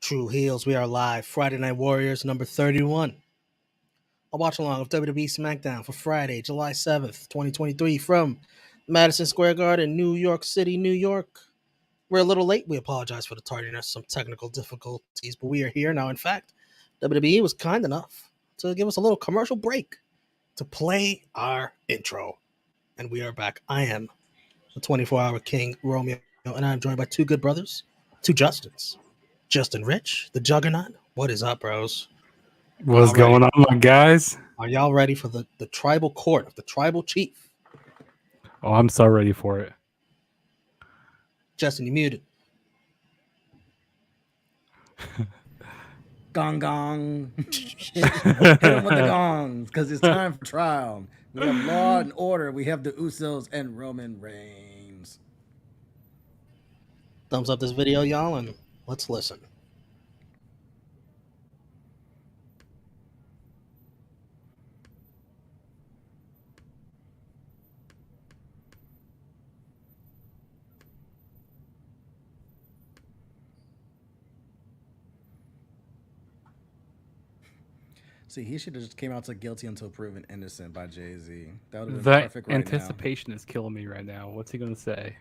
True Heels, we are live. Friday Night Warriors number 31. I'll watch along with WWE SmackDown for Friday, July 7th, 2023 from Madison Square Garden, New York City, New York. We're a little late. We apologize for the tardiness, some technical difficulties, but we are here now. In fact, WWE was kind enough to give us a little commercial break to play our intro. And we are back. I am the 24-hour king, Romeo, and I'm joined by two good brothers, two Justins. Justin Rich, the Juggernaut. What is up, bros? What's going on, my guys? Are y'all ready for the tribal court of the tribal chief? Oh, I'm so ready for it. Justin, you muted. Gong gong. Hit him with the gongs, because it's time for trial. We have Law and Order. We have the Usos and Roman Reigns. Thumbs up this video, y'all, and let's listen. See, he should have just came out to guilty until proven innocent by Jay-Z. That would have been That perfect right anticipation is killing me right now. What's he gonna say?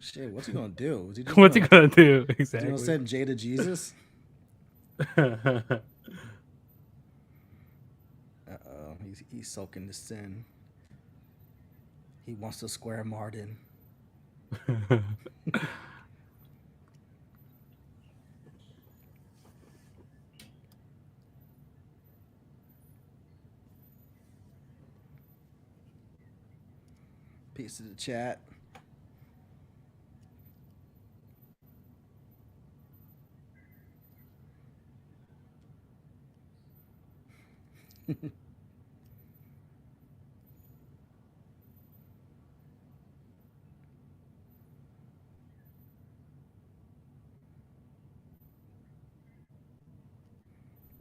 Shit, what's he gonna do? Is he just What's he gonna do? Is he Exactly. gonna send Jay to Jesus? He's soaking the sin. He wants to square Martin. Peace to the chat.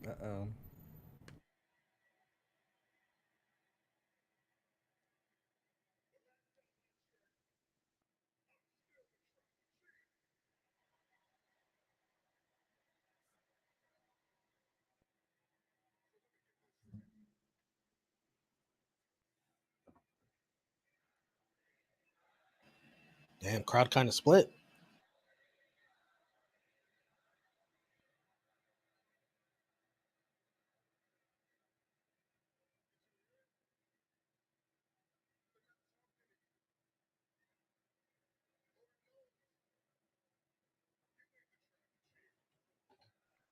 Uh-oh. Damn, crowd kind of split.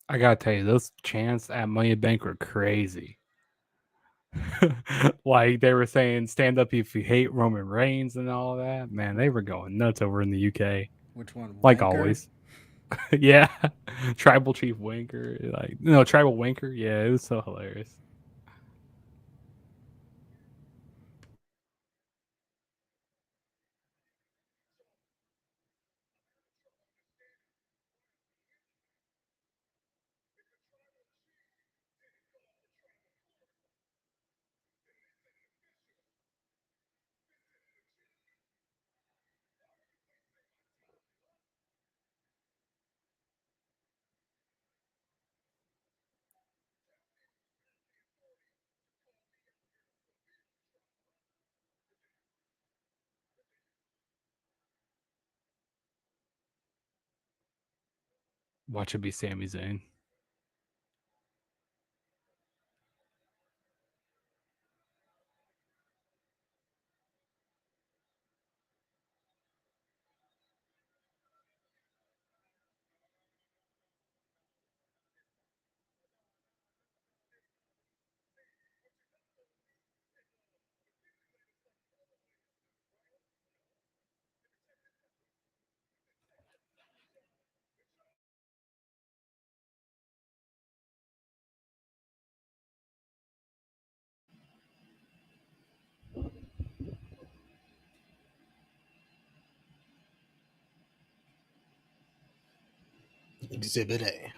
I gotta tell you, those chants at Money in the Bank were crazy. Like they were saying, "Stand up if you hate Roman Reigns" and all that. Man, they were going nuts over in the UK. Which one? Like Wanker? always. Yeah, Tribal Chief Wanker. Tribal Wanker. Yeah, it was so hilarious. Watch it be Sami Zayn. Exhibit A.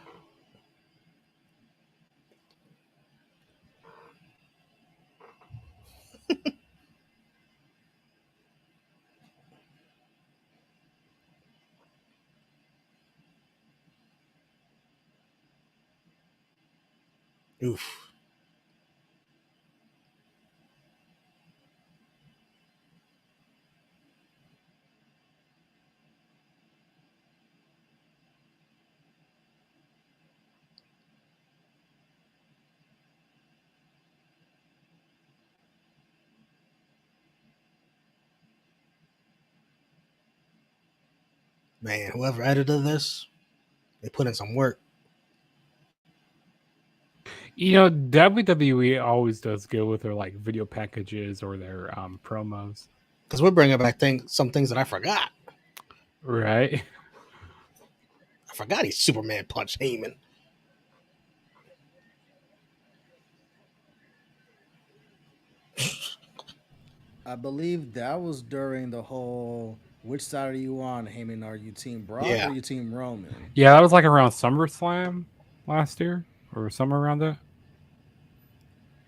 Oof. Man, whoever edited this, they put in some work. You know, WWE always does good with their like video packages or their promos, Because we're bringing back some things that I forgot. right? I forgot he Superman punched Heyman. I believe that was during the whole which side are you on, Heyman? Are you team Brock or Yeah. are you team Roman? Yeah, that was like around SummerSlam last year or somewhere around that.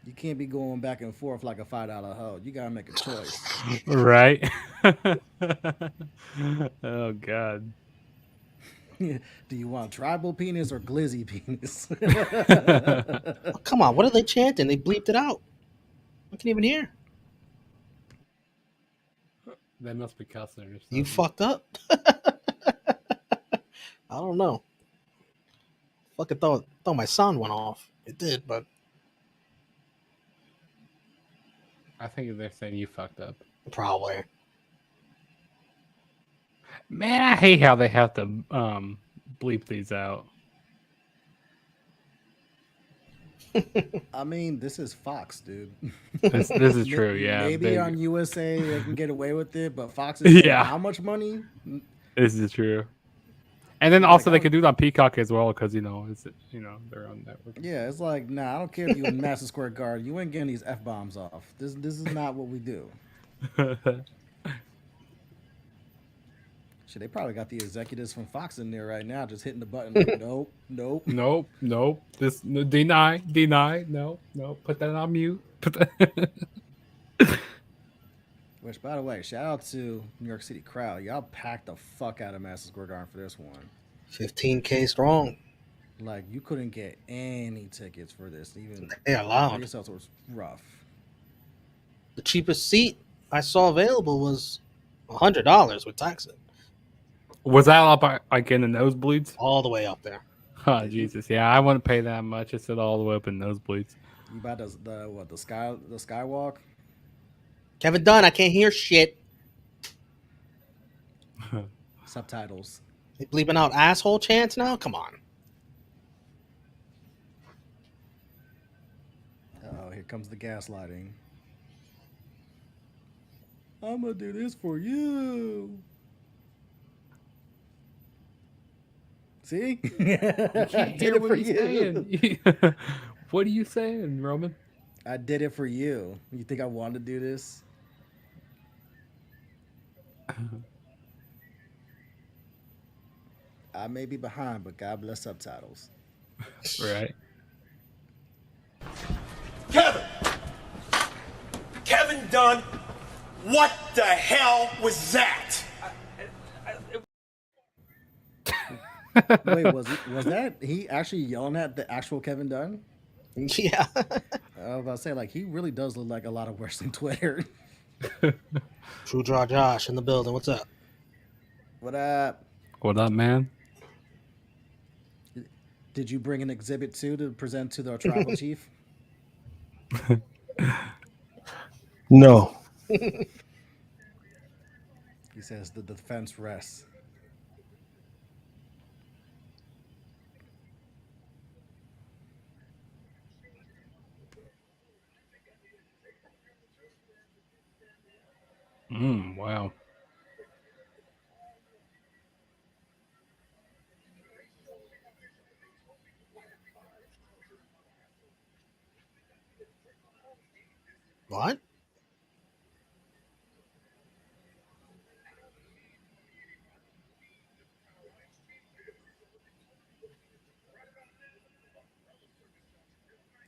You can't be going back and forth like a $5 hoe. You gotta make a choice. Right. Oh God. Do you want tribal penis or glizzy penis? Oh, come on, what are they chanting? They bleeped it out. I can't even hear. That must be cussing or You something. fucked up? I don't know. Fucking thought my sound went off. It did, but I think they're saying you fucked up. probably. Man, I hate how they have to bleep these out. I mean, this is Fox, dude. This is true, yeah. Maybe Big, on USA they can get away with it, but Fox is paying yeah, how much money? this is true. And then You're like, also they could do it on Peacock as well because it's their own network. yeah, it's like, nah, I don't care if you in Madison Square Garden, you ain't getting these f bombs off. This is not what we do. Shit, they probably got the executives from Fox in there right now, just hitting the button like, nope, nope. Nope. Deny. No. Put that on mute. Put that. Which, by the way, shout out to New York City crowd. Y'all packed the fuck out of Madison Square Garden for this one. 15K strong. Like, you couldn't get any tickets for this. Even They allowed. pre-sales was rough. The cheapest seat I saw available was $100 with taxes. Was that up like in the nosebleeds? All the way up there. Oh Jesus, yeah, I wouldn't pay that much. It's all the way up in nosebleeds. You buy the skywalk? Kevin Dunn, I can't hear shit. Subtitles. They bleeping out asshole chants now? Come on. Oh, here comes the gaslighting. I'm gonna do this for you. See? I did it for you. What are you saying, Roman? I did it for you. You think I wanted to do this? I may be behind, but God bless subtitles. Right. Kevin Dunn, what the hell was that? Wait, was that he actually yelling at the actual Kevin Dunn? Yeah. I was about to say, like, he really does look like a lot of wrestling Twitter. True Draw Josh in the building. What's up? What up? What up, man? Did you bring an exhibit 2 to present to the tribal chief? No. He says the defense rests. Wow. What?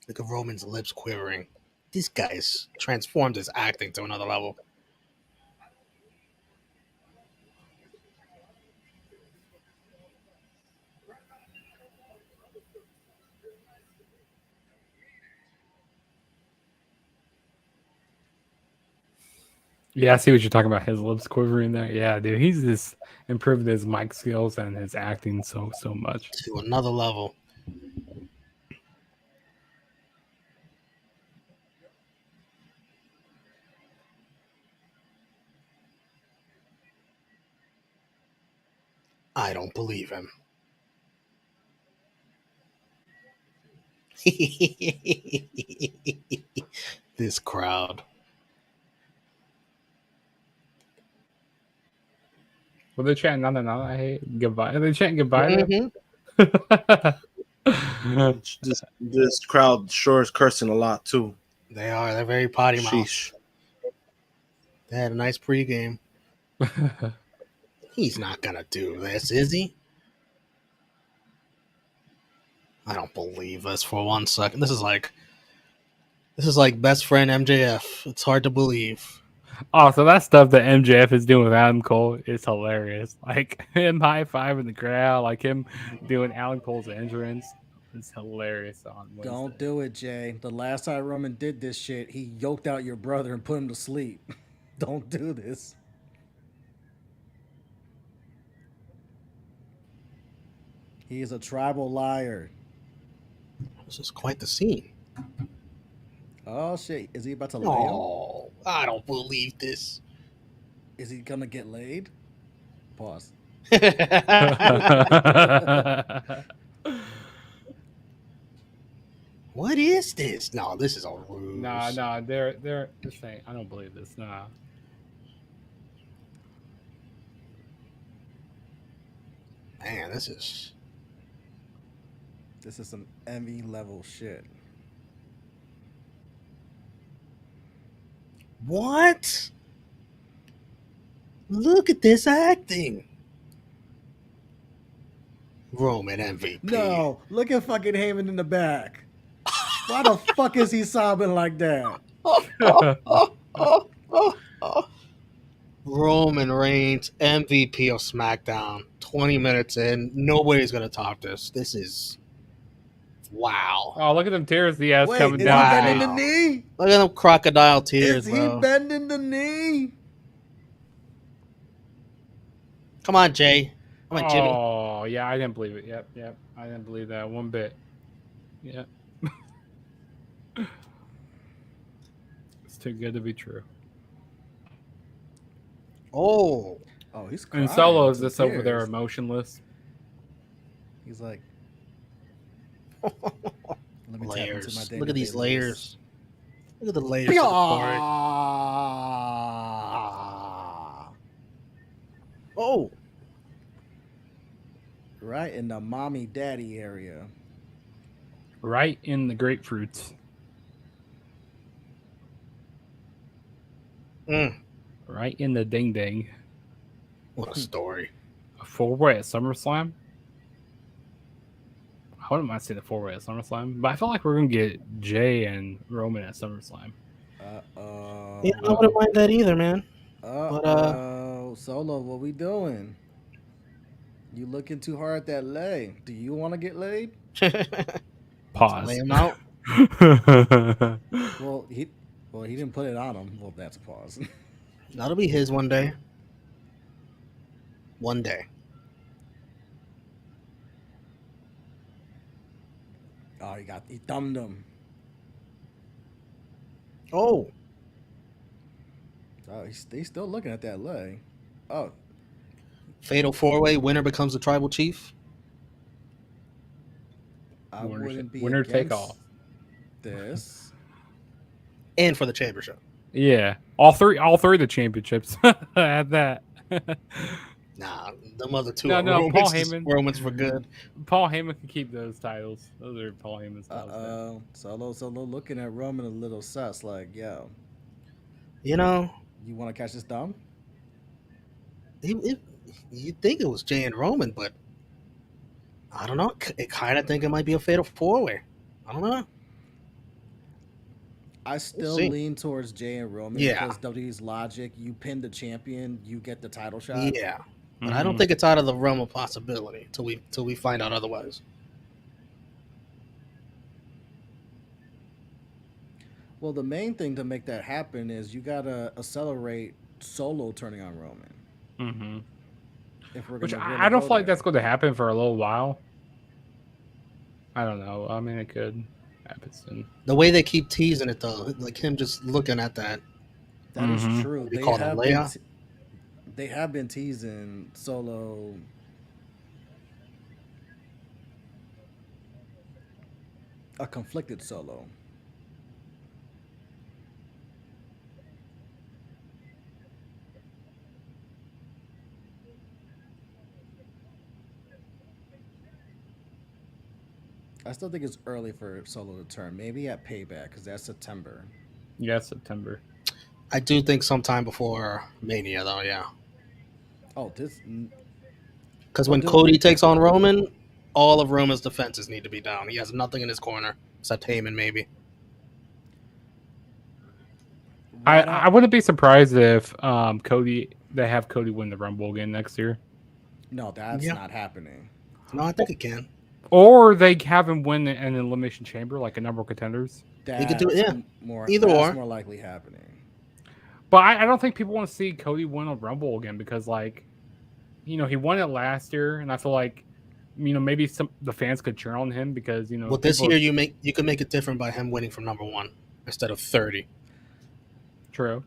Look at Roman's lips quivering. These guys transformed his acting to another level. Yeah, I see what you're talking about. His lips quivering there. Yeah, dude, he's just improved his mic skills and his acting so much. To another level. I don't believe him. This crowd. Well, they're chanting no, I hate goodbye. Are they chanting goodbye to him? This crowd sure is cursing a lot too. They are. They're very potty mouth. Sheesh. They had a nice pregame. He's not gonna do this, is he? I don't believe this for 1 second. This is like best friend MJF. It's hard to believe. Oh, so that stuff that MJF is doing with Adam Cole is hilarious. Like him high five in the crowd, like him doing Adam Cole's entrance. It's hilarious on Wednesday. Don't do it, Jay. The last time Roman did this shit, he yoked out your brother and put him to sleep. Don't do this. He is a tribal liar. This is quite the scene. Oh shit! Is he about to lay him? Oh, I don't believe this. Is he gonna get laid? Pause. What is this? No, this is a ruse. Nah, they're this thing. I don't believe this. Nah. Man, this is some Emmy level shit. what? Look at this acting. Roman MVP. No, look at fucking Heyman in the back. Why the fuck is he sobbing like that? Roman Reigns, MVP of SmackDown. 20 minutes in. Nobody's going to top this. This is... Wow. Oh, look at them tears he has Wait, coming is down. he Wow. bending the knee? Look at them crocodile tears, Is he bro. bending the knee? Come on, Jay. Come on, Jimmy. Oh, yeah, I didn't believe it. Yep. I didn't believe that one bit. Yeah. It's too good to be true. Oh. Oh, he's crying. And Solo is Some just over there tears. emotionless. He's like, let me tap into my Layers. Daniel Look at these Day-Lewis. layers. Look at the layers. To the part. Oh. Right in the mommy daddy area. Right in the grapefruits. Right in the ding ding. What a story. A 4-way at SummerSlam? I wouldn't mind seeing a 4-way at SummerSlam, but I feel like we're going to get Jay and Roman at SummerSlam. Yeah, I wouldn't mind that either, man. Solo, what we doing? You looking too hard at that leg. Do you want to get laid? Pause. Lay him out. Well, he didn't put it on him. Well, that's a pause. That'll be his one day. One day. Oh, he thumbed him. Oh. Oh, he's still looking at that leg. Oh, Fatal 4-way. Winner becomes the tribal chief. I wouldn't be winner take against all. this. And for the championship. Yeah, all three of the championships had that. Nah, them other two No, are Paul Romans, Heyman. Romans for good. Paul Heyman can keep those titles. Those are Paul Heyman's titles. Solo looking at Roman a little sus, like, yo, You know, you want to catch this thumb? you'd think it was Jay and Roman, but I don't know. I kind of think it might be a fatal 4-way. I don't know. I still see. lean towards Jay and Roman because WWE's logic, you pin the champion, you get the title shot. Yeah. But I don't think it's out of the realm of possibility till we find out otherwise. Well, the main thing to make that happen is you gotta accelerate Solo turning on Roman. Mm-hmm. If we're Which gonna I really don't go feel like there. that's going to happen for a little while. I don't know. I mean, it could happen soon. The way they keep teasing it though, like him just looking at that, That is Mm-hmm. true. what do you call that, Leia? They have been teasing Solo. A conflicted Solo. I still think it's early for Solo to turn. Maybe at Payback because that's September. Yeah, September. I do think sometime before Mania though, yeah. Oh, this. Because Oh, when Cody takes on Roman, all of Roman's defenses need to be down. He has nothing in his corner except Heyman, maybe. right I out. wouldn't be surprised if they have Cody win the Rumble again next year, No, that's Yeah. not happening. No, I think it can. or they have him win an Elimination Chamber like a number of contenders. He could do it, yeah. More. Either that's or. more likely happening. But I don't think people want to see Cody win a Rumble again because, like, he won it last year, and I feel like, maybe the fans could cheer on him because Well, this year you can make it different by him winning from number 1 instead of 30. True.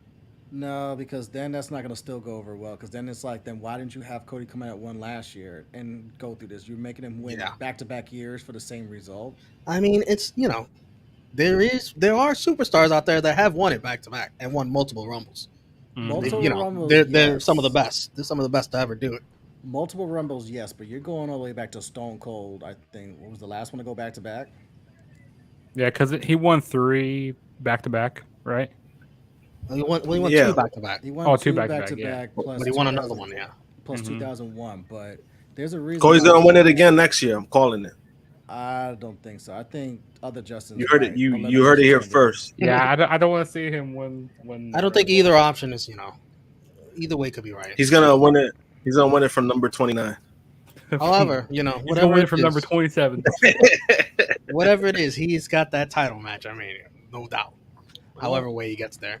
No, because then that's not going to still go over well. Because then it's like, then why didn't you have Cody come out at one last year and go through this? You're making him win Yeah. back-to-back years for the same result. I mean, it's there are superstars out there that have won it back to back and won multiple Rumbles. Multiple Rumbles, They're yes. some of the best. They're some of the best to ever do it. Multiple Rumbles, yes, but you're going all the way back to Stone Cold. I think what was the last one to go back-to-back? Yeah, because he won 3 back to back, right? He won Yeah. 2 back to back, He won Oh, two two back-to-back, back-to-back plus but he won 2000 another one. Yeah, plus Mhm. 2001. But there's a reason. Cody's why- gonna win it again next year. I'm calling it. I don't think so. I think other Justin's You heard right. it. You heard it here Elimination Chamber. first. Yeah, I don't want to see him win. I don't think either option is either way could be right. He's gonna win it. He's gonna win it from number 29. However, He's gonna whatever win it it from is, number 27. whatever it is, he's got that title match. I mean, no doubt. However way he gets there,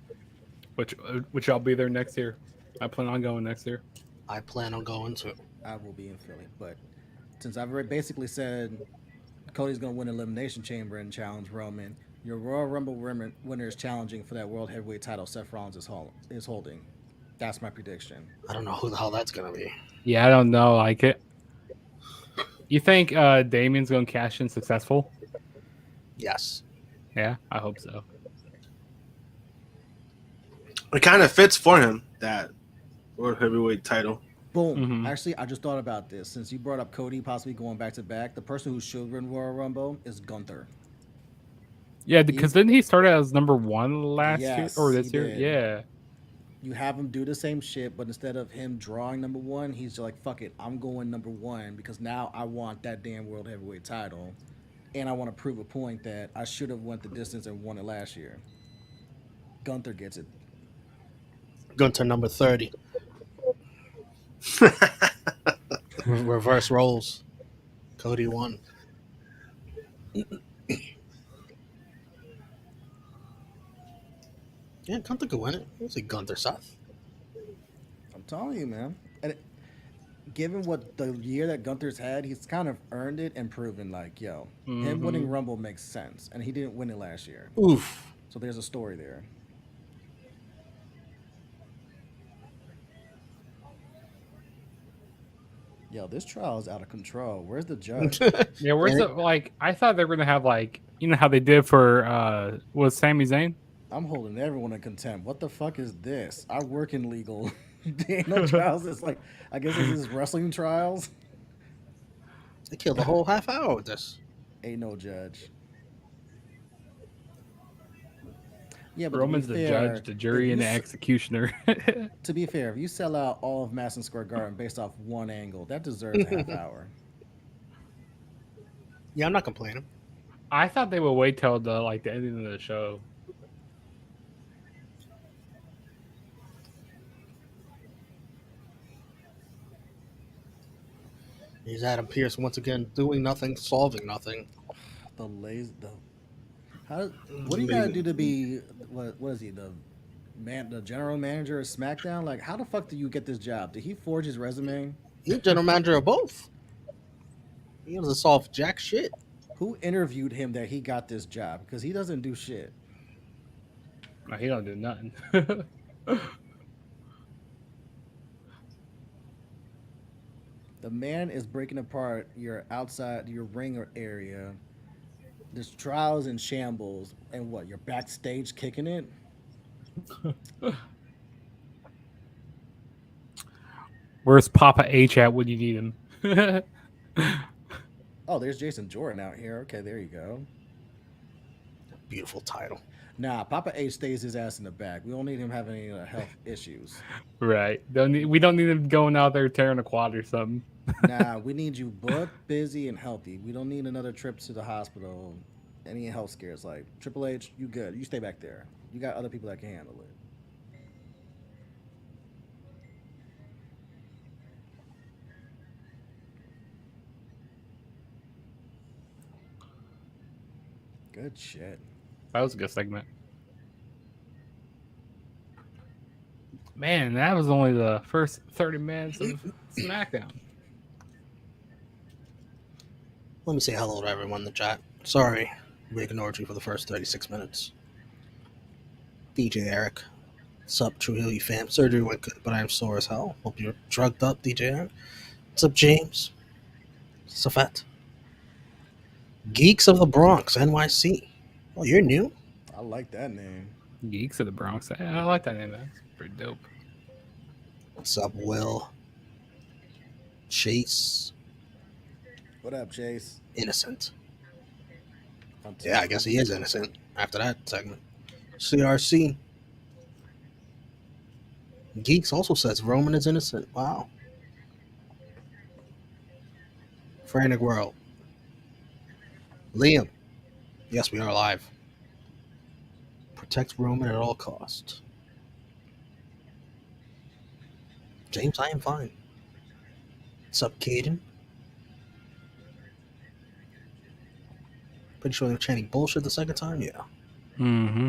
which I'll be there next year. I plan on going next year. I plan on going to. I will be in Philly, but since I've already basically said Cody's going to win Elimination Chamber and challenge Roman, your Royal Rumble winner is challenging for that World Heavyweight title Seth Rollins is holding. That's my prediction. I don't know who the hell that's gonna be. Yeah, I don't know. Like it. You think Damien's going to cash in successful? Yes, Yeah, I hope so. It kind of fits for him, that World Heavyweight title. Boom. Mhm. Actually, I just thought about this. Since you brought up Cody possibly going back to back, the person who should win Royal Rumble is Gunther. Yeah, because didn't he start as number 1 last Yes, year or this he year? did. Yeah. You have him do the same shit, but instead of him drawing number 1, he's just like, fuck it, I'm going number 1 because now I want that damn World Heavyweight title. And I want to prove a point that I should have went the distance and won it last year. Gunther gets it. Gunter number 30. Reverse roles. Cody won. Yeah, Gunther could win it. We'll see Gunther Seth. I'm telling you, man. And given what the year that Gunther's had, he's kind of earned it and proven like, yo, him winning Rumble makes sense. And he didn't win it last year. Oof. So there's a story there. Yo, this trial is out of control. Where's the judge? Yeah, where's And the like? I thought they were gonna have like how they did for was Sami Zayn. I'm holding everyone in contempt. What the fuck is this? I work in legal. Ain't no trials. It's like, I guess this is wrestling trials. They killed a whole half hour with this. Ain't no judge. Yeah, but Roman's to the be fair, judge, the jury, if and the you executioner. To be fair, if you sell out all of Madison Square Garden based off one angle, that deserves a half hour. Yeah, I'm not complaining. I thought they would wait till the ending of the show. Here's Adam Pearce once again doing nothing, solving nothing. What do you gotta do to be what is he, the Man, the general manager of SmackDown. Like, how the fuck do you get this job? Did he forge his resume? He's general manager of both. He doesn't solve jack shit. Who interviewed him that he got this job? Because he doesn't do shit. No, he don't do nothing. The man is breaking apart your outside, your ring area. There's trials and shambles, and what? You're backstage kicking it. Where's Papa H at when you need him? Oh, there's Jason Jordan out here. Okay, there you go. Beautiful title. Nah, Papa H stays his ass in the back. We don't need him having any health issues. Right. We don't need him going out there tearing a quad or something. Nah, we need you booked, busy, and healthy. We don't need another trip to the hospital. Any health scares like Triple H, you good. You stay back there. You got other people that can handle it. Good shit. That was a good segment. Man, that was only the first 30 minutes of SmackDown. Let me say hello to everyone in the chat. Sorry, we ignored you for the first 36 minutes. DJ Eric. What's up, True Hill, you fam? Surgery went good, but I am sore as hell. Hope you're drugged up, DJ Eric. What's up, James? Safet. Geeks of the Bronx, NYC. Oh, you're new? I like that name. Geeks of the Bronx. I like that name. That's pretty dope. What's up, Will? Chase. What up, Chase? Innocent. Yeah, I guess he is innocent after that segment. CRC. Geeks also says Roman is innocent. Wow. Frantic World. Liam. Yes, we are live. Protect Roman at all costs. James, I am fine. What's up, Caden? Pretty sure they were chanting bullshit the second time? Yeah. Mm-hmm.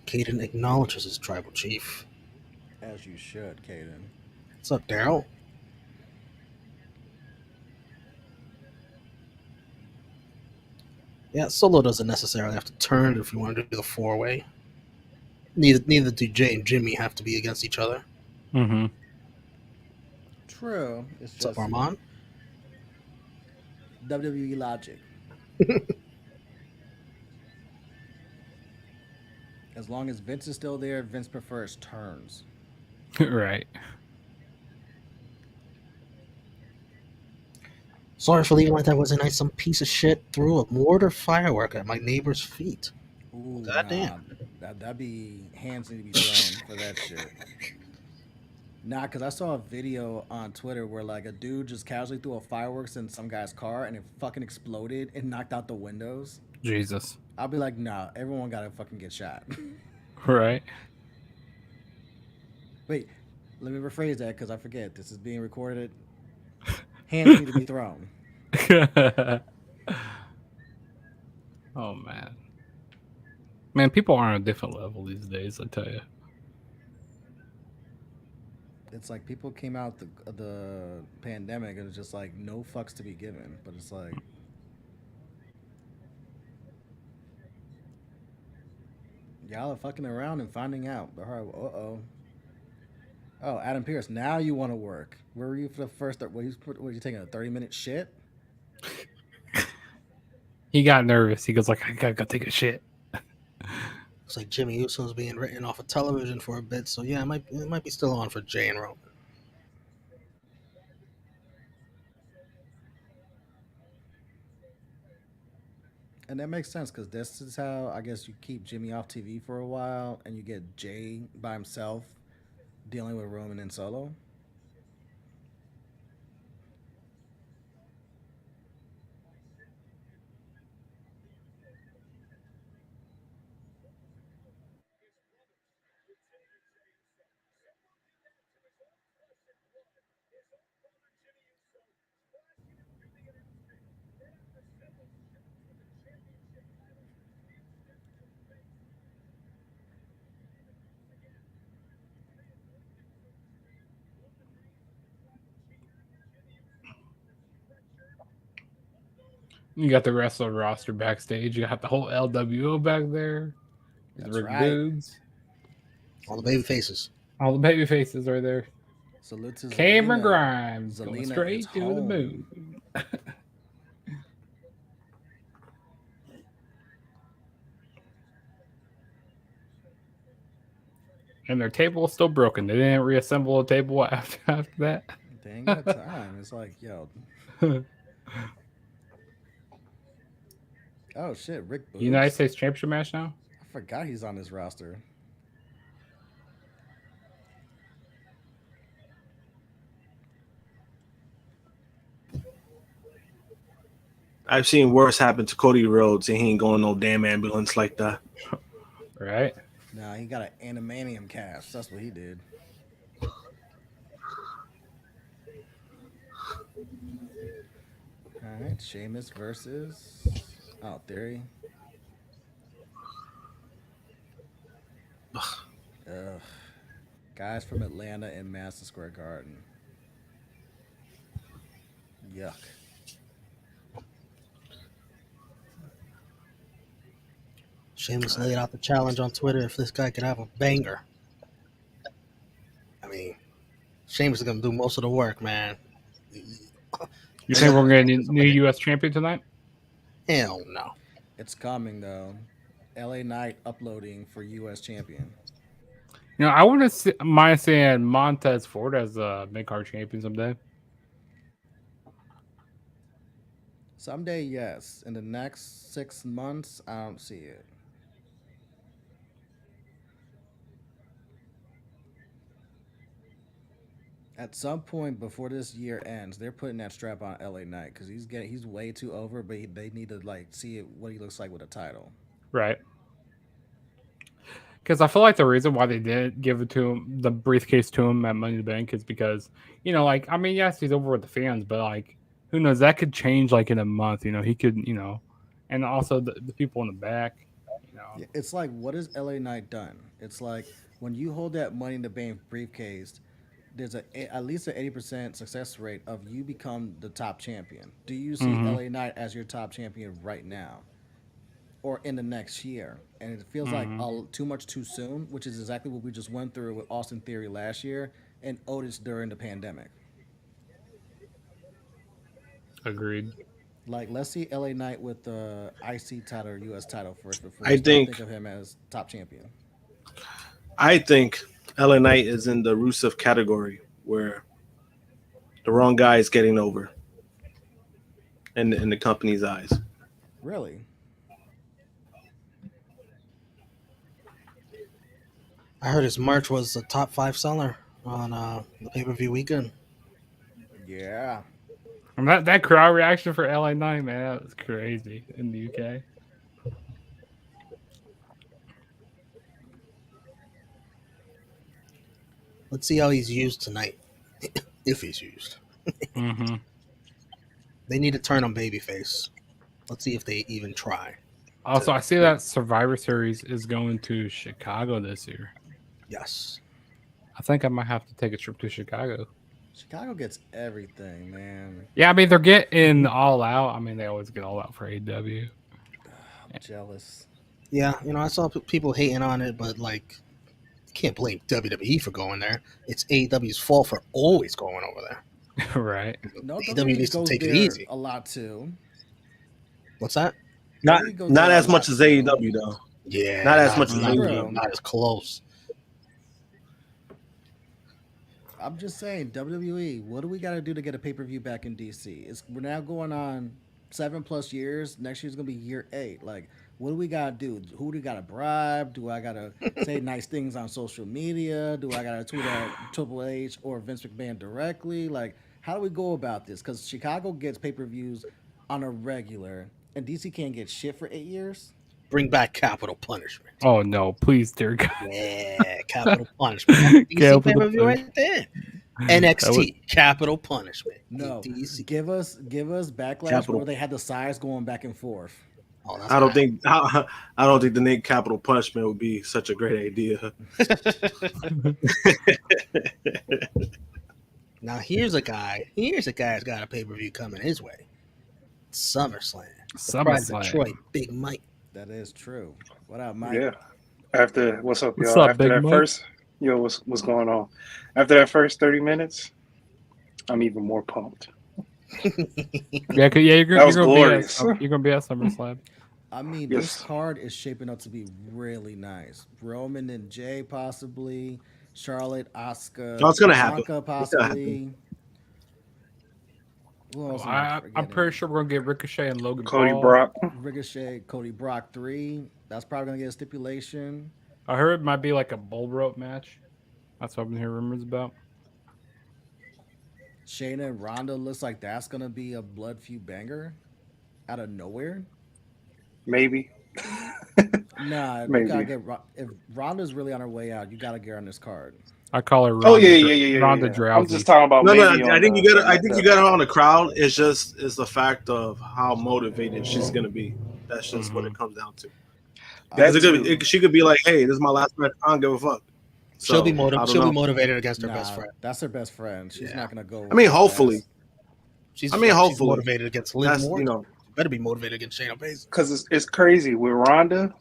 Caden acknowledges his tribal chief. As you should, Caden. What's up, Daryl? Yeah, Solo doesn't necessarily have to turn if you want to do the four-way. Neither do Jay and Jimmy have to be against each other. Mm-hmm. True. It's What's up, just Armand? WWE logic. As long as Vince is still there, Vince prefers turns. Right. Sorry for leaving like that. Was a nice some piece of shit threw a mortar firework at my neighbor's feet. Ooh, Goddamn. That'd be hands need to be thrown for that shit. Nah, because I saw a video on Twitter where like a dude just casually threw a fireworks in some guy's car and it fucking exploded and knocked out the windows. Jesus. I'll be like, nah, everyone gotta fucking get shot. Right. Wait, let me rephrase that because I forget. This is being recorded. Hands need to be thrown. Oh, man. Man, people are on a different level these days, I tell you. It's like people came out the pandemic and it's just like no fucks to be given. But it's like y'all are fucking around and finding out. Uh-oh. Oh, Adam Pierce, now you want to work. Where were you for the first? Were you taking a 30-minute shit? He got nervous. He goes like, I gotta go take a shit. It's like Jimmy Uso's being written off of television for a bit, so yeah, it might be still on for Jay and Roman. And that makes sense because this is how I guess you keep Jimmy off TV for a while and you get Jay by himself dealing with Roman and Solo. You got the wrestler roster backstage. You got the whole LWO back there. There's That's Rick right. Boogs. All the baby faces. All the baby faces are there. Salute to Cameron Zelina. Grimes going Zelina is straight to the home. moon. And their table is still broken. They didn't reassemble a table after that. They ain't got time. It's like, yo. Oh shit, Rick Boogs. United States Championship match now? I forgot he's on this roster. I've seen worse happen to Cody Rhodes, and he ain't going no damn ambulance like that. Right? Nah, he got an animanium cast. That's what he did. All right, Sheamus versus Theory. Ugh. Guys from Atlanta and Madison Square Garden. Yuck. Sheamus laid out the challenge on Twitter if this guy could have a banger. I mean, Sheamus is going to do most of the work, man. You think we're going to get a new U.S. champion tonight? Hell no. It's coming though. LA Knight uploading for U.S. champion. You know, I wouldn't mind seeing Montez Ford as a mid-card champion someday. Someday, yes. In the next 6 months, I don't see it. At some point before this year ends, they're putting that strap on LA Knight because he's way too over. But they need to like see what he looks like with a title. Right. Because I feel like the reason why they did give it to him, the briefcase to him at Money in the Bank, is because, you know, like, I mean, yes, he's over with the fans, but like, who knows? That could change like in a month. You know, he could, you know, and also the people in the back. You know, It's like, what has LA Knight done? It's like when you hold that Money in the Bank briefcase, there's at least an 80% success rate of you become the top champion. Do you see LA Knight as your top champion right now or in the next year? And it feels like too much too soon, which is exactly what we just went through with Austin Theory last year and Otis during the pandemic. agreed. Like, let's see LA Knight with the IC title or US title first before I we start think think of him as top champion. I think LA Knight is in the Rusev category where the wrong guy is getting over in the company's eyes. Really? I heard his merch was a top 5 seller on the pay-per-view weekend. Yeah. And that crowd reaction for LA Knight, man, that was crazy in the UK. Let's see how he's used tonight, if he's used. Mm-hmm. They need to turn on babyface. Let's see if they even try. Also, I see that Survivor Series is going to Chicago this year. Yes. I think I might have to take a trip to Chicago. Chicago gets everything, man. Yeah, I mean, they're getting all out. I mean, they always get all out for AEW. I'm jealous. Yeah, you know, I saw people hating on it, but like, you can't blame WWE for going there. It's AEW's fault for always going over there. Right. No, AEW needs to goes take it there easy. a lot too. What's that? Not WWE goes not there as a much lot, as too. AEW though. Yeah, Not as much as not, AEW. not as close. I'm just saying, WWE, what do we got to do to get a pay per view back in DC? We're now going on 7+ years. Next year's gonna be year 8. Like, what do we gotta do? Who do we gotta bribe? Do I gotta say nice things on social media? Do I gotta tweet at Triple H or Vince McMahon directly? Like, how do we go about this? Because Chicago gets pay per views on a regular, and DC can't get shit for 8 years. Bring back Capital Punishment. Oh no, please, dear God. Yeah, Capital Punishment. DC Capital pay-per-view right there. NXT, Capital Punishment. No, DC. give us Backlash Capital. where they had the sides going back and forth. Oh, that's I don't bad. think I don't think the name Capital Punishment would be such a great idea. Now here's a guy. Here's a guy who's got a pay-per-view coming his way. SummerSlam. The pride of SummerSlam. Detroit, Big Mike. That is true. What up, Mike? Yeah. After what's up, What's y'all? up, After Big that Mike? first, yo, what's going on? After that first 30 minutes, I'm even more pumped. Yeah, you're That was gonna glorious. you're gonna be at SummerSlam. I mean, this Yes. card is shaping up to be really nice. Roman and Jay possibly, Charlotte, No, Asuka, it's gonna happen. Bianca It's gonna happen. possibly. Who else am I I'm forgetting? pretty sure we're gonna get Ricochet and Logan Cody Paul. Brock. Ricochet, Cody Brock 3. That's probably gonna get a stipulation. I heard it might be like a bull rope match. That's what I've been hearing rumors about. Shayna and Ronda looks like that's gonna be a blood feud banger out of nowhere. Maybe. Nah, you gotta Maybe. get if Ronda's really on her way out, you gotta get her on this card. I call her Oh Ronda, yeah. Ronda I'm Drowsy. just talking about No, no. maybe I on think you got. the I think you that got her on the match. crowd. It's the fact of how motivated she's gonna be. That's just what it Mhm. comes down to. Because That Also, too. she could be like, "Hey, this is my last match. I don't give a fuck." She'll be So I don't she'll be know. motivated against her best nah, friend. that's her best friend. She's Yeah. not gonna go. I mean, half-ass. hopefully. She's I mean, she's hopefully. motivated against Liv That's Morgan. She better be motivated against Shayna Baszler. Because it's crazy with Ronda.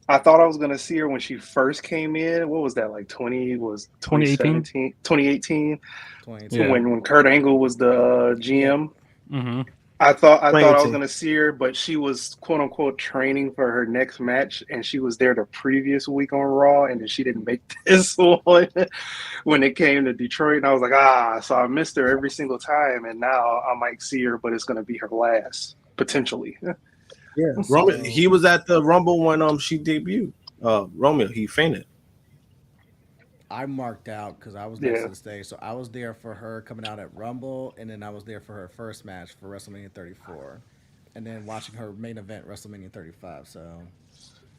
I thought I was gonna see her when she first came in. What was that like? 2018? 2017, 2018, 22. Yeah. when Kurt Angle was the GM. Mm-hmm. I thought I was 2018. gonna see her, but she was quote unquote training for her next match, and she was there the previous week on Raw, and then she didn't make this one when it came to Detroit. And I was like, so I missed her every single time, and now I might see her, but it's gonna be her last potentially. Yeah, So- Romeo. He was at the Rumble when she debuted. Romeo, he fainted. I marked out because I was next Yeah. to the stage, so I was there for her coming out at Rumble, and then I was there for her first match for WrestleMania 34, and then watching her main event WrestleMania 35. So,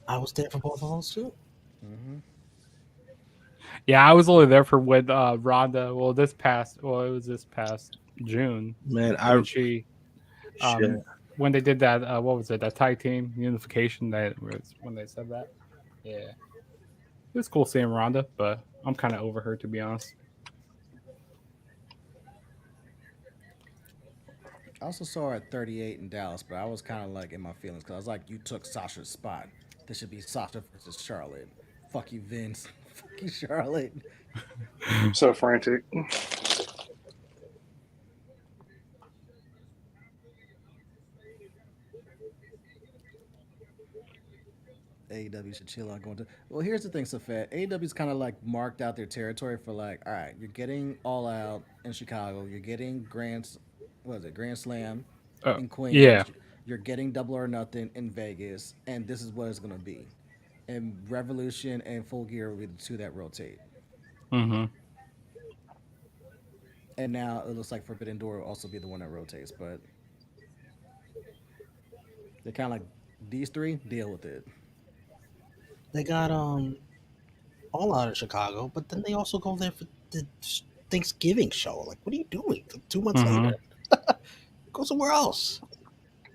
I was there for both of those too. Yeah, I was only there for with Ronda. Well, it was this past June Man, when she, shit. when they did that. What was it? That tag team unification. That was when they said that. Yeah, it was cool seeing Ronda, but I'm kind of over her to be honest. I also saw her at 38 in Dallas, but I was kind of like in my feelings because I was like, you took Sasha's spot. This should be Sasha versus Charlotte. Fuck you, Vince. Fuck you, Charlotte. So frantic. AEW should chill on going to. Well, here's the thing, Safet. AEW's kind of like marked out their territory for like, all right, you're getting All Out in Chicago. You're getting Grand Slam in Queens. Yeah. You're getting Double or Nothing in Vegas, and this is what it's gonna be. And Revolution and Full Gear will be the two that rotate. Mm-hmm. And now it looks like Forbidden Door will also be the one that rotates, but they're kind of like these three deal with it. They got all out of Chicago, but then they also go there for the Thanksgiving show. Like, what are you doing? 2 months Mhm. later, go somewhere else.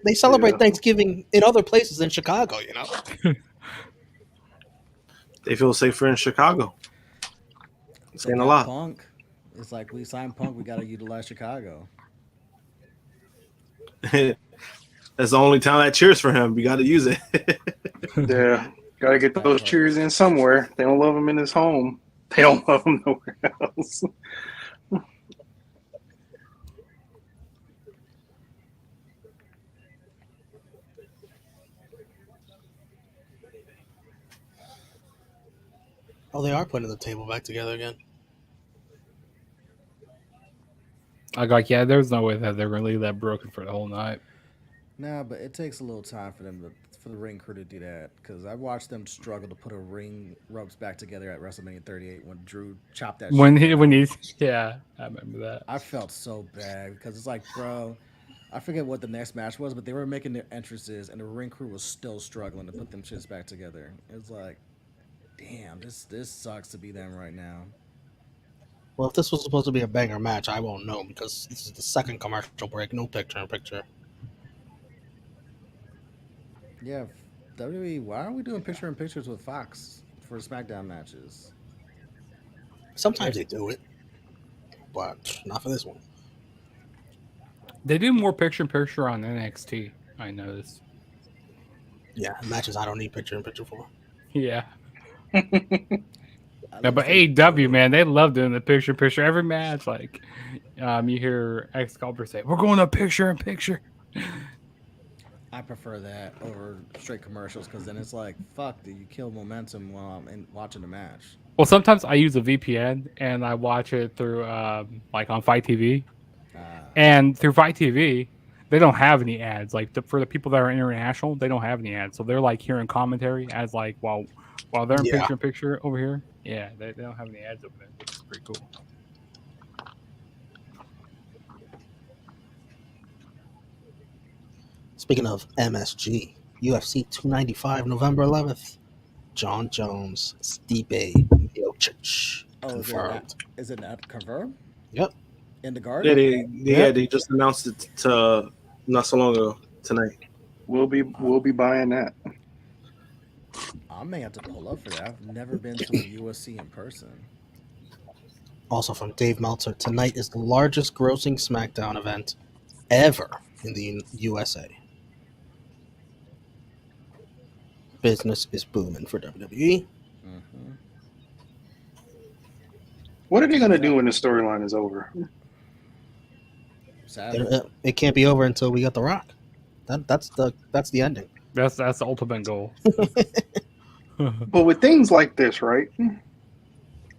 They celebrate Yeah. Thanksgiving in other places than Chicago. You know, They feel safer in Chicago. It's saying a lot. Punk. It's like we signed Punk, we got to utilize Chicago. That's the only town that cheers for him. We got to use it. Yeah, gotta get those cheers in somewhere. They don't love him in his home. They don't love him nowhere else. oh, they are putting the table back together again. I got there's no way that they're gonna leave that broken for the whole night. Nah, but it takes a little time for for the ring crew to do that because I watched them struggle to put a ring ropes back together at WrestleMania 38 when Drew chopped that. When shit when down. he's yeah, I remember that. I felt so bad because it's like, bro, I forget what the next match was, but they were making their entrances and the ring crew was still struggling to put them shits back together. It was like, damn, this sucks to be them right now. Well, if this was supposed to be a banger match, I won't know because this is the second commercial break. No picture-in-picture. Yeah, WWE, why aren't we doing picture-in-pictures with Fox for SmackDown matches? Sometimes they do it, but not for this one. They do more picture-in-picture on NXT. I noticed. Yeah, matches I don't need picture in picture for. Yeah. I Yeah, love but the- AEW, man, they love doing the picture every match. Like, you hear Excalibur say, "We're going to picture in picture." I prefer that over straight commercials because then it's like, fuck, do you kill momentum while I'm watching the match? Well, sometimes I use a VPN and I watch it through, like on Fight TV, and through Fight TV, they don't have any ads. Like for the people that are international, they don't have any ads, so they're like hearing commentary as like while they're in Yeah. picture in picture over here. Yeah, they don't have any ads over there, which is pretty cool. Speaking of MSG, UFC 295, November 11th. John Jones, Stipe Miocic. Oh, Confirmed. is it not confirmed Yep. in the Yeah, garden? they just announced it to not so long ago tonight. We'll be buying that. I may have to pull up for that. I've never been to a USC in person. Also from Dave Meltzer, tonight is the largest grossing SmackDown event ever in the USA. Business is booming for WWE. Mm-hmm. What are they gonna do when the storyline is over? Sadly, It can't be over until we got The Rock. That's the ending. That's the ultimate goal. But with things like this, right?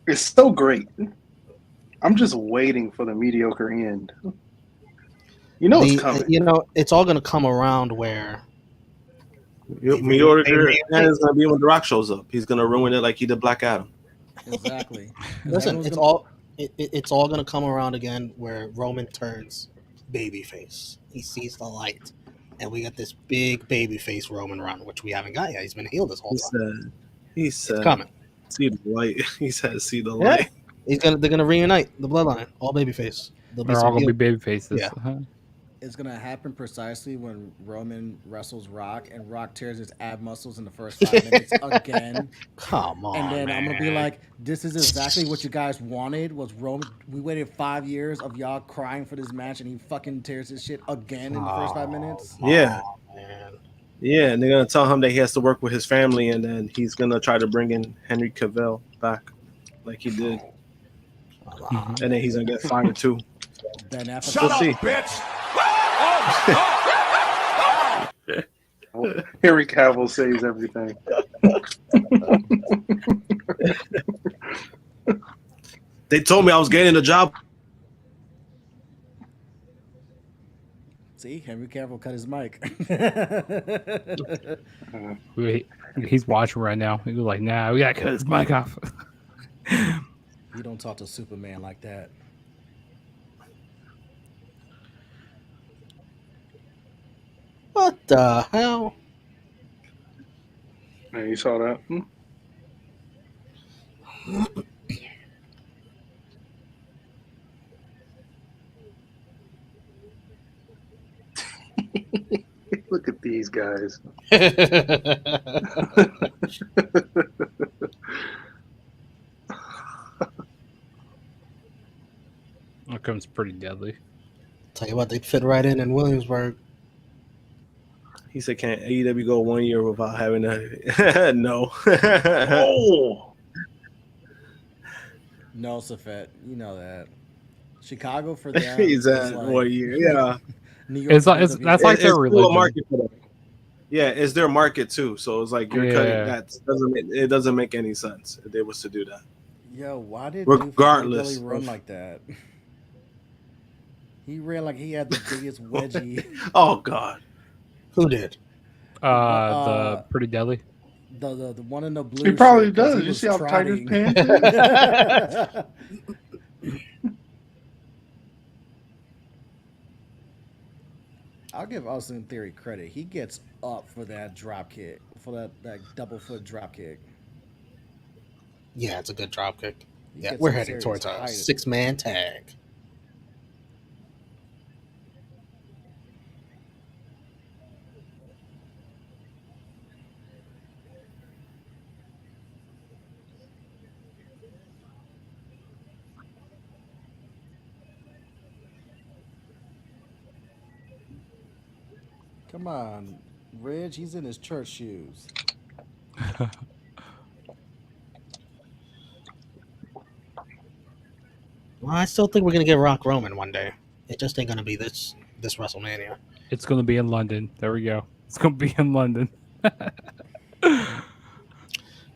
It's so great. I'm just waiting for the mediocre end. You know it's coming. It's all going to come around where Mediocre and it's gonna be when The Rock shows up. He's gonna ruin it like he did Black Adam. exactly. 'Cause listen, everyone's it's gonna- all it's all going to come around again where Roman turns babyface. He sees the light, and we got this big babyface Roman run, which we haven't got yet. He's been healed this whole time. He It's said, coming. see the light. He said, see the Yeah. light. They're gonna reunite the bloodline, all babyface. There'll be They're all some gonna heel. be baby faces. Yeah. It's gonna happen precisely when Roman wrestles Rock and Rock tears his ab muscles in the first 5 minutes again. Come on, And then I'm gonna be man. like, "This is exactly what you guys wanted." Was Roman? We waited 5 years of y'all crying for this match, and he fucking tears his shit again in the first 5 minutes. Yeah. Man. Yeah, and they're gonna tell him that he has to work with his family, and then he's gonna try to bring in Henry Cavill back, like he did, and then he's gonna get fired too. Ben Affleck. Shut up, see. bitch! Henry Cavill saves everything. They told me I was getting the job. See, Henry Cavill cut his mic. Wait, he's watching right now. He's like, "Nah, we gotta cut his mic off." You don't talk to Superman like that. What the hell? Man, you saw that? Look at these guys. That comes pretty deadly. Tell you what, they fit right in Williamsburg. He said, "Can AEW go 1 year without having that?" No. Oh, No, Safet, you know that. Chicago for them. He's is at like 1 year. Yeah, New York. It's WWE. that's like it's their still a religion. market for them. Yeah, it's their market too. So it's like you're Yeah. cutting that. It doesn't make any sense if they was to do that. Yo, why did Regardless Billy run of- like that? He ran like he had the biggest wedgie. Oh God. Who did? The pretty deadly. The one in the blue. he probably shirt 'cause does. he You was see how tight his trotting. pants is? I'll give Austin Theory credit. He gets up for that drop kick, for that double foot drop kick. Yeah, it's a good drop kick. He Yeah, gets we're some heading serious towards a height. 6-man tag. Come on, Ridge. He's in his church shoes. Well, I still think we're gonna get Rock Roman one day. It just ain't gonna be this WrestleMania. It's going to be in London. There we go. It's going to be in London.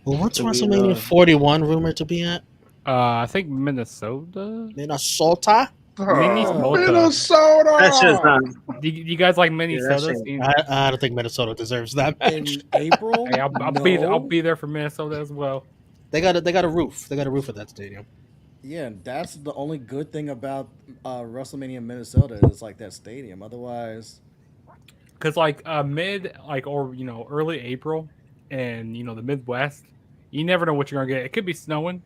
Well, what's So we, WrestleMania 41 rumored to be at? I think Minnesota. Minnesota? Minnesota. that's just Minnesota. not. You guys like Minnesota? shame. I don't think Minnesota deserves that match. In April, Hey, I'll no. be there for Minnesota as well. They got a roof. They got a roof at that stadium. Yeah, that's the only good thing about WrestleMania Minnesota is like that stadium. Otherwise, Because like mid like or early April, and the Midwest, you never know what you're gonna get. It could be snowing.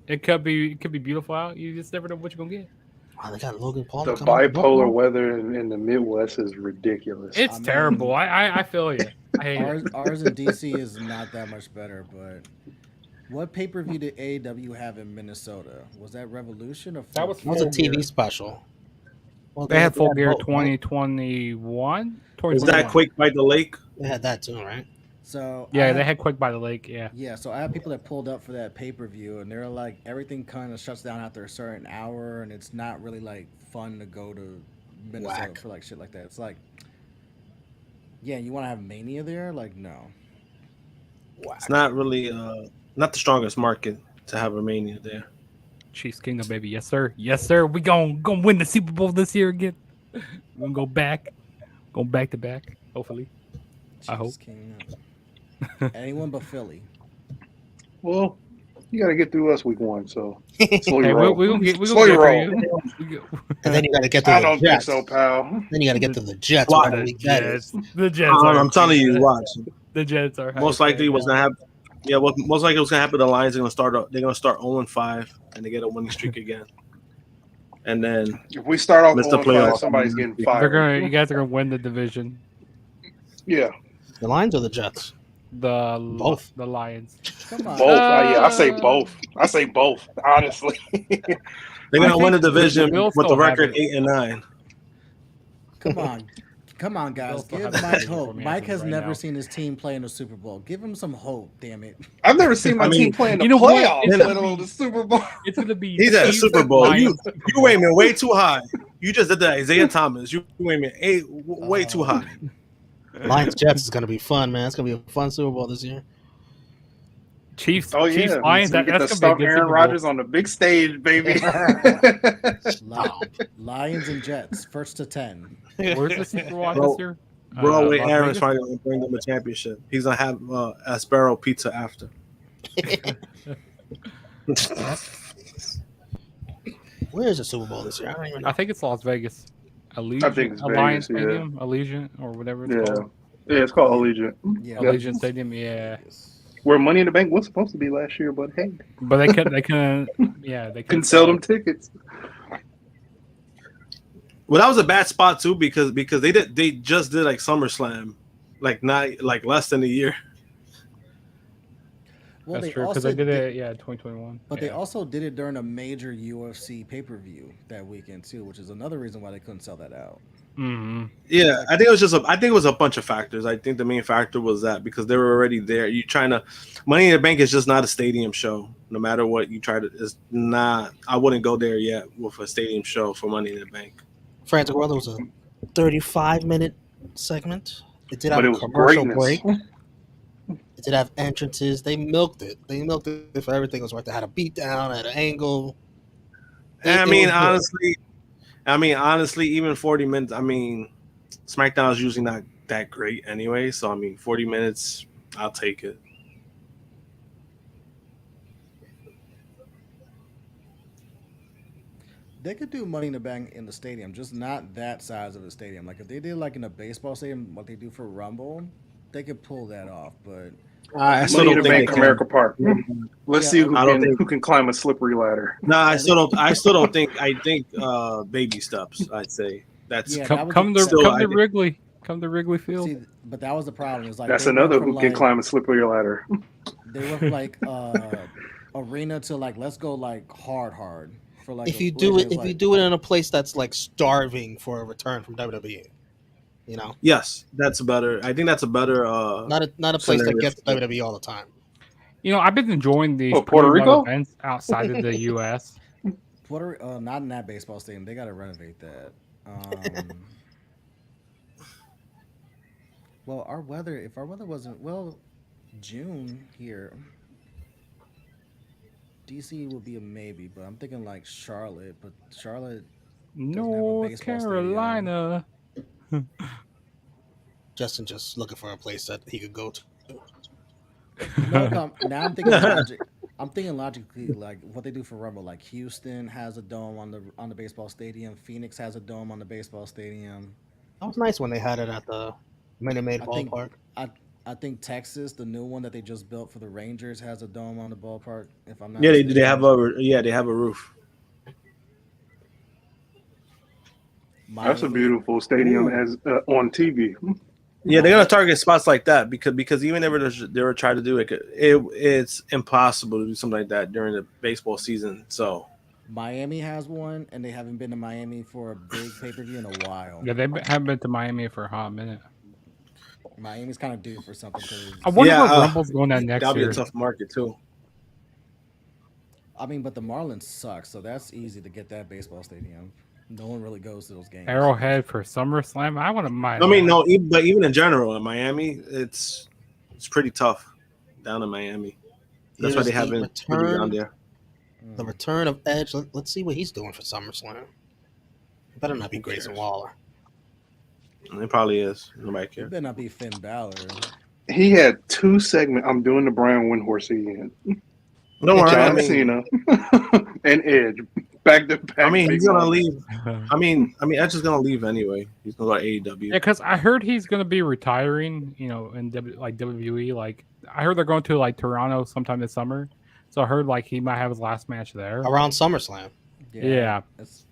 It could be beautiful out. You just never know what you're gonna get. Wow, they got Logan Paul. The coming to bipolar Buffalo. weather in the Midwest is ridiculous. It's mean, terrible. I feel you. I hate it. ours in DC is not that much better. But what pay per view did AEW have in Minnesota? Was that Revolution or That was It was a Full TV Gear. special. Well, They had Full had Gear both, right? 2021. Is that Quake by the Lake? They had that too, right? So Yeah, I they had Quick by the Lake. Yeah. Yeah, so I have people that pulled up for that pay per view, and they're like, everything kind of shuts down after a certain hour, and it's not really like fun to go to Minnesota Whack. for like shit like that. It's like, yeah, you want to have Mania there? Like, no. It's not really not the strongest market to have a Mania there. Chiefs Kingdom, baby. Yes, sir. Yes, sir. We gonna win the Super Bowl this year again. We're gonna go back to back. Hopefully. I hope. Chiefs King, anyone but Philly. Well, you got to get through us week one, so slow Hey, your roll. we gonna get Slow your through roll. you. We get- And then you got to get to I the don't think Jets. so, pal. Then you got to get to the Jets. Why? Whatever The week that is. Jets. The Jets. Are I'm telling you, watch. The Jets are Most hyped likely, right what's now. gonna happen? Yeah, most likely what's gonna happen? The Lions are gonna start. They're gonna start 0-5, and they get a winning streak again. And then If we start off Miss the 0-5, playoffs. somebody's getting They're fired. you guys are gonna win the division. Yeah, The Lions or the Jets? Both. The Lions. Come on. both. Yeah, I say both. I say both. Honestly, they're gonna I win the think the division Bills with the still have record it. 8-9. Come on, guys. Still Give have Mike it hope. for me Mike as of has right never now. seen his team play in the Super Bowl. Give him some hope, damn it. I've never seen my I mean, team play in the you know what? playoffs, It's let gonna alone be- the Super Bowl. It's gonna be. He's at a Chiefs, Super Bowl. Lions, You aiming way too high. You just did that, Isaiah Thomas. You aiming way too high. Lions Jets is going to be fun, man. It's going to be a fun Super Bowl this year. Chiefs. Oh Chiefs, yeah, Lions. we get to That's gonna stomp be a good Aaron Super Bowl. Rodgers on the big stage, baby. Lions and Jets, 1st to 10. Where's the Super Bowl Bro, this year? Broadway Las Aaron's Vegas? finally gonna bring them a championship. He's gonna have Aspero pizza after. Where is the Super Bowl this year? I don't even know. I think it's Las Vegas. Allegiant, I think it's Alliance Vegas, yeah. Stadium, Allegiant, or whatever it's Yeah. called. Yeah, it's called Allegiant. Yeah. Allegiant Stadium, yeah. Where Money in the Bank was supposed to be last year, but hey, But they couldn't, yeah, they couldn't sell them tickets. Well, that was a bad spot too because they just did like SummerSlam, not less than a year. Well, That's they true, because also they did it, 2021. But they yeah. also did it during a major UFC pay per view that weekend too, which is another reason why they couldn't sell that out. Mhm. Yeah, I think it was a bunch of factors. I think the main factor was that because they were already there. You trying to Money in the Bank is just not a stadium show. No matter what you try to, it's not. I wouldn't go there yet with a stadium show for Money in the Bank. Frantic World was a 35-minute segment. It did have But it a was commercial greatness. break. It did have entrances. They milked it. They milked it for everything was worth. They had a beat down at an angle. And It I mean, was good. honestly, even 40 minutes. I mean, SmackDown is usually not that great anyway. So I mean, 40 minutes, I'll take it. They could do Money in the Bank in the stadium, just not that size of the stadium. Like if they did like in a baseball stadium, what they do for Rumble, they could pull that off. But I still Money in don't the think Bank, they can. America Park. Let's Yeah, see who I don't can think- who can climb a slippery ladder. Nah, I still don't think. I think baby steps. I'd say that's Yeah, that Come, was come the- to still, come I to think- Wrigley. Come to Wrigley Field. see, but that was the problem. Is like That's they went another from, who can like- climb a slippery ladder. They went from like arena to like let's go like hard for like If a- you do like, it, if you do it in a place that's like starving for a return from WWE, You know, Yes, that's better. I think that's a better. not a place that scenario gets for it. WWE all the time. I've been enjoying these Oh, Puerto premium Rico? events outside of the U.S. Not in that baseball stadium. They got to renovate that. Well, if our weather wasn't June here, DC would be a maybe, but I'm thinking like Charlotte, but Charlotte doesn't have a North baseball stadium. Carolina. Justin just looking for a place that he could go to. No, now I'm thinking logic. I'm thinking logically, like what they do for Rumble. Like Houston has a dome on the baseball stadium. Phoenix has a dome on the baseball stadium. That was nice when they had it at the Minute Maid I think ballpark. I I think Texas, the new one that they just built for the Rangers, has a dome on the ballpark. If I'm not Yeah, they have mistaken. they have a roof. That's a Miami. beautiful stadium Ooh, as on TV. Yeah, they're gonna Miami. target spots like that because even if they were trying to do it's impossible to do something like that during the baseball season. So Miami has one, and they haven't been to Miami for a big pay per view in a while. Yeah, haven't been to Miami for a hot minute. Miami's kind of due for something I because wonder yeah, where Rumble's going at next that'll be a year. tough market too. I mean, but the Marlins suck, so that's easy to get that baseball stadium. No one really goes to those games. Arrowhead for SummerSlam. I wouldn't mind I mean, that. no, but even in general in Miami, it's pretty tough down in Miami. That's why Here's they the haven't put it down return, there. the return of Edge. Let's see what he's doing for SummerSlam. It better not be Who Grayson cares? Waller. It probably is. Nobody It cares. better not be Finn Balor. He had 2 segments. I'm doing the Brian Windhorse again. Don't worry. John Cena and Edge back to back. He's big gonna moments. leave. Edge is gonna leave anyway. He's gonna go to AEW. Yeah, because I heard he's going to be retiring, in WWE. Like, I heard they're going to, like, Toronto sometime this summer. So I heard, like, he might have his last match there. Around SummerSlam. Yeah. It's,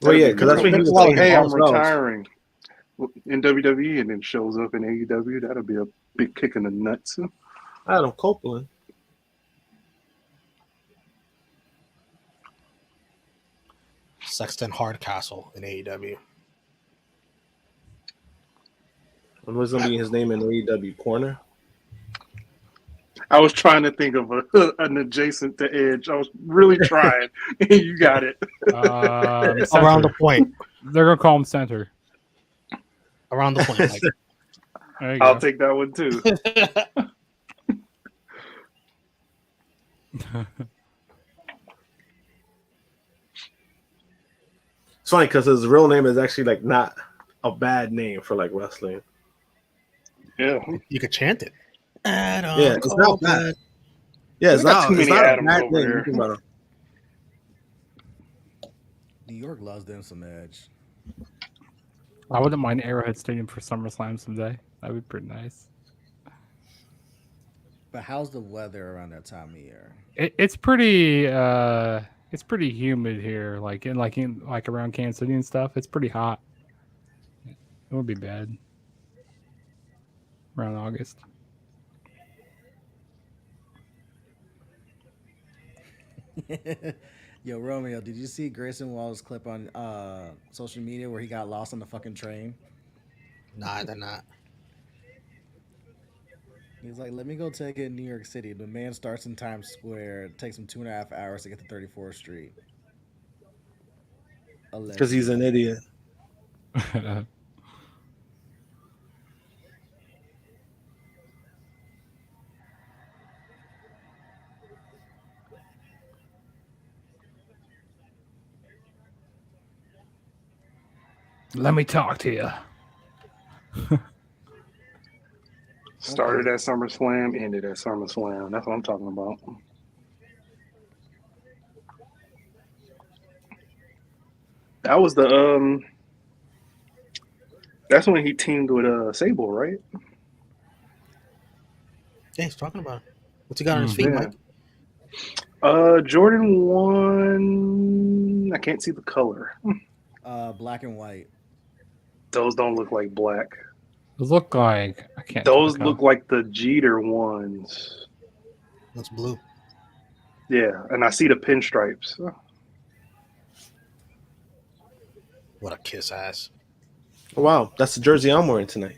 Well, yeah, because that's what he was saying. Hey, I'm himself. retiring in WWE, and then shows up in AEW. That'll be a big kick in the nuts. Adam Copeland. Sexton Hardcastle in AEW. What was gonna be his name in AEW corner? I was trying to think of an adjacent to Edge. I was really trying. You got it. Around Center. the point. They're going to call him center. Around the point. Like, There you I'll go. take that one too. It's funny because his real name is actually like not a bad name for like wrestling. Yeah. you could chant it. Adam Yeah, it's not bad. Copeland. Yeah, it's We got not. too It's many not a Adams bad over name. here. You think about it. New York loves them some Edge. I wouldn't mind Arrowhead Stadium for SummerSlam someday. That would be pretty nice. But how's the weather around that time of year? It's pretty humid here, like around Kansas City and stuff. It's pretty hot. It would be bad around August. Yo, Romeo, did you see Grayson Waller's clip on social media where he got lost on the fucking train? Nah, they're not. He's like, let me go take it in New York City. The man starts in Times Square. It takes him 2.5 hours to get to 34th Street. Because he's an idiot. Let me talk to you. Started at SummerSlam, ended at SummerSlam. That's what I'm talking about. That was the That's when he teamed with Sable, right? Yeah, he's talking about it. What's he got on his feet, Yeah. Mike? Jordan 1. I can't see the color. Black and white. Those don't look like black. Those look like I can't. Those tell. look like the Jeter ones. That's blue. Yeah, and I see the pinstripes. What a kiss ass. Oh, wow, that's the jersey I'm wearing tonight.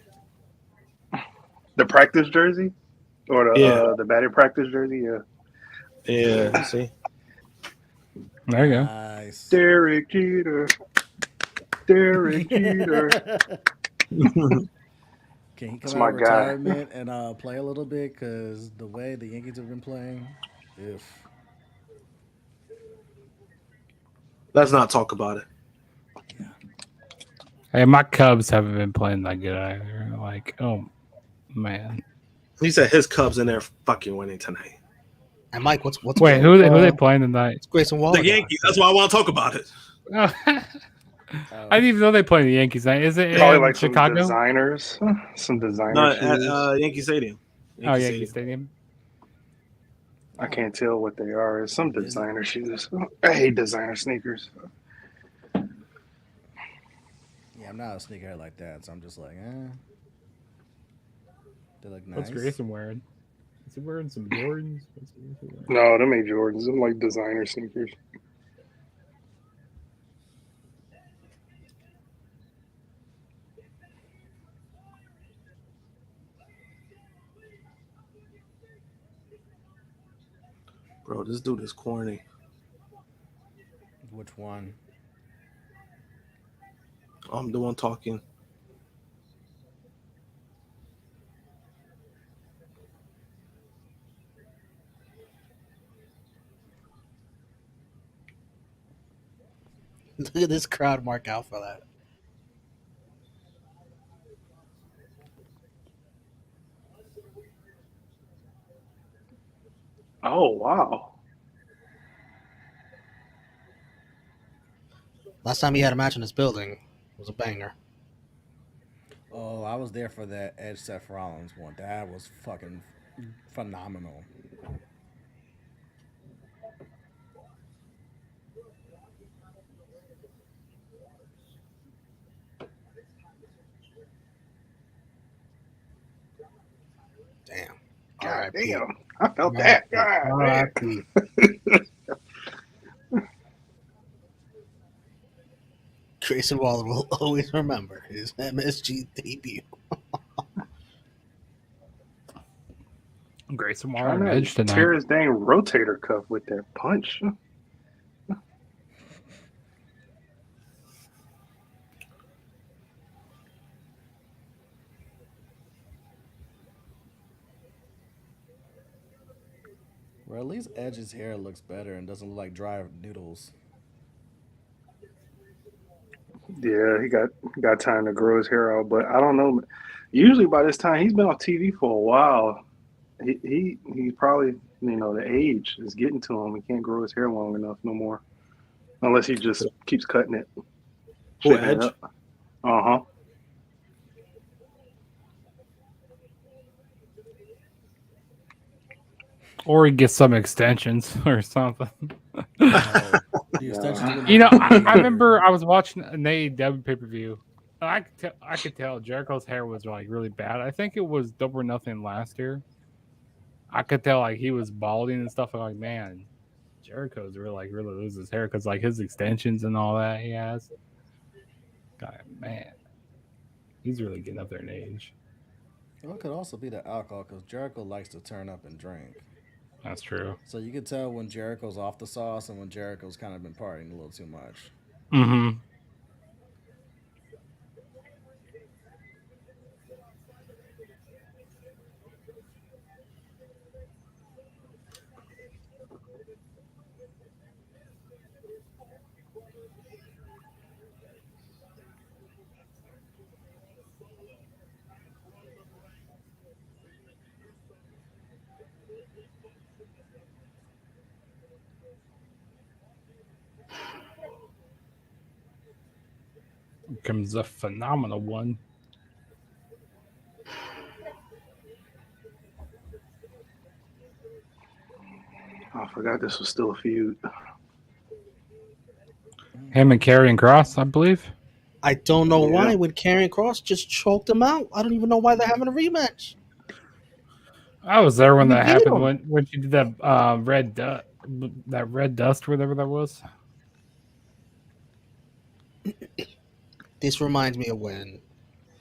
The practice jersey or Yeah. the batting practice jersey. Yeah. Yeah. See. There you go. Nice. Derek Jeter. Derek Jeter. Can he That's come out my of guy. retirement and play a little bit? Because the way the Yankees have been playing, if Let's not talk about it. Hey, my Cubs haven't been playing that good either. Like, oh man. He said his Cubs in there fucking winning tonight. And Mike, what's Wait, good? who are they playing tonight? It's Grayson Waller. The Yankees. That's why I want to talk about it. Oh, I didn't even know they play the Yankees night. Is it Probably in like Chicago? some designers. Some designer No, shoes. at Yankee Stadium. Yankee Stadium. I can't tell what they are. It's some designer shoes. I hate designer sneakers. yeah, I'm not a sneakerhead like that, so I'm just like, they look nice. What's Grayson wearing? Is he wearing some Jordans? No, them ain't Jordans. Them like designer sneakers. Bro, this dude is corny. Which one? I'm the one talking. Look at this crowd mark out for that. Oh, wow. Last time he had a match in this building was a banger. Oh, I was there for that Edge Seth Rollins one. That was fucking phenomenal. Damn. God R.I.P. damn. I felt that. God damn. R.I.P. Grayson Waller will always remember his MSG debut. Grayson Waller Trying and to Edge tonight. tear his dang rotator cuff with that punch. Well, at least Edge's hair looks better and doesn't look like dry noodles. Yeah, he got time to grow his hair out, but I don't know. Usually by this time he's been on TV for a while. He probably the age is getting to him. He can't grow his hair long enough no more, unless he just keeps cutting it. Who, Edge? Uh-huh. Or he gets some extensions or something. The extensions wouldn't You know, be- I remember I was watching an AEW pay-per-view. I could tell Jericho's hair was like really bad. I think it was Double or Nothing last year. I could tell like he was balding and stuff. I'm like, man, Jericho's really loses his hair because like his extensions and all that he has. God, man, he's really getting up there in age. Well, it could also be the alcohol because Jericho likes to turn up and drink. That's true. So you could tell when Jericho's off the sauce and when Jericho's kind of been partying a little too much. Mm-hmm. Here comes a phenomenal one. I forgot this was still a feud. Him and Karrion Kross, I believe. I don't know why Yeah. when Karrion Kross just choked him out. I don't even know why they're having a rematch. I was there when You that beat happened. him. When she did that red dust, whatever that was. This reminds me of when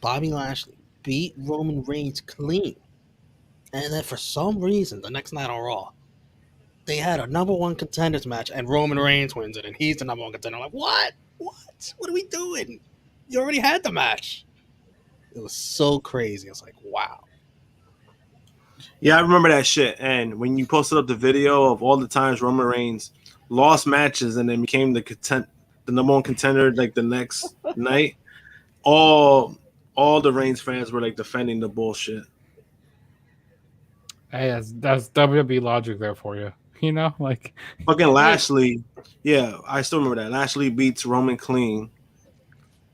Bobby Lashley beat Roman Reigns clean, and then for some reason, the next night on Raw, they had a number one contenders match, and Roman Reigns wins it, and he's the number one contender. I'm like, what? What? What are we doing? You already had the match. It was so crazy. I was like, wow. Yeah, I remember that shit. And when you posted up the video of all the times Roman Reigns lost matches and then became the number one contender like the next night, all the Reigns fans were like defending the bullshit. Hey, that's WWE logic there for you. You know, like Fucking Lashley, yeah, I still remember that. Lashley beats Roman clean,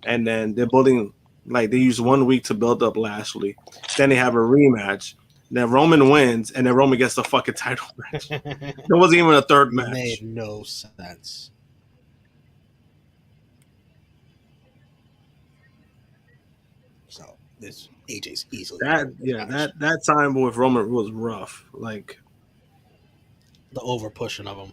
and then they're building like they use 1 week to build up Lashley. Then they have a rematch. Then Roman wins, and then Roman gets the fucking title match. There wasn't even a third It match. made no sense. So this AJ's easily That time with Roman was rough. Like the over pushing of him.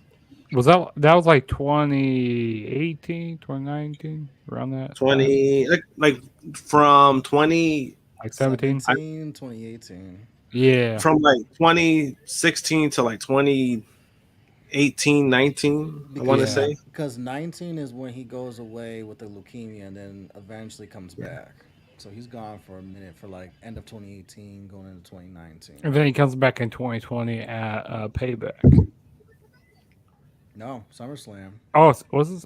was that was like 2018, 2019, around that 20, like from 20, like 17. 2018. Yeah, from like 2016 to like 2018, 19. I want to Yeah. say. Because 19 is when he goes away with the leukemia and then eventually comes back. So he's gone for a minute for like end of 2018 going into 2019. and then he comes back in 2020 at Payback. No, SummerSlam. Oh, was this?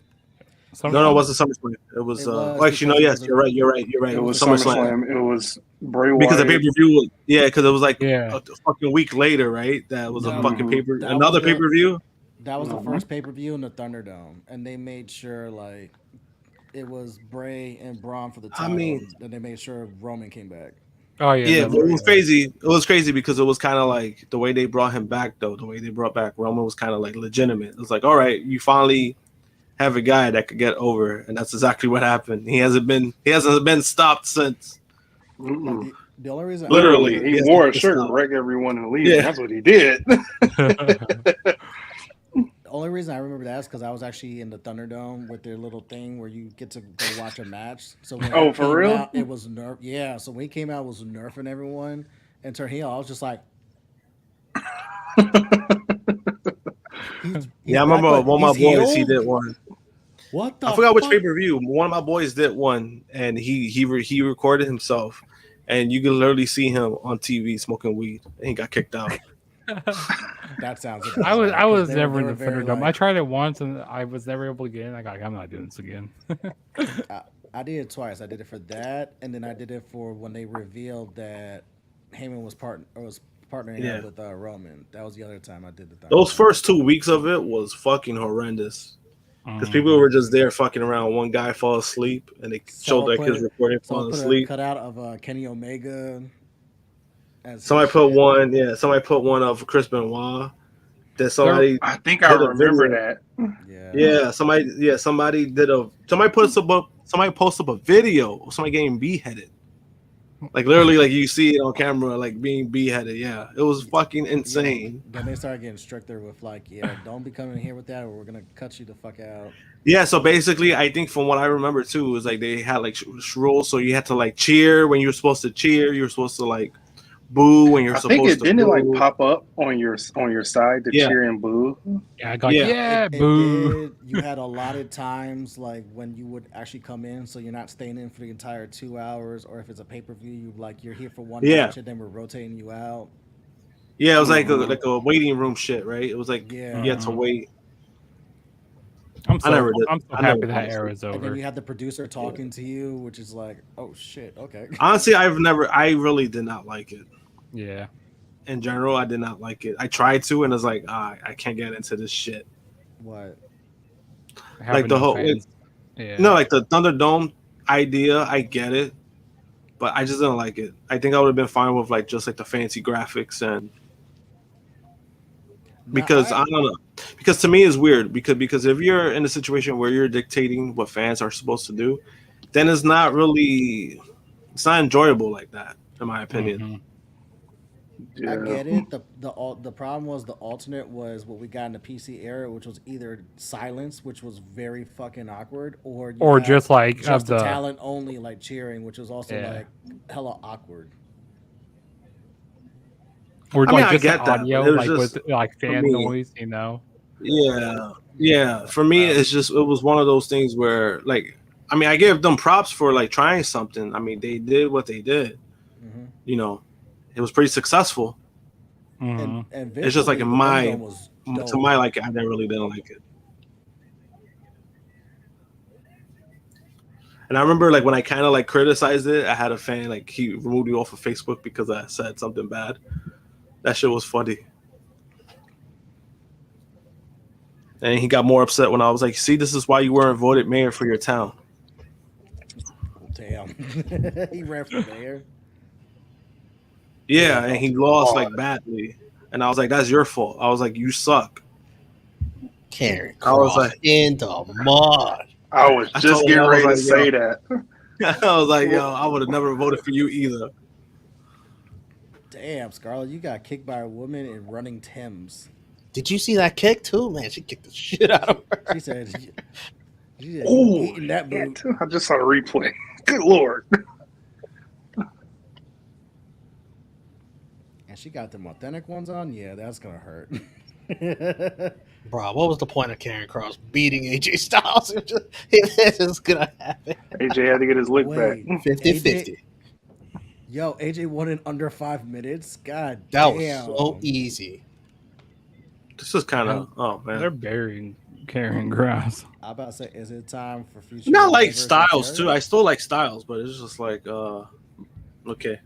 No, it wasn't SummerSlam. It was. It was Well, actually, no. because it Yes, was you're right. You're right. It was SummerSlam. SummerSlam. It was Bray Wyatt. Because the pay per view was because it was like Yeah. a fucking week later, right? That was a No, fucking paper. that Another was the- pay per view. That was the Mhm. first pay per view in the Thunderdome, and they made sure like it was Bray and Braun for the I title. mean- then they made sure Roman came back. Oh yeah, Yeah, that's but it right. was crazy. It was crazy because it was kind of like the way they brought him back, though. The way they brought back Roman was kind of like legitimate. It was like, all right, you finally have a guy that could get over, and that's exactly what happened. He hasn't been stopped since. Mm-mm. Like, the only reason Literally, He he has wore to a shirt and stop. wrecked everyone in the league. Yeah. That's what he did. The only reason I remember that is because I was actually in the Thunderdome with their little thing where you get to go watch a match. So when Oh, it for came real? out, it was nerf. Yeah, so when he came out, it was nerfing everyone and turn heel. I was just like, he's Yeah, I back, remember but one of my he's boys. He healed? did one. What the? I forgot which fuck? pay per view. One of my boys did one, and he recorded himself, and you can literally see him on TV smoking weed, and he got kicked out. That sounds. I was about right, 'cause was they were- never they in were the very, Thunderdome. I like- tried it once and I was never able to get in. I'm not doing this again. I did it twice. I did it for that, and then I did it for when they revealed that Heyman was partnering Yeah. up with Roman. That was the other time I did the Thunderdome. Those first 2 weeks of it was fucking horrendous because people were just there fucking around. One guy fall asleep, and they showed Someone like put his it- recording Someone falling put a asleep. cutout of Kenny Omega. As Somebody his put shit. one, yeah. Somebody put one of Chris Benoit. Then somebody, I think I did a remember video. that. Yeah. somebody posted up a video of somebody getting beheaded. Like literally, like you see it on camera, like being beheaded. Yeah, it was fucking insane. Then they started getting stricter with like, yeah, don't be coming in here with that, or we're gonna cut you the fuck out. Yeah, so basically, I think from what I remember too is like they had like rules, so you had to like cheer when you were supposed to cheer, you were supposed to like boo when you're I supposed think it to didn't boo. like pop up on your side to Yeah. cheer and boo. Yeah, I got Yeah. It boo. did. You had allotted times like when you would actually come in, so you're not staying in for the entire 2 hours, or if it's a pay per view, you like you're here for one Yeah. match and then we're rotating you out. Yeah, it was like Mhm. like a waiting room shit, right? It was like Yeah. you had to wait. I'm I never so did. I'm so I happy never that did. era is And then over. you had the producer talking to you, which is like, oh shit, okay. Honestly, I really did not like it. Yeah. In general, I did not like it. I tried to, and it's like, I can't get into this shit. What? Having the no whole- fans. Yeah. No, like the Thunderdome idea, I get it, but I just didn't like it. I think I would have been fine with like just like the fancy graphics and because I don't know. Because to me it's weird because if you're in a situation where you're dictating what fans are supposed to do, then it's not enjoyable like that, in my opinion. Mhm. I Yeah. get it. The problem was the alternate was what we got in the PC era, which was either silence, which was very fucking awkward, or you Or have just like just of the the talent only like cheering, which was also yeah, like hella awkward. or I mean, like I just the get that, but audio, it was like just with like for fan me. noise, you know. Yeah, yeah. For me, it's just it was one of those things where, like, I mean, I give them props for like trying something. I mean, they did what they did. Hmm. You know, it was pretty successful. Hmm. And It's just like visually, in the Woman my Zone was to dope. my like, I didn't really didn't like it. And I remember like when I kind of like criticized it, I had a fan like he removed me off of Facebook because I said something bad. That shit was funny. And he got more upset when I was like, "See, this is why you weren't voted mayor for your town." Damn, he ran for mayor. Yeah, and he lost like Hard. badly. And I was like, "That's your fault." I was like, "You suck." Carrying I was Cross like, in the mud. I was I just told him, getting I was ready to like, "Yo," say that. I was like, "Yo, I would have never voted for you either." Damn, Scarlett, you got kicked by a woman in running Thames. Did you see that kick too? Man, she kicked the shit out of her. She said, "You Oh eating that boot?" shit! I just saw the replay. Good lord. And she got them authentic ones on. Yeah, that's gonna hurt. Bro, what was the point of Karen Cross beating AJ Styles? It's just gonna happen. AJ had to get his lick Wait, back. 50-50. Yo, AJ won in under 5 minutes. God That damn. was so easy. This is kind of They're man. burying carrying grass. I about to say, is it time for future? Not like versus Styles too. Carrier? I still like Styles, but it's just like okay.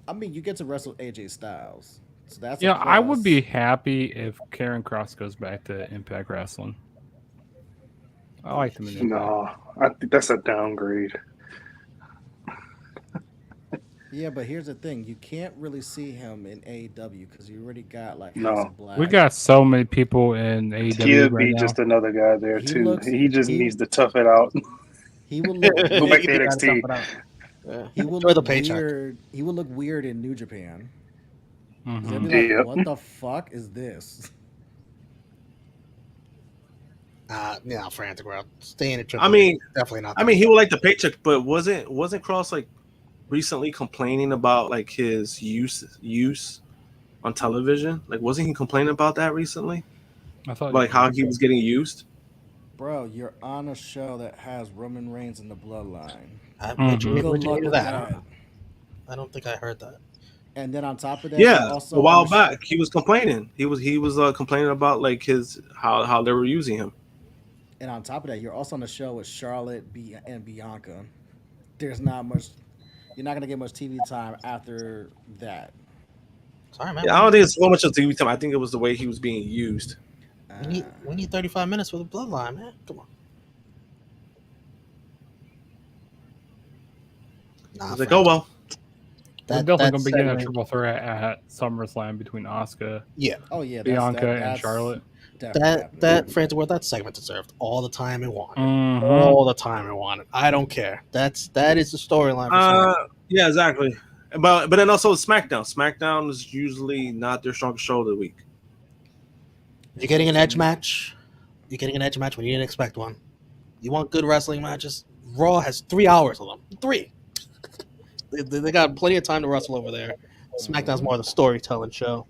I mean, you get to wrestle AJ Styles, so that's Yeah, a I would be plus. happy if Karen Cross goes back to Impact Wrestling. I like them in Impact. No, I think that's a downgrade. Yeah, but here's the thing: you can't really see him in AEW because you already got like House No. of Black. We got so many people in AEW He'll right be now. just another guy there He too. looks. He just He needs to tough it out. he will look. Go back to You gotta tough NXT. it out. Yeah. He will Enjoy the look paycheck. weird. He will look weird in New Japan. Because they'll Mhm. be like, Yep. "What the fuck is this?" Yeah, frantic world. Staying in I mean, definitely not. I mean, he would like the paycheck, but wasn't Cross like recently complaining about like his use on television? Like, wasn't he complaining about that recently? I thought Like how he was getting used? Bro, you're on a show that has Roman Reigns in the bloodline. Where'd you Good hear luck with that? that. I don't think I heard that. And then on top of that, Yeah, you're also a while on back he was complaining. He was complaining about like his how they were using him. and on top of that, you're also on the show with Charlotte and Bianca. There's not much. You're not gonna get much TV time after that. Sorry, man. Yeah, I don't think it's so much of TV time. I think it was the way he was being used. We need 35 minutes for the bloodline, man. Come on. Nah, He's like, oh well. We're definitely gonna be getting a triple threat at SummerSlam between Asuka, Yeah, Oh yeah, Bianca, and Charlotte. that frantic world, that segment deserved all the time it wanted. Mhm. All the time it wanted. I don't care. That is the storyline. Yeah, exactly. But then also SmackDown. SmackDown is usually not their strongest show of the week. You're getting an edge match. You're getting an edge match when you didn't expect one. You want good wrestling matches? Raw has 3 hours of them. 3. They got plenty of time to wrestle over there. SmackDown's more of the storytelling show.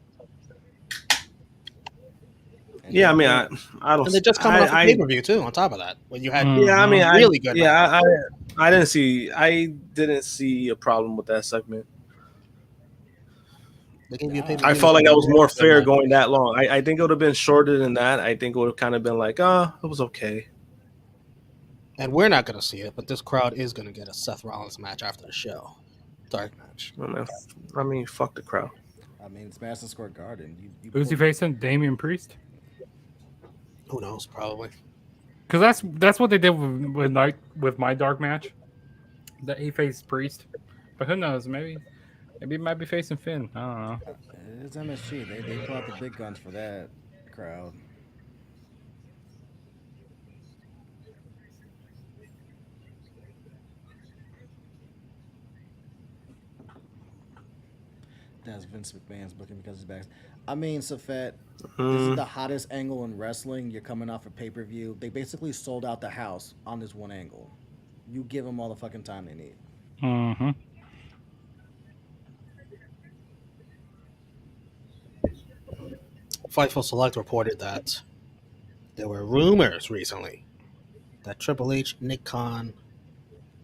Yeah, I mean, I don't. And they're just coming off a pay-per-view too. On top of that, when you had Yeah, I mean, really good. Yeah, I didn't see a problem with that segment. They gave you a I felt like that was more fair going that long. I think it would have been shorter than that. I think it would have kind of been like, it was okay. And we're not going to see it, but this crowd is going to get a Seth Rollins match after the show. Dark match. I mean, fuck the crowd. I mean, it's Madison Square Garden. Who's he facing? Damian Priest? Who knows? Probably. Because that's what they did with my dark match. That he faced Priest, but who knows? Maybe he might be facing Finn. I don't know. It's MSG. They pull out the big guns for that crowd. That's Vince McMahon's booking because he's back. I mean, Safet, this is Mm. the hottest angle in wrestling. You're coming off a pay per view. They basically sold out the house on this one angle. You give them all the fucking time they need. Mm-hmm. Fightful Select reported that there were rumors recently that Triple H and Nick Khan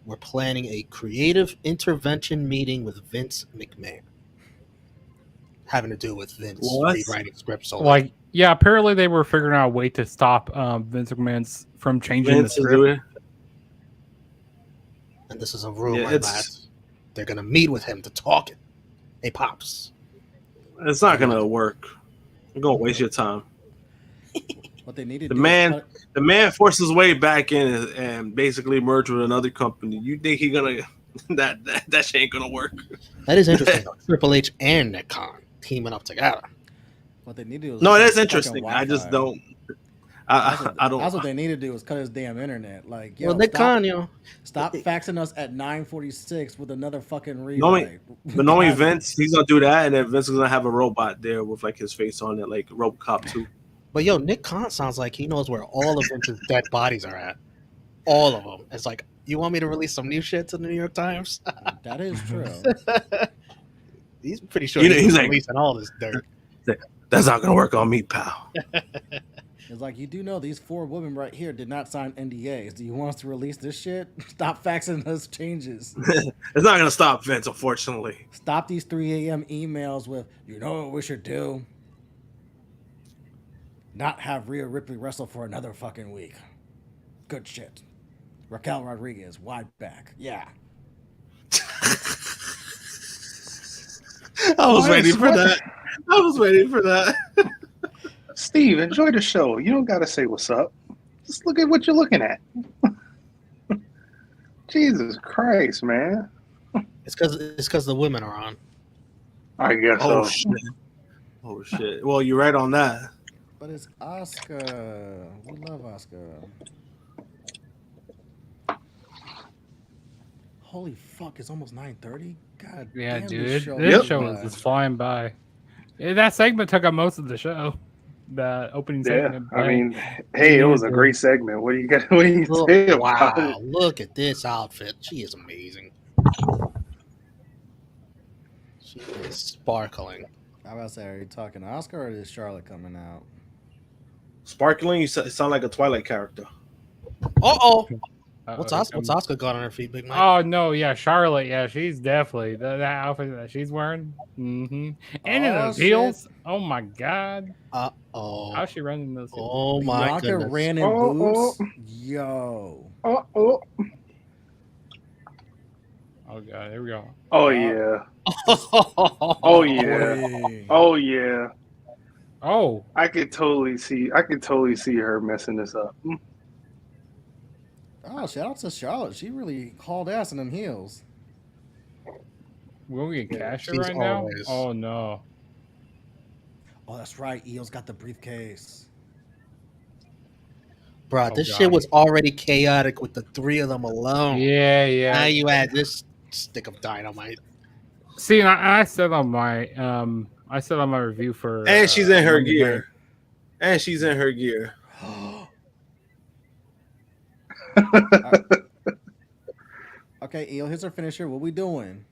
were planning a creative intervention meeting with Vince McMahon, having to do with Vince What? rewriting scripts. Like, yeah, apparently they were figuring out a way to stop Vince McMahon's from changing Vince the is script. doing. and this is a rumor Yeah, that it's they're going to meet with him to talk it. Hey, Pops. it's not gonna work. You're gonna waste your time. What they need to The do man, is the man forced his way back in and basically merged with another company. You think he gonna that shit ain't gonna work? That is interesting, though. Triple H and Nick Khan teaming up together. what they need to do is No, it cut is fucking interesting. I just Wi-Fi. don't. I don't. That's what they need to do is cut his damn internet. Like, yo, Well, Nick Khan, stop faxing us at 9:46 with another fucking Normally- rewrite. But knowing God, Vince, he's gonna do that, and then Vince is gonna have a robot there with like his face on it, like RoboCop 2. But Nick Khan sounds like he knows where all of Vince's dead bodies are at. All of them. It's like, you want me to release some new shit to the New York Times? that is true. He's pretty sure You know, he's he's like- releasing all this dirt. That's not gonna work on me, pal. It's like, you do know these 4 women right here did not sign NDAs. Do you want us to release this shit? Stop faxing us changes. It's not gonna stop Vince, unfortunately. Stop these 3 a.m. emails with, you know what we should do? Not have Rhea Ripley wrestle for another fucking week. Good shit. Raquel Rodriguez, wide back. Yeah. I was What? waiting for that. I was waiting for that. Steve, enjoy the show. You don't gotta say what's up. Just look at what you're looking at. Jesus Christ, man. It's because the women are on. I guess Oh so. shit. Oh shit. Well, you're right on that. But it's Oscar. We love Oscar. Holy fuck, it's almost 9:30? God Yeah, damn, dude. this show This went show by. is just flying by. Yeah, that segment took up most of the show. The opening Yeah, segment. I mean, hey, it was a great segment. What do you got? What do you Look, say about wow, it? look at this outfit. She is amazing. She is sparkling. I was about to say, are you talking Oscar or is Charlotte coming out? Sparkling, you sound like a Twilight character. Uh-oh. Uh-oh, What's here Oscar? What's comes- Oscar got on her feet, Big Mike? Oh no, yeah, Charlotte. Yeah, she's definitely that outfit that she's wearing. Mm-hmm. And in Oh, those heels. Oh my god, Uh-oh. how's she running those heels? Oh, my Bianca goodness. ran in Oh, boobs? Yo. Oh, Oh god, here we go. oh yeah. Oh yeah. Hey. Oh yeah. Oh, I could totally see her messing this up. Oh, shout out to Charlotte. She really hauled ass in them heels. will we get cash she's right now? always- Oh no. Oh, that's right. Eo's got the briefcase. Bro, Oh, this God. shit was already chaotic with the 3 of them alone. Yeah, Now yeah. you add this stick of dynamite. See, and I said on my review for And she's in her Monday gear. And she's in her gear. Okay, Eo, here's our finisher. What we doing?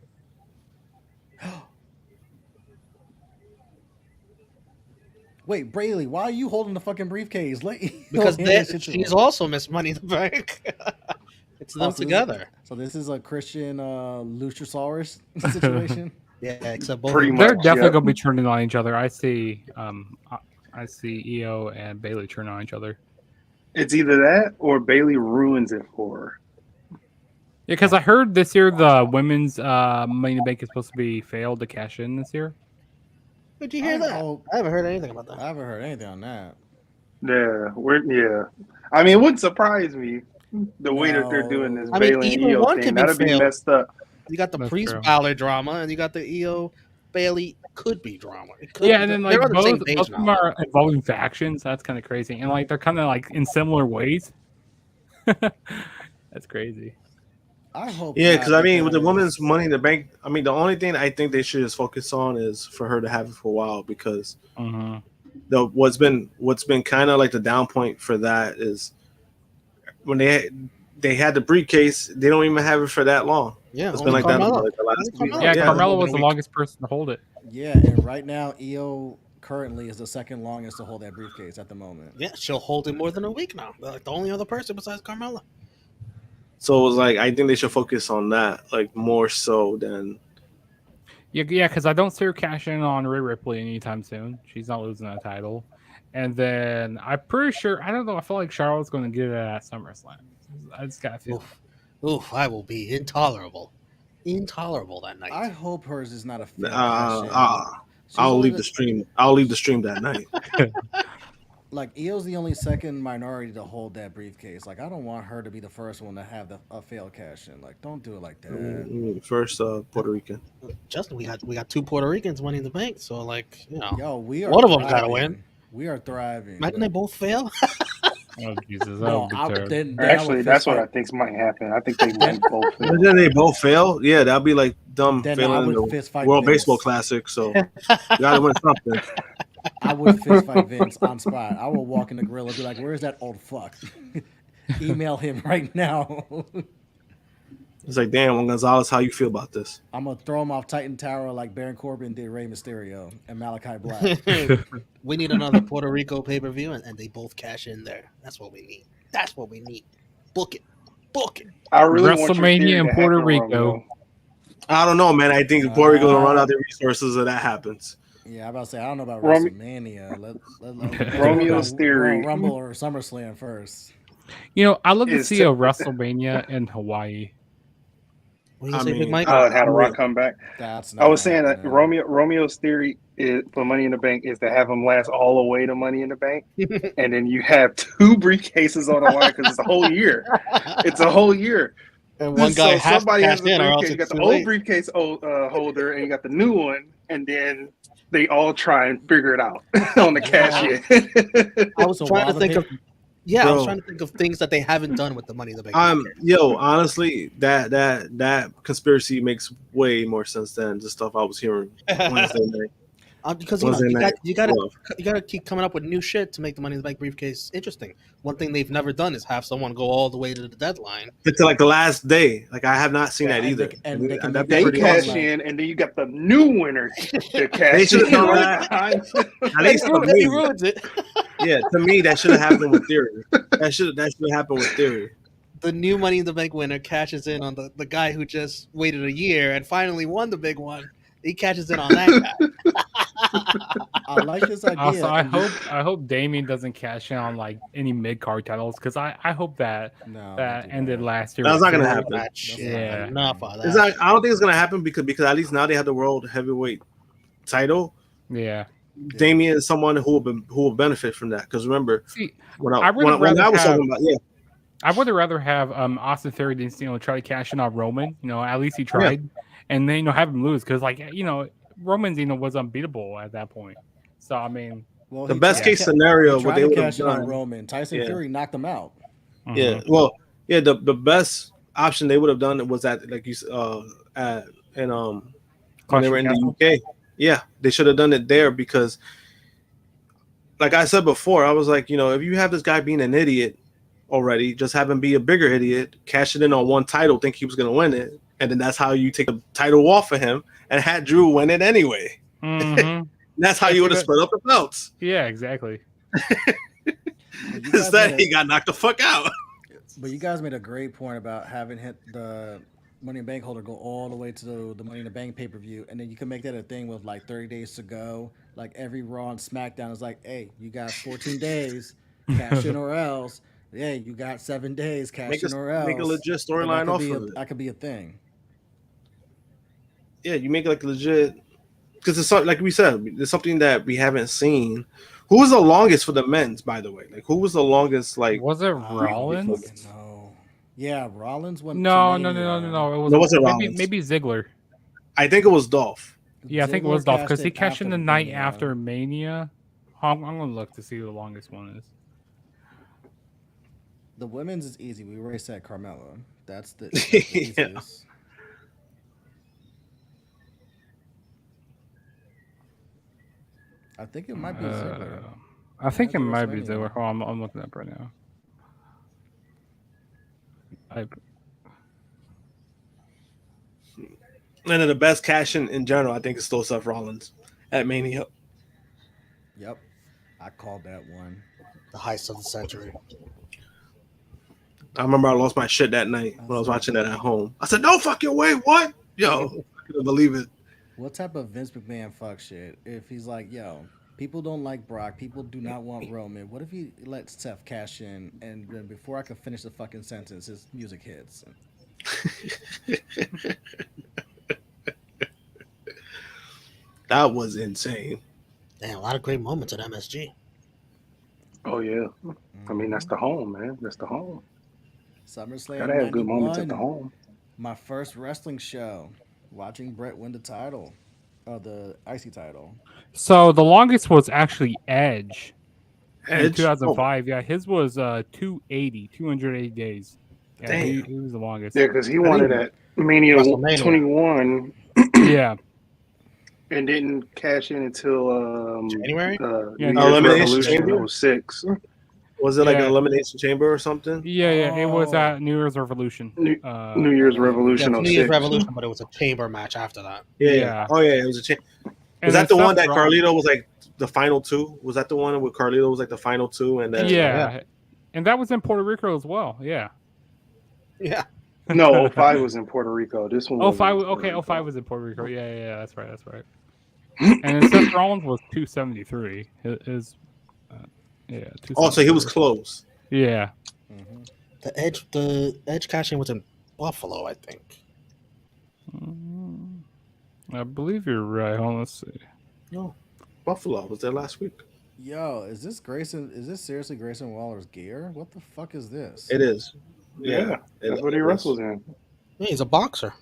Wait, Braylee, why are you holding the fucking briefcase? Let Eo Because hand this shit to she's him. also Miss Money in the Bank. It's them so together. So this is a Christian Luchasaurus situation. Yeah, except both Pretty of them. They're much, definitely yeah. gonna be turning on each other. I see Io and Bailey turning on each other. It's either that or Bailey ruins it for her. Yeah, because I heard this year the women's Money in the Bank is supposed to be failed to cash in this year. Did you hear that? Oh, I haven't heard anything about I that. haven't heard anything on that. Yeah. I mean, it wouldn't surprise me the way that they're No. doing this I mean, Bailey and either Io one thing. can be That'd be failed. messed up. You got the That's Priest true. Balor drama, and you got the Io Bailey could be drama. It could Yeah, be. and then They're like on the same both page of them now. are involving factions. That's kind of crazy, and like they're kind of like in similar ways. That's crazy. I hope. Yeah, not, because I mean, with the because- women's Money in the Bank, I mean, the only thing I think they should just focus on is for her to have it for a while, because Mhm. what's been kind of like the down point for that is when they had the briefcase, they don't even have it for that long. Yeah, It's only been like that for Carmella. like the last Only week. Carmella. Yeah, Yeah, Carmella more was than a the week. longest person to hold it. Yeah, and right now Io currently is the second longest to hold that briefcase at the moment. Yeah, she'll hold it more than a week now. They're like the only other person besides Carmella. So it was like I think they should focus on that, like more so than Yeah, because I don't see her cashing on Rhea Ripley anytime soon. She's not losing that title. And then I'm pretty sure, I don't know, I feel like Charlotte's going to get it at SummerSlam. I just got to feel. Oof, I will be intolerable that night. I hope hers is not a failed uh, cash-in. uh, She's I'll only leave the stream. I'll leave the stream that night. Like Io's the only second minority to hold that briefcase. Like I don't want her to be the first one to have a failed cash in. Like don't do it like that. First, Puerto Rican. Justin, we got two Puerto Ricans Money in the Bank, so like Yo, we are one of them's thriving. gotta win. We are thriving. Imagine they both fail. Oh, Jesus. That No, would be terrible. then Actually, that's what I think might happen. I think they might both. And then they both fail. Yeah, that'd be like dumb Then I failing in would the fist fight World Vince. Baseball Classic. So you gotta win something. I would fist fight Vince on spot. I will walk in the grill and be like, "Where's that old fuck?" Email him right now. It's like, damn, Gonzalez, how you feel about this? I'm gonna throw him off Titan Tower like Baron Corbin did Rey Mysterio and Malachi Black. We need another Puerto Rico pay-per-view, and they both cash in there. That's what we need. That's what we need. Book it. I really want your WrestleMania theory in to Puerto happen, Rico. Romeo. I don't know, man. I think Puerto Rico will run out their resources if that happens. Yeah, I'm about to say I don't know about Rom- WrestleMania. Romeo's theory. Rumble or SummerSlam first. I'd love to Is see to- a WrestleMania in Hawaii. What do you I say, mean, Big Mike? Had a Rock come back. That's I was saying that happening. Romeo's theory is for Money in the Bank is to have him last all the way to Money in the Bank, and then you have two briefcases on the line because it's a whole year. It's a whole year. And one guy So has to somebody has cash the in, or else briefcase. You got it's the too old late. briefcase holder, and you got the new one, and then they all try and figure it out on the cash in. I was So trying while to the think of big- I was Bro. trying to think of things that they haven't done with the Money in the Bank. Honestly, that conspiracy makes way more sense than the stuff I was hearing Wednesday night. Because Wednesday night. you gotta keep coming up with new shit to make the Money in the Bank briefcase interesting. One thing they've never done is have someone go all the way to the deadline. It's like the last day. Like I have not seen Yeah, that and either. they- and they can That'd make be They pretty cash awesome. in, and then you got the new winner to They cash should have in. done right that. behind. At least to He me, ruins it. yeah, to me that should have happened with Theory. That should have happened with Theory. The new Money in the Bank winner cashes in on the guy who just waited a year and finally won the big one. He cashes in on that guy. I like this idea. Also, I hope Damien doesn't cash in on like any mid card titles because I hope that No, that don't do ended that. last year. That's with not gonna Theory. happen. That shit. Yeah. Enough of It's that. not, I don't think it's gonna happen because at least now they have the world heavyweight title. Yeah. Damien is someone who will benefit from that. Because remember, See, when I would when I rather was have- talking about I would rather have Austin Theory than try to cash in on Roman. At least he tried, and then have him lose because Roman's was unbeatable at that point. So I mean, Well, the he best tried case to- scenario, he what tried they to would have cash in on done. Roman. Tyson Yeah. Fury knocked him out. Yeah, well, yeah, the best option they would have done was at like you when they were in the UK. Yeah, they should have done it there because, like I said before, I was like, if you have this guy being an idiot already, just have him be a bigger idiot, cash it in on one title, think he was going to win it, and then that's how you take the title off of him and had Drew win it anyway. mhm. That's how you would have spread up the belts. Yeah, exactly. Instead, he got knocked the fuck out. But you guys made a great point about having hit the Money in the Bank holder go all the way to the Money in the Bank pay-per-view, and then you can make that a thing with like 30 days to go. Like every Raw and SmackDown is like, hey, you got 14 days, cash in or else. Hey, you got 7 days, cash in or else. Make a legit And storyline off of it. That could be a thing. Yeah, you make it like legit because it's like we said, it's something that we haven't seen. Who was the longest for the men's, by the way? Like, who was the longest? Like, Was it I Rollins? fucking know. Yeah, Rollins went. No. to Mania. It was No, it wasn't maybe Rollins. maybe Ziggler. I think it was Dolph. Yeah, I think it Ziggler was Dolph because he it cashed in after the night Mania. after Mania. I'm gonna look to see who the longest one is. The women's is easy. We already said Carmella. That's the Yeah. easiest. I think it might be Ziggler. I think it After might be WrestleMania. Ziggler. Hold on, I'm looking up right now. And then the best cash in general, I think, is still Seth Rollins at Mania. Yep, I called that one. The heist of the century. I remember I lost my shit that night when I was watching that at home. I said, "No fucking way! What? Yo, I couldn't believe it." What type of Vince McMahon fuck shit? If he's like, yo, people don't like Brock, people do not want Roman. What if he lets Seth cash in, and then before I can finish the fucking sentence, his music hits? That was insane. Damn, a lot of great moments at MSG. Oh yeah. I mean, that's the home, man. That's the home. SummerSlam Gotta have good moments at the 91. home. My first wrestling show. Watching Brett win the title, the IC title. So the longest was actually Edge. In Edge? 2005. Yeah, his was 280 days. Yeah, Damn. he was the longest. Yeah, because he won it at Mania WrestleMania. 21 Yeah. and didn't cash in until January? Yeah, New Year's Elimination Revolution Chamber? 06. Was it like an Yeah. elimination chamber or something? Yeah, it was Oh. at New Year's Revolution. New Year's Yeah, Revolution New Year's 06. Revolution, but it was a chamber match after that. Yeah. Yeah. Oh yeah, it was a chamber. Was And that then the one Seth that Rollins- Carlito was like the final two? Was that the one where Carlito was like the final two? And then Yeah. And that was in Puerto Rico as well. Yeah. Yeah. No, 05 was in Puerto Rico. This one was 05, in Puerto okay, Rico. 05 was in Puerto Rico. Yeah, that's right. And then Seth Rollins was 273. His, yeah. Oh, so he was 273. close. Yeah. Mm-hmm. The Edge cashing was in Buffalo, I think. I believe you're right. Hold on, let's see. No, Buffalo was there last week. Yo, is this Grayson? Is this seriously Grayson Waller's gear? What the fuck is this? It is. Yeah, that's what he is. wrestles in. Yeah, he's a boxer.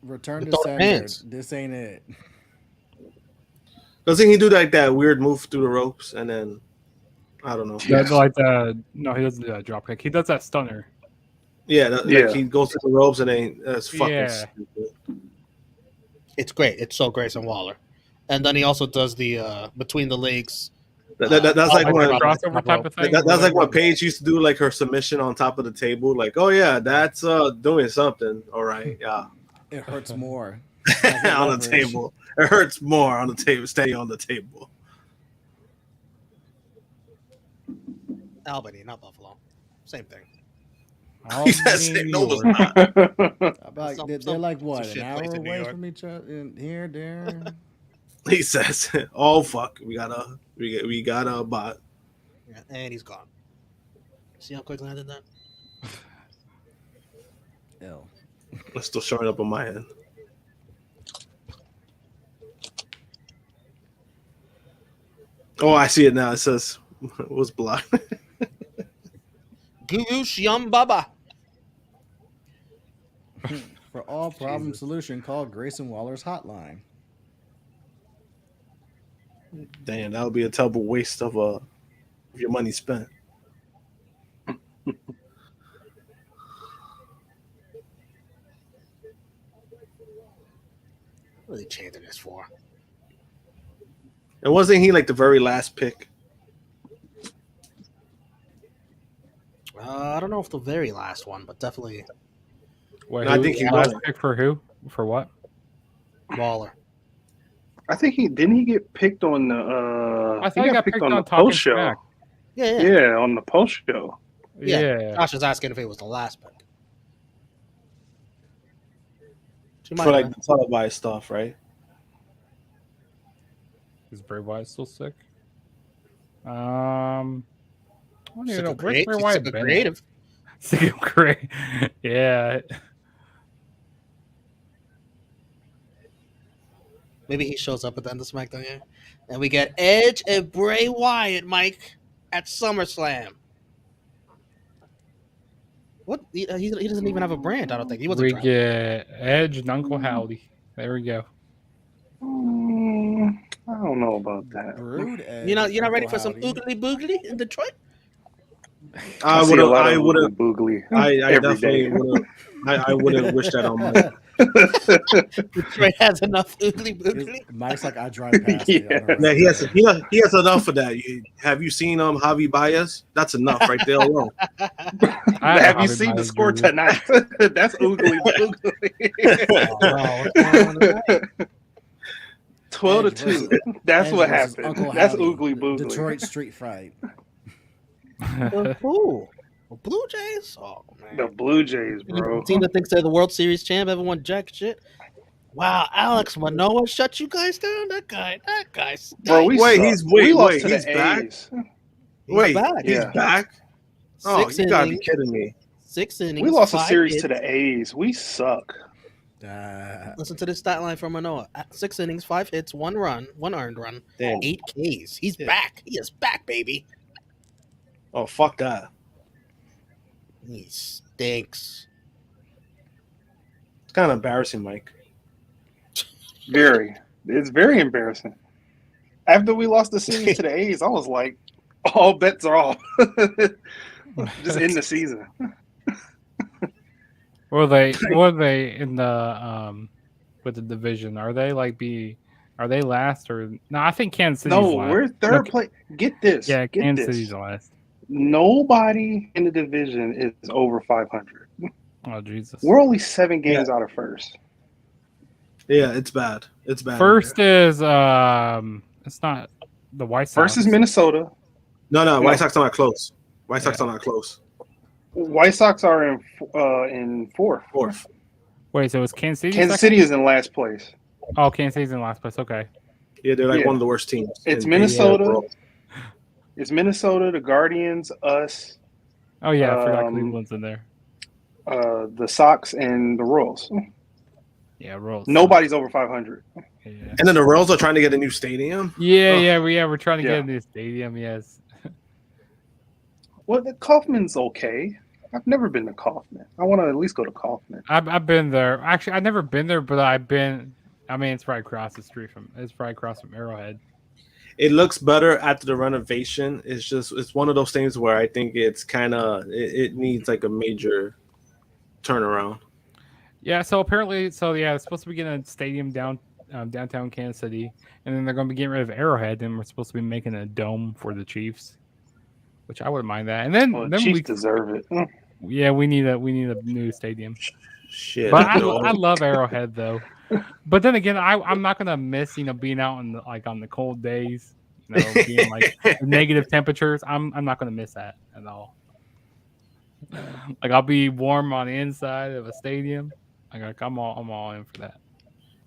Return With to all the sender. hands. This ain't it. Doesn't he do like that weird move through the ropes and then I don't know. That's like no, he doesn't do that drop kick. He does that stunner. Yeah, Yeah. like he goes through the ropes and then that's fucking Yeah. stupid. It's great. It's so Grayson Waller. And then he also does the between the legs. That's like Oh, when my God. Crossover type of thing. that's like when Paige used to do like her submission on top of the table. Like, oh yeah, that's doing something. All right, yeah, It hurts more. on the Leverage. table. It hurts more on the table. Stay on the table. Albany, not Buffalo. Same thing. He says no, it's not. About, Some- they're some like what, shit an hour place in New away York. from each other? In here, there. He says, "Oh fuck, we got a bot." Yeah, and he's gone. See how quickly I did that? Ill. It's still showing up on my end. Oh, I see it now. It says it was blocked. Goosh Yum Baba. For all problem solution, call Grayson Waller's hotline. Damn, that would be a terrible waste of your money spent. What are they chanting this for? And wasn't he like the very last pick? I don't know if the very last one, but definitely Wait, No, I who- think he last was. pick for who? For what? Waller. I think he get picked on the. I thought he got picked on the Talking post show. Smack. Yeah. Yeah, on the post show. Yeah. Josh is asking if it was the last pick. She might For like have the televised stuff, right? Is Bray Wyatt still sick? I don't been. even Sick know. of Where's Bray Wyatt been? creative. Sick of great. Yeah. Maybe he shows up at the end of SmackDown, yeah. And we get Edge and Bray Wyatt, Mike, at SummerSlam. What? He doesn't even have a brand, I don't think. He wasn't We trying. get Edge and Uncle Howdy. There we go. I don't know about that. Brood. You're not ready Uncle for some Howdy. oogly boogly in Detroit? I see a lot of oogly boogly I every definitely day. wouldn't. I wouldn't wish that on Mike. Detroit has enough oogly boogly. Mike's like, I drive past it. On a Yeah, regular. he has enough of that. Have you seen Javi Baez? That's enough right there alone. Have you seen the score tonight? That's oogly boogly. Oh, what's going on tonight? 12-2. That's Edge what versus happened. Uncle That's Howie, oogly boogly. Detroit street fight. Who? The Blue Jays? Oh man. The Blue Jays, bro. Team that thinks they're the World Series champ, haven't won jack shit. Wow, Alex Manoah shut you guys down. That guy. Bro, we lost to he's the back? A's. He's back. Yeah. Back? Oh, Six you gotta be innings. kidding me. 6 innings. We lost a 5 series hits. to the A's. We suck. Listen to this stat line from Manoah: 6 innings, 5 hits, 1 run, 1 earned run, Damn. 8 Ks. He's back. He is back, baby. Oh, fuck that. He stinks. It's kind of embarrassing, Mike. Very. It's very embarrassing. After we lost the series to the A's, I was like, all bets are off. Just end the season. Were they in the with the division? Are they last or no? I think Kansas City's No, last. we're third place. Get this. Yeah, Get Kansas this. City's last. Nobody in the division is over 500. Oh Jesus. We're only 7 games out of first. Yeah, it's bad. It's bad. First is it's not the White Sox. First is Minnesota. No, White Sox are not close. White Sox are not close. White Sox are in fourth. Wait, so it's Kansas City? Kansas City is in last place. Oh, Kansas City's in last place. Okay. Yeah, they're like Yeah. one of the worst teams. It's in Minnesota. the world. It's Minnesota, the Guardians, us, Oh yeah, I forgot Um, Cleveland's in there. the Sox, and the Royals. Yeah, Royals. Nobody's over 500. Yeah. And then the Royals are trying to get a new stadium. Yeah, we're trying to Yeah. get a new stadium. Yes. Well, the Kaufman's okay. I've never been to Kaufman. I want to at least go to Kaufman. I've been there. Actually, I've never been there, but I've been. I mean, it's right across the street from. It's right across from Arrowhead. It looks better after the renovation. It's one of those things where I think it's kind of it needs like a major turnaround. Yeah. So apparently, it's supposed to be getting a stadium downtown Kansas City, and then they're going to be getting rid of Arrowhead, and we're supposed to be making a dome for the Chiefs, which I wouldn't mind that. And then, Well, then Chiefs we deserve it. yeah we need a new stadium. Shit. But I love Arrowhead though. But then again, I'm not gonna miss being out on the cold days, being like the negative temperatures. I'm not gonna miss that at all. Like I'll be warm on the inside of a stadium. Like I'm all in for that.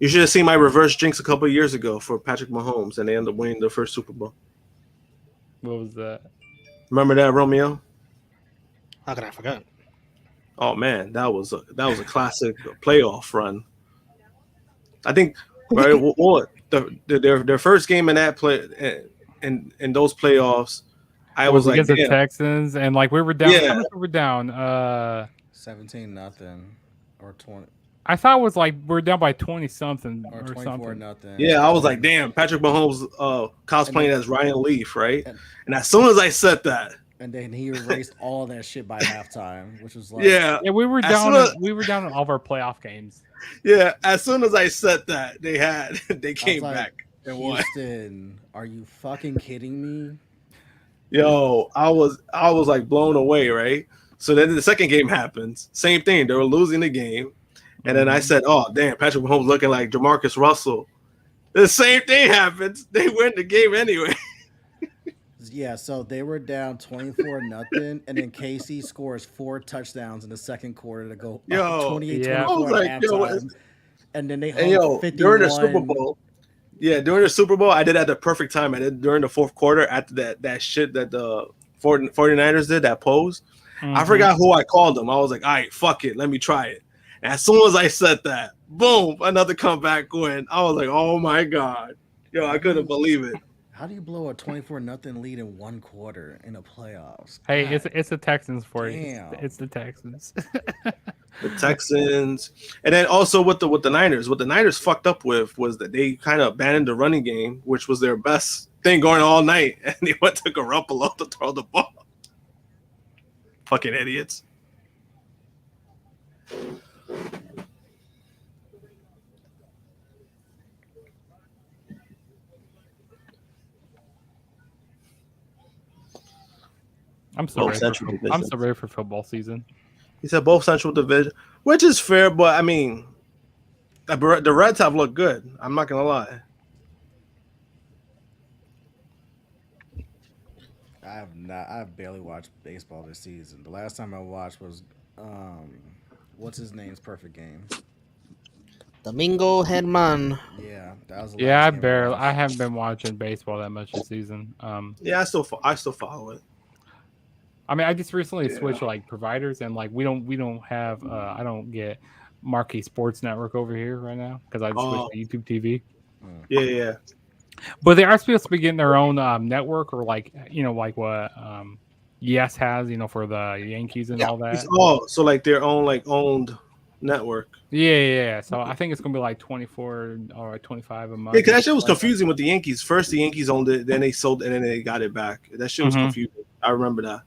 You should have seen my reverse jinx a couple of years ago for Patrick Mahomes, and they ended up winning the first Super Bowl. What was that? Remember that, Romeo? How could I forget? Oh man, that was a classic playoff run. I think right, their first game in that play in those playoffs, I was like, against the damn. Texans, and like we were down. Yeah. How much were we down? 17-0 or 20 I thought it was like we're down by 20 something or or 24 something. nothing. Yeah, I was like, damn, Patrick Mahomes cosplaying as Ryan Leaf, right? And as soon as I said that, And then he erased all that shit by halftime, which was like, yeah, Yeah, we were As down. soon as- We were down in all of our playoff games. yeah. As soon as I said that, they I came was like, back and won. Houston, are you fucking kidding me? Yo, I was like blown away, right? So then the second game happens. Same thing. They were losing the game. And then I said, oh, damn, Patrick Mahomes looking like Jamarcus Russell. The same thing happens. They win the game anyway. Yeah, so they were down 24-0, and then KC scores 4 touchdowns in the second quarter to go Yo, up 28-24 yeah. I was at like, yo, halftime. And then they hung And yo, 51. during the Super Bowl, during the Super Bowl, I did at the perfect time. I did during the fourth quarter after that shit that the 49ers did, that pose. I forgot who I called them. I was like, all right, fuck it. Let me try it. And as soon as I said that, boom, another comeback win. I was like, oh my God. Yo, I couldn't believe it. How do you blow a 24-0 lead in one quarter in the playoffs? Hey, God it's the Texans for you. damn. It's the Texans. The Texans. And then also with the Niners. What the Niners fucked up with was that they kind of abandoned the running game, which was their best thing going all night. And they went to Garoppolo to throw the ball. Fucking idiots. I'm so Both ready. Central I'm Divisions. so ready for football season. He said both Central Division, which is fair, but I mean, the Reds have looked good. I'm not gonna lie. I've barely watched baseball this season. The last time I watched was what's his name's perfect game. Domingo Hedman. Yeah, that was the Yeah, last game I I watched. haven't been watching baseball that much this season. Yeah, I still follow it. I mean, I just recently switched like providers, and like we don't have I don't get Marquee Sports Network over here right now because I just switched to YouTube TV. Yeah. But they are supposed to be getting their own network, or like like what Yes has, for the Yankees and all that. So like their own owned network. Yeah. So I think it's gonna be like 24 or 25 a month. Yeah, because that shit was confusing with the Yankees. First, the Yankees owned it, then they sold it, and then they got it back. That shit was confusing. I remember that.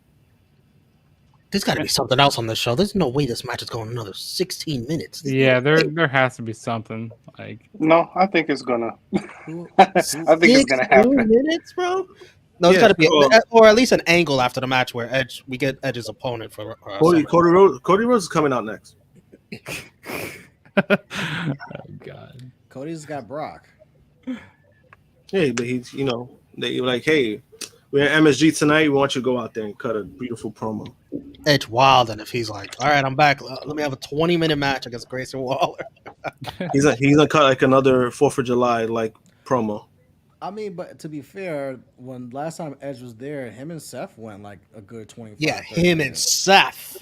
There's got to be something else on this show. There's no way this match is going another 16 minutes. Yeah, there has to be something like. No, I think it's gonna. I think it's gonna happen. 16 minutes, bro. No, it's got to be, or at least an angle after the match where we get Edge's opponent for Cody Rhodes is coming out next. Oh God. Cody's got Brock. Yeah, but he's they were like, hey, we're at MSG tonight. We want you to go out there and cut a beautiful promo. Edge wild, and if he's like, all right, I'm back. Let me have a 20-minute match against Grayson Waller. he's gonna cut like another 4th of July promo. I mean, but to be fair, when last time Edge was there, him and Seth went like a good 25. Yeah, 30 him minutes. and Seth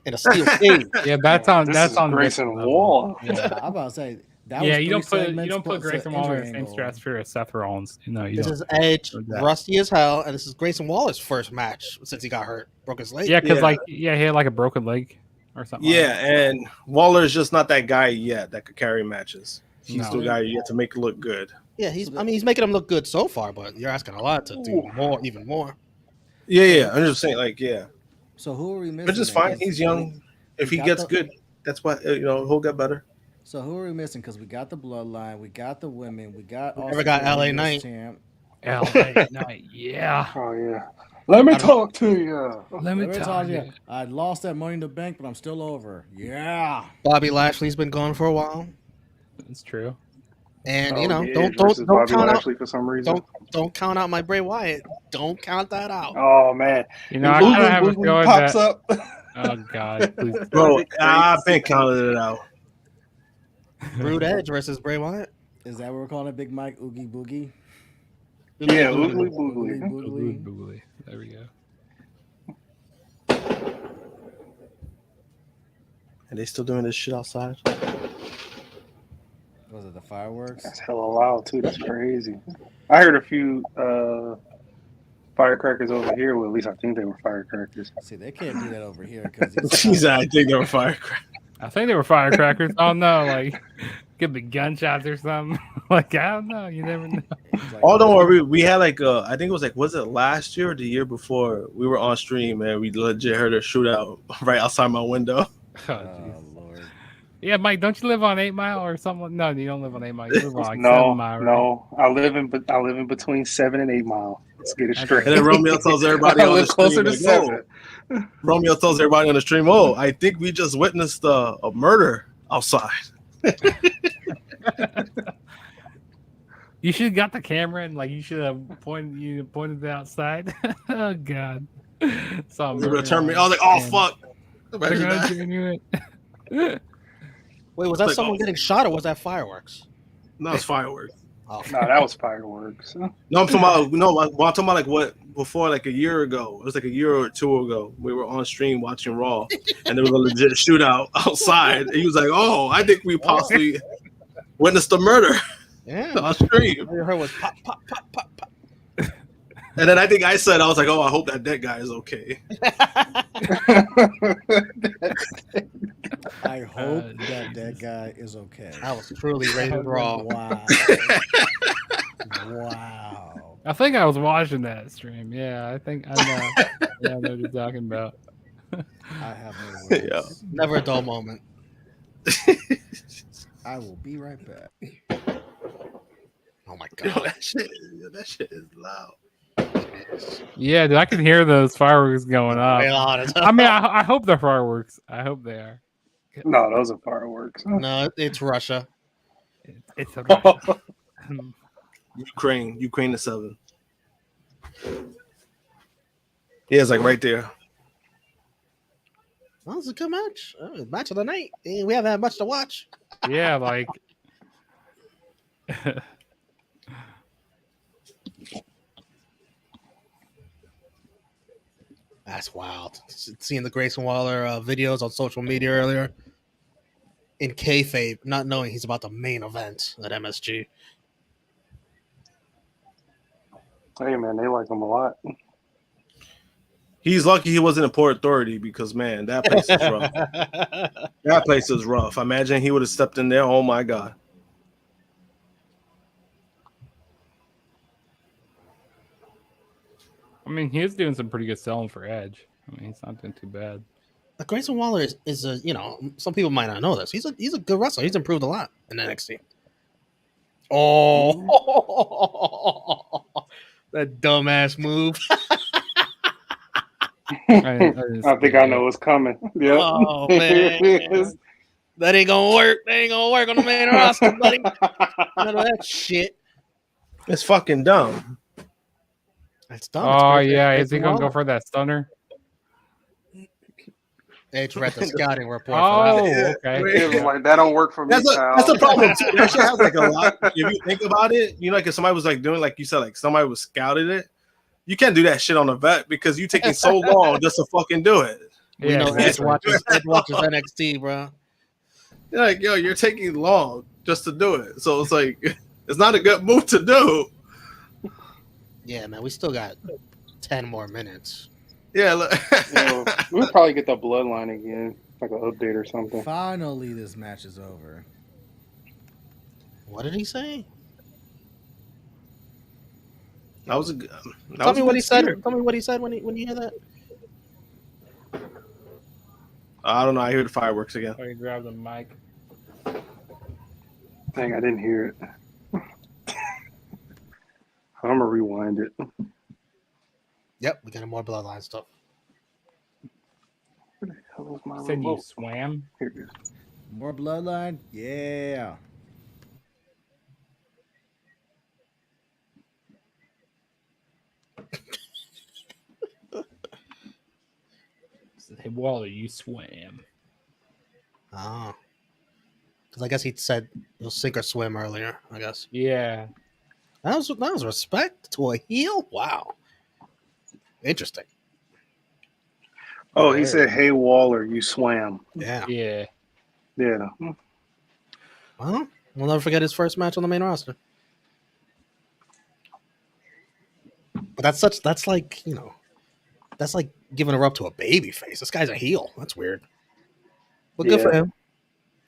in a steel cage. Yeah, that's on Grayson Waller. Yeah, I'm about to say that. Yeah, was you don't three put segments Grayson plus an Waller in injury the same angle. stratosphere as Seth Rollins. No, you This don't. is Edge, Exactly. rusty as hell, and this is Grayson Waller's first match since he got hurt, broke his leg. Yeah, because Yeah. he had like a broken leg or something. Yeah, and Waller's just not that guy yet that could carry matches. He's No. the guy you have to make it look good. Yeah, he's making him look good so far, but you're asking a lot to do more, even more. Yeah. I'm just saying, yeah. So who are we missing? But just then? fine. 'Cause He's young. If he got gets the- good, that's why he'll get better. So who are we missing? Because we got the Bloodline, we got the women, we got. never got LA Knight. Champ. LA Knight. Yeah. Oh yeah. Let me talk to you. Let me Let me tell tell you. you, I lost that Money in the Bank, but I'm still over. Yeah. Bobby Lashley's been gone for a while, It's true. and Edge versus Bobby count out. Lashley for some reason. Don't count out my Bray Wyatt. Don't count that out. Oh man. I kind of have a Boogly feeling pops that. up. Oh God, please. Bro, I've been counting it out. Brood Edge versus Bray Wyatt. Is that what we're calling it? Big Mike Oogie Boogie? Yeah, Oogly Oogly Boogly. Boogly. Boogly. There we go. And they still doing this shit outside. Was it the fireworks? That's hella loud too. That's crazy. I heard a few firecrackers over here. Well, at least I think they were firecrackers. See, they can't do that over here because Jeez, I think they were firecrackers. I think they were firecrackers. Oh no, like could be gunshots or something. Like I don't know. You never know. Oh, don't worry. We had I think it was was it last year or the year before? We were on stream and we legit heard a shootout right outside my window. Oh, Oh Lord. yeah, Mike, don't you live on 8 Mile or something? No, you don't live on 8 Mile. You live on 7 No, Mile. Right? no. I live in between 7 and 8 Mile. Let's get it straight. And then Romeo tells everybody I on the live closer stream, to like, 7. Romeo tells everybody on the stream, "Oh, I think we just witnessed a murder outside." You should have got the camera and you should have pointed it outside. Oh God. So They would turn me. I was like, "Oh fuck!" They're Imagine gonna that. do it. Wait, was that Like, someone getting shot or was that fireworks? No, it's fireworks. Oh, No, that was fireworks. No, I'm talking about I'm talking about what before a year ago. It was a year or two ago. We were on stream watching Raw, and there was a legit shootout outside. And he was like, "Oh, I think we possibly witnessed a murder yeah. on stream." All you heard was pop, pop, pop, pop, pop. And then I think I said, "I was like, oh, I hope that dead guy is okay." I hope that guy is okay. I was truly rated raw. Wow. Wow. I think I was watching that stream. Yeah, I think I know. Yeah, I know what you're talking about. I have no words. Yeah. Never a dull moment. I will be right back. Oh my Yo, god. that shit is loud. Yeah, dude, I can hear those fireworks going up. Way loud as I mean, hell. I hope they're fireworks. I hope they are. No, those are fireworks. No, it's Russia. It's a Russia. Ukraine to 7. Yeah, it's like right there. Well, it's a good match. Match of the night. We haven't had much to watch. Yeah, like That's wild. Seeing the Grayson Waller videos on social media earlier in kayfabe, not knowing he's about the main event at MSG. Hey man, they like him a lot. He's lucky he wasn't in Port Authority because man, that place is rough. That place is rough. Imagine he would have stepped in there. Oh my god. I mean, he is doing some pretty good selling for Edge. I mean, he's not doing too bad. Grayson Waller is a, you know, some people might not know this. He's a good wrestler. He's improved a lot in NXT. Oh, that dumbass move. I think I know what's coming. Yep. Oh man, that ain't gonna work. That ain't gonna work on the main roster, buddy. None of that shit. It's fucking dumb. That's dumb. Oh It's yeah, Grayson is he gonna Waller. go for that stunner? Edge read the scouting report. Oh, For that. okay. It was like that don't work for me. That's a pal. problem too. That shit has like a lot. If you think about it, you know, like if somebody was like doing, like you said, like somebody was scouted it, you can't do that shit on a vet because you taking so long just to fucking do it. We know Edge exactly. watches NXT, bro. You're like, yo, you're taking long just to do it. So it's like, it's not a good move to do. Yeah, man, we still got 10 more minutes. Yeah, look. We'll probably get the bloodline again, like an update or something. Finally, this match is over. What did he say? That was a good. Tell me what he said. Tell me what he said when you hear that. I don't know. I hear the fireworks again. Oh, you grab the mic. Dang, I didn't hear it. I'm gonna rewind it. Yep, we got more bloodline stuff. Where the hell is my Said you remote? swam. Here it is. More bloodline? Yeah. Said, hey Waller, you swam. Oh. Because I guess he said he'll sink or swim earlier, I guess. Yeah. That was respect to a heel? Wow. Interesting. Oh, he said, "Hey Waller, you swam." Yeah. Yeah. Yeah. Well, we'll never forget his first match on the main roster. But that's like, you know, that's like giving a rub to a baby face. This guy's a heel. That's weird. But good for Yeah. him.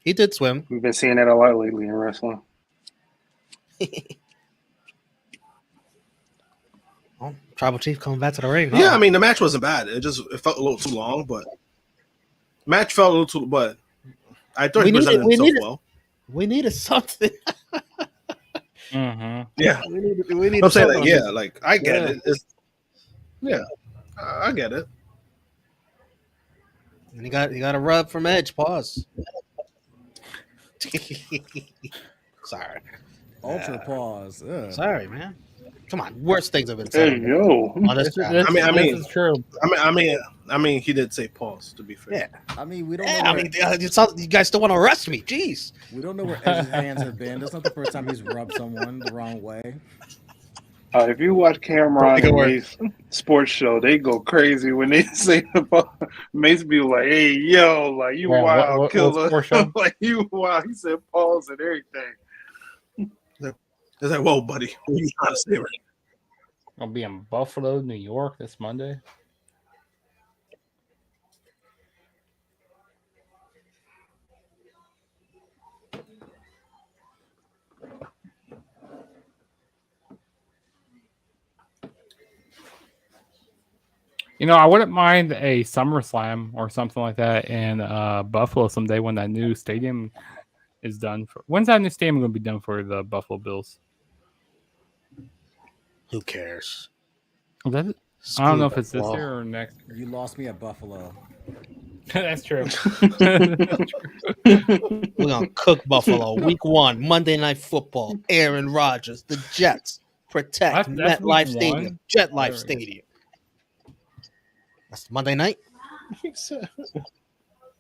He did swim. We've been seeing that a lot lately in wrestling. Oh, Tribal Chief coming back to the ring. Yeah, huh? I mean the match wasn't bad. It felt a little too long, but match felt a little too. But I thought he presented himself well. We needed something. Mm-hmm. Yeah, we needed I'm saying something. like, yeah, like I get Yeah. it. It's, yeah, I get it. And he got a rub from Edge. Pause. Sorry. Ultra pause. Ugh. Sorry, man. Come on. Worst things have been Hey said yo. on this channel. This is true. I mean, he did say pause. To be fair, Yeah. I mean, we don't Yeah, know. I Where, mean, you guys still want to arrest me? Jeez. we don't know where Edge's hands have been. That's not the first time he's rubbed someone the wrong way. If you watch Cameron Make it and work. Mace sports show, they go crazy when they say about Mace be like, "Hey yo, like you Yeah, wild what killer, sports show? like you wild." He said pause and everything. it's like, whoa, buddy, what are you trying to say right I'll be in Buffalo, New York this Monday. I wouldn't mind a SummerSlam or something like that in Buffalo someday when that new stadium is done. When's that new stadium going to be done for the Buffalo Bills? Who cares? Is that it? I don't Screw know if it's this Buffalo. year or next year. You lost me at Buffalo. That's true. We're gonna cook Buffalo. Week 1, Monday Night Football. Aaron Rodgers, the Jets protect That's week MetLife Stadium, one? Jet Life Alright. Stadium. That's Monday night.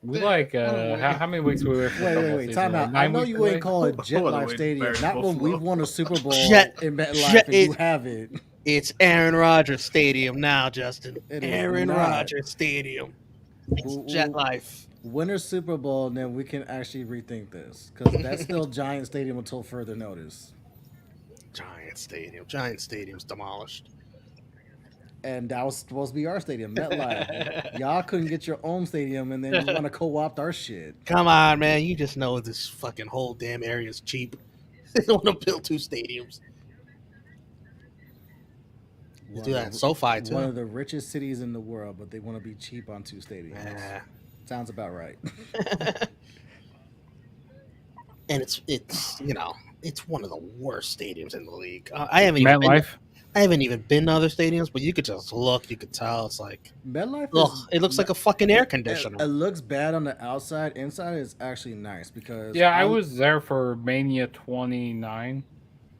We how many weeks we wait for football Wait. season? Time Like out. I 9 know weeks you away? ain't call it Jet What a Life way to Stadium. bury Not when Buffalo. we've won a Super Bowl Jet- in Jet MetLife and you is- have it. It's Aaron Rodgers Stadium now, Justin. It is Aaron not. Rodgers Stadium. It's Ooh, Jet ooh. Life. Winter Super Bowl, and then we can actually rethink this because that's still Giant Stadium until further notice. Giant Stadium. Giant Stadium's demolished. And that was supposed to be our stadium, MetLife. Y'all couldn't get your own stadium, and then you want to co-opt our shit. Come on, man. You just know this fucking whole damn area is cheap. They don't want to build 2 stadiums. You do that in SoFi too. One of the richest cities in the world, but they want to be cheap on 2 stadiums. Nah. Sounds about right. And it's it's one of the worst stadiums in the league. I haven't even been, MetLife? I haven't even been to other stadiums, but you could just look, you could tell it's like, MetLife ugh, it looks like a fucking air It conditioner. looks bad on the outside. Inside is actually nice because Yeah, I was there for Mania 29.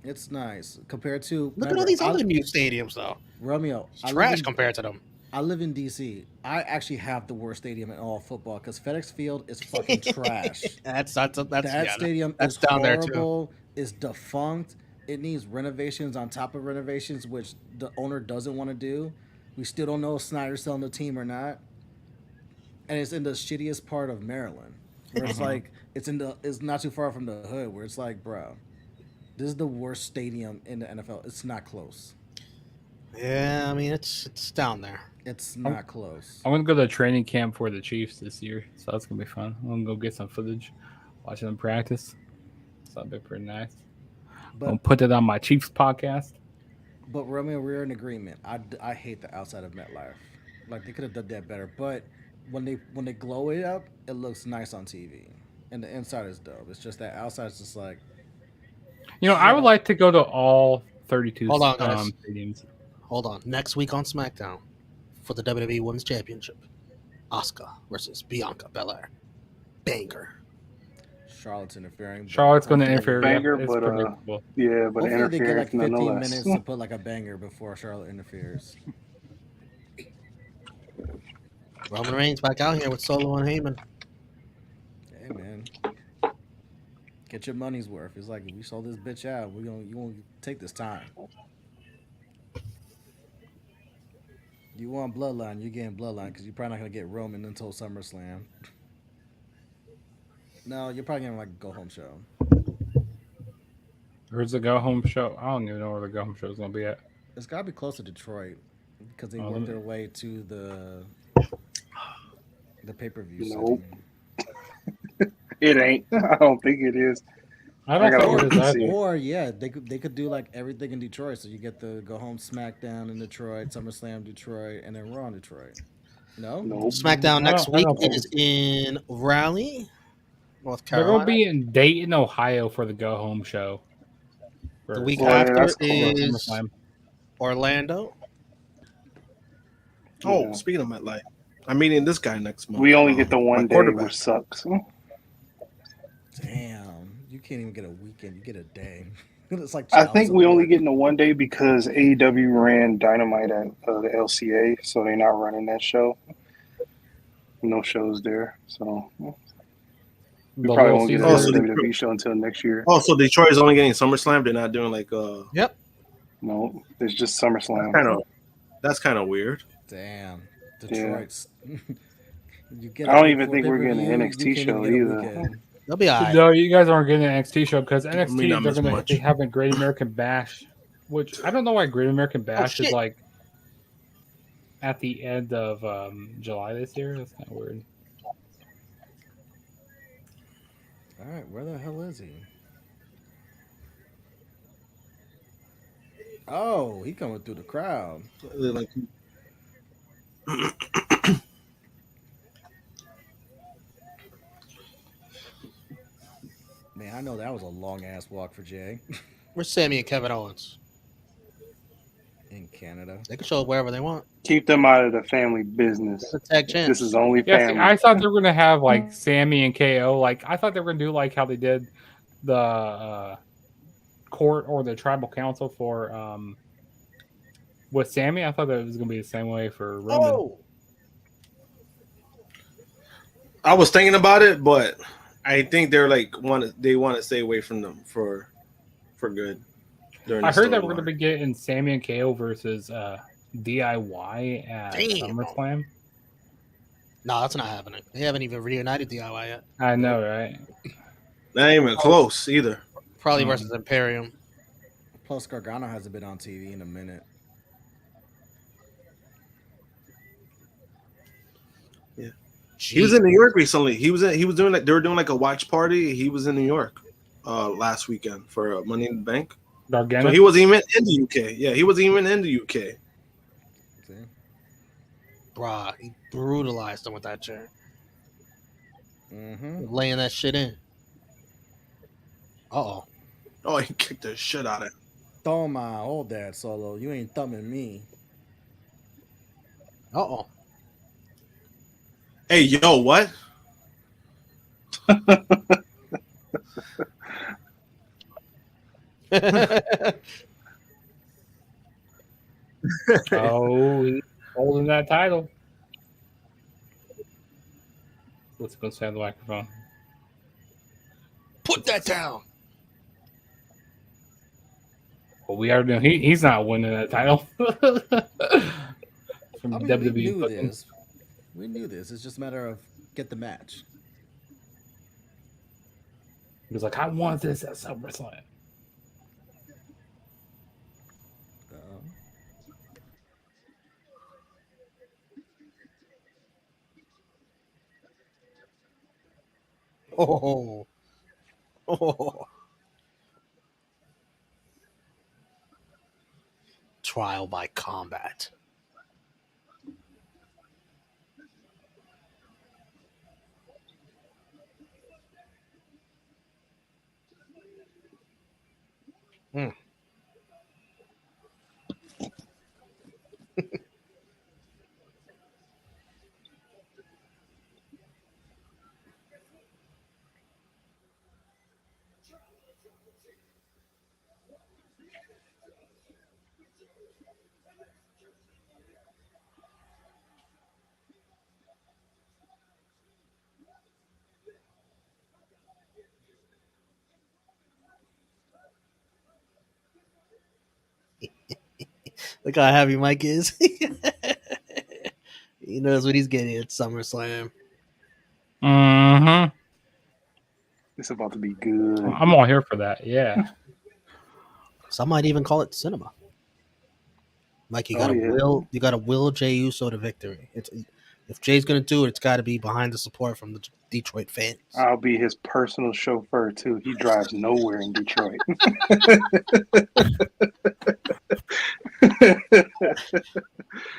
It's nice compared to. Look at all these other new stadiums though. Romeo. It's trash compared to them. I live in DC. I actually have the worst stadium in all football because FedEx Field is fucking trash. That's That stadium that's is down there too. horrible. It's defunct. It needs renovations on top of renovations, which the owner doesn't want to do. We still don't know if Snyder's selling the team or not. And it's in the shittiest part of Maryland, where it's like it's not too far from the hood, where it's like, bro, this is the worst stadium in the NFL. It's not close. Yeah, I mean it's down there. It's not close. I'm gonna go to training camp for the Chiefs this year, so that's gonna be fun. I'm gonna go get some footage, watching them practice. So that'll be pretty nice. I'll But put it on my Chiefs podcast. but Romeo, we're in agreement. I hate the outside of MetLife. Like they could have done that better. But when they glow it up, it looks nice on TV, and the inside is dope. It's just that outside is just like I would like to go to all 32 Hold on, guys. stadiums. Hold on. Next week on SmackDown for the WWE Women's Championship, Asuka versus Bianca Belair. Banger. Charlotte's interfering. Charlotte's going to interfere. Banger, It's but predictable. yeah, but Hopefully they get like interference 15 nonetheless. minutes to put like a banger before Charlotte interferes. Roman Reigns back out here with Solo and Heyman. Hey man, get your money's worth. It's like we sold this bitch out. You gonna take this time. You want Bloodline, you're getting Bloodline because you're probably not gonna get Roman until SummerSlam. No, you're probably gonna like a go home show. Where's the go home show? I don't even know where the go home show is going to be at. It's gotta be close to Detroit because they Oh, worked let me- their way to the pay per view. Nope. It ain't. I don't think it is. I don't gotta think look it is and either. see. Or yeah, they could do like everything in Detroit. So you get the go home SmackDown in Detroit, SummerSlam Detroit, and then Raw in Detroit. No, Nope. SmackDown I next don't- I week don't think is in Raleigh, North They're Carolina. going to be in Dayton, Ohio for the go home show. The week Well, yeah, after that's cool. is SummerSlam. Orlando. Oh, Yeah. speaking of MetLife, I'm meeting this guy next month. We only get the my one day, quarterback. which sucks. damn, you can't even get a weekend. You get a day. It's like I child think we only support. getting the one day because AEW ran Dynamite at the LCA, so they're not running that show. No shows there, so we The probably whole won't get season. Oh, so another they- WWE show until next year. Oh, so Detroit is only getting SummerSlam. They're not doing like Yep. No, it's just SummerSlam. That's kind of weird. Damn, Detroit's. You get I don't a even think we're pay-per-view, getting an you NXT can't even show get a either. weekend. They'll be all right. No, you guys aren't getting an NXT show because NXT may not they're miss going to much. be having Great American Bash, which I don't know why Great American Bash is shit. like at the end of July this year. That's kind of weird. All right, where the hell is he? Oh, he coming through the crowd. Like, Man, I know that was a long ass walk for Jay Where's Sammy and Kevin Owens? in Canada. They can show up wherever they want. Keep them out of the family business. They're the tag This champs. is only Yeah, see, family. I thought they were gonna have like Sammy and KO. Like I thought they were gonna do like how they did the court or the tribal council for with Sammy. I thought that it was gonna be the same way for Roman. Oh, I was thinking about it, but I think they're like they want to stay away from them for good. I heard that we're gonna be getting Sammy and KO versus DIY at Damn. SummerSlam. no, that's not happening. They haven't even reunited DIY yet. I know, right? Not even close either. Probably versus Imperium. Plus, Gargano hasn't been on TV in a minute. He was in New York recently. He was doing like they were doing like a watch party. He was in New York last weekend for Money in the Bank. Gargano. So he wasn't even in the UK. Yeah, he wasn't even in the UK. See? Bruh, he brutalized him with that chair. Mm-hmm. Laying that shit in. Uh-oh. Oh, he kicked the shit out of him. Toma, old dad Solo. You ain't thumbing me. Uh-oh. Hey, yo, what? Oh, he's holding that title. Let's go say on the microphone. Put that down. Well, we already know he's not winning that title. From I mean, WWE. we knew booking. this. We knew this. It's just a matter of get the match. He was like, I want this at SummerSlam. Oh. Oh. Trial by combat. Hmm. Look how happy Mike is. He knows what he's getting at SummerSlam. Mm-hmm. It's about to be good. I'm all here for that. Yeah. Some might even call it cinema. Mike, you gotta will Jey Uso to victory. If Jay's gonna do it, it's got to be behind the support from the Detroit fans. I'll be his personal chauffeur too. He drives nowhere in Detroit.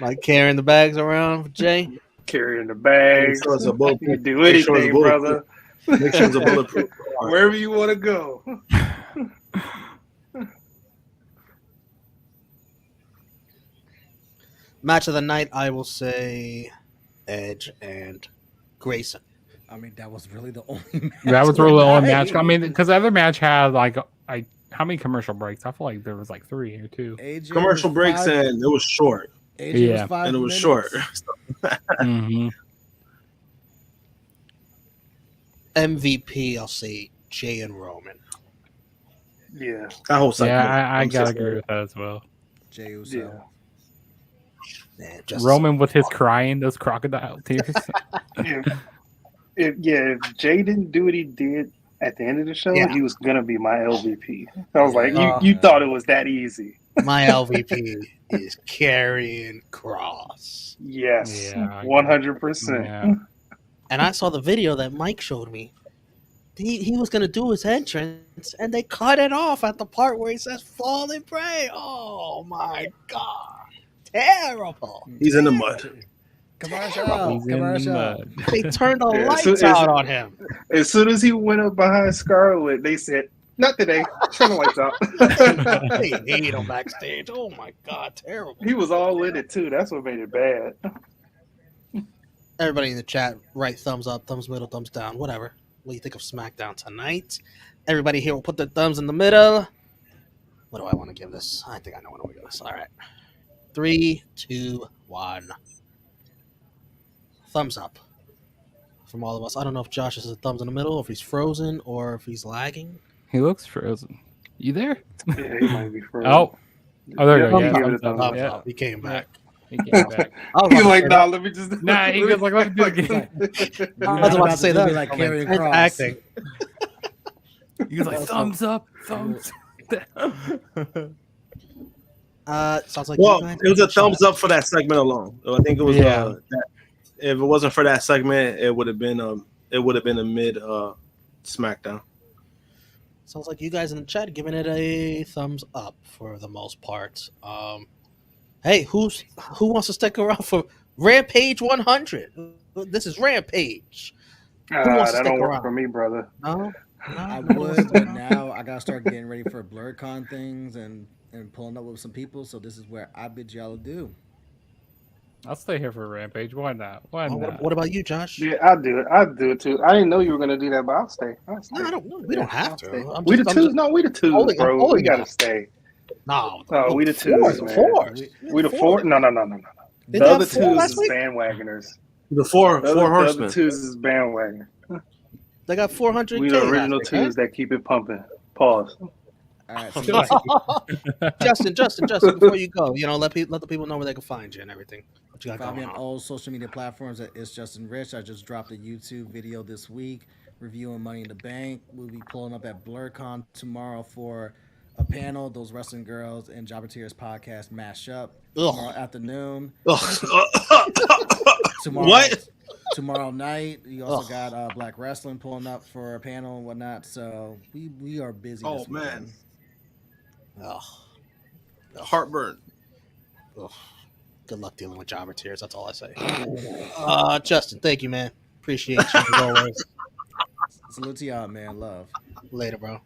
Like carrying the bags around for Jay. Carrying the bags. Make sure it's a bulletproof- You do make sure it's anything, bulletproof. brother. Make sure it's a bulletproof. Wherever you want to go. Match of the night, I will say Edge and Grayson. I mean, that was really the only match. That was really the only match. tonight. I mean, because the other match had like how many commercial breaks? I feel like there was like 3 or 2. AJ Commercial was breaks, 5 and it was short. AJ Yeah. was 5 And it was minutes. short. Mm-hmm. MVP, I'll say Jay and Roman. Yeah. That whole segment. Yeah, I I'm gotta so agree sorry. with that as well. Jey Uso. Yeah. Man, just Roman with his crying, those crocodile tears. If Jay didn't do what he did at the end of the show, Yeah. he was gonna be my LVP. I was like, Yeah. you thought it was that easy. my LVP is Karrion Kross. Yes, Yeah, 100%. Yeah. And I saw the video that Mike showed me. He was gonna do his entrance, and they cut it off at the part where he says "Fall and pray." Oh my god, terrible! He's in the mud. Commercial. He's in the Commercial. mud. They turned the Yeah, lights out on him. As soon as he went up behind Scarlett, they said, "Not today. Turn the lights out." They hate him backstage. Oh my god, terrible. He was all in it too. That's what made it bad. Everybody in the chat, right thumbs up, thumbs middle, thumbs down, whatever. What do you think of SmackDown tonight? Everybody here will put their thumbs in the middle. What do I want to give this? I think I know what I'm going to give this. All right. 3, 2, 1. Thumbs up from all of us. I don't know if Josh has his thumbs in the middle, if he's frozen, or if he's lagging. He looks frozen. You there? Yeah, he might be frozen. Oh, there you go. Yeah, Yeah, give it a thumbs thumbs up. Thumbs Yeah, up. He came back. he came back. I was He's about like, to say "Nah, let me just." Nah, he goes like, "Let me do it again." I was about to say that. Like carrying It's cross. acting. He goes like, "Thumbs up, thumbs." Sounds like Well, you guys it was a have thumbs shot. up for that segment alone. I think it was. Yeah. That, if it wasn't for that segment, it would have been a mid SmackDown. Sounds like you guys in the chat giving it a thumbs up for the most part. Hey, who wants to stick around for Rampage 100? This is Rampage. Who wants to That stick don't work around? for me, brother. No, I would, but now I gotta start getting ready for BlurCon things and pulling up with some people. So this is where I bid y'all adieu. I'll stay here for Rampage. Why not? Why not? What about you, Josh? Yeah, I'll do it. I'll do it too. I didn't know you were gonna do that, but I'll stay. I'll stay. No, I don't. We don't have I'll to. stay. I'm We just- the I'm twos? just- No, we the twos, holding- I'm bro. holding We gotta out. stay. No, No, we the fours, twos, man. fours. We the four? No. Didn't The they have other four twos last is week? bandwagoners. The four The other horsemen. twos is bandwagon. They got 400. We the original twos that keep it pumping. Pause. All right, so Justin, before you go, let the people know where they can find you and everything. What you got follow me going on on? all social media platforms at It's Justin Rich. I just dropped a YouTube video this week reviewing Money in the Bank. We'll be pulling up at BlurCon tomorrow for a panel. Those wrestling girls and Jobberteers podcast mash up tomorrow afternoon. Tomorrow, What? Tomorrow night, you also got Black Wrestling pulling up for a panel and whatnot. So we are busy. Oh this man, Ugh. heartburn. Ugh. Good luck dealing with jobber tears. That's all I say. Justin, thank you, man. Appreciate you as always. Salute to y'all, man. Love. Later, bro.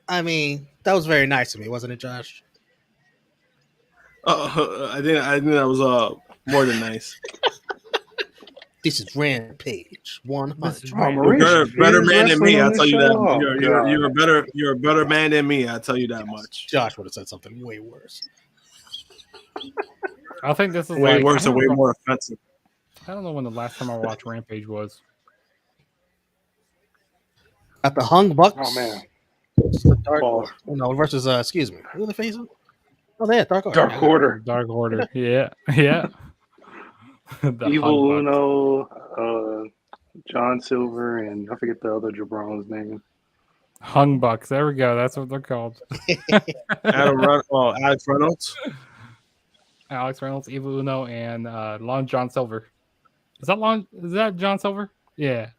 I mean, that was very nice of me, wasn't it, Josh? I think that was more than nice. This is Rampage 100. Oh, Maurice You're a better is man than me. wrestling I on tell this you show? that. Oh, You're a better man than me. I tell you that much. Josh would have said something way worse. I think this is Way like, worse I and don't way know- more offensive. I don't know when the last time I watched Rampage was. Got the Hung Bucks. Oh man. Dark, Balls. versus excuse me. Who are they facing? Oh, they had Dark Order. Dark Order. Dark Order. Yeah. Yeah. The Evil Hung Bucks. Uno, John Silver, and I forget the other Jabron's name. Hung Bucks. There we go. That's what they're called. Alex Reynolds. Alex Reynolds, Evil Uno, and Long John Silver. Is that John Silver? Yeah.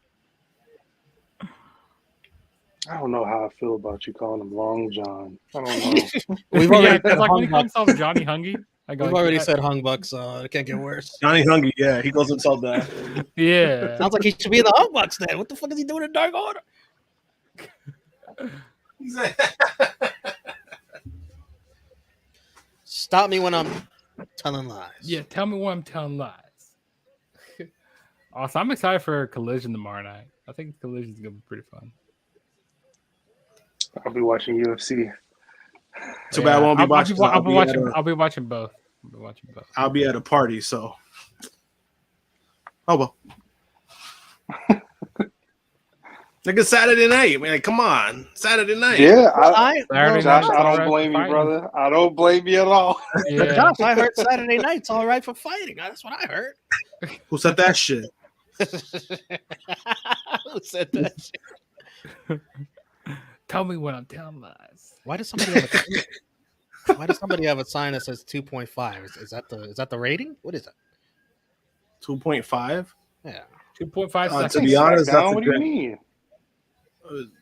I don't know how I feel about you calling him Long John. I don't know. We've Yeah, already 'cause said like when he Hung calls Bucks. himself Johnny Hungy. I go, We've already said Hung Bucks. It can't get worse. Johnny Hungy. Yeah, he calls himself that. Yeah. Sounds like he should be in the Hung Bucks then. What the fuck is he doing in Dark Order? Stop me when I'm telling lies. Yeah, tell me when I'm telling lies. Also, I'm excited for Collision tomorrow night. I think Collision's gonna be pretty fun. I'll be watching UFC. Too bad I won't be watching. I'll be watching both. I'll be at a party, so. Oh well. Nigga, Saturday night, man. Come on, Saturday night. Yeah, Saturday Josh, night's I all don't right blame for you, fighting. brother. I don't blame you at all. Yeah. Josh, I heard Saturday night's all right for fighting. That's what I heard. Who said that shit? Who said that shit? Tell me when I'm telling lies. Why does somebody have a sign that says 2.5? Is that the rating? What is that? 2.5. Yeah. 2.5 To seconds. be honest, that's a what do you good. mean?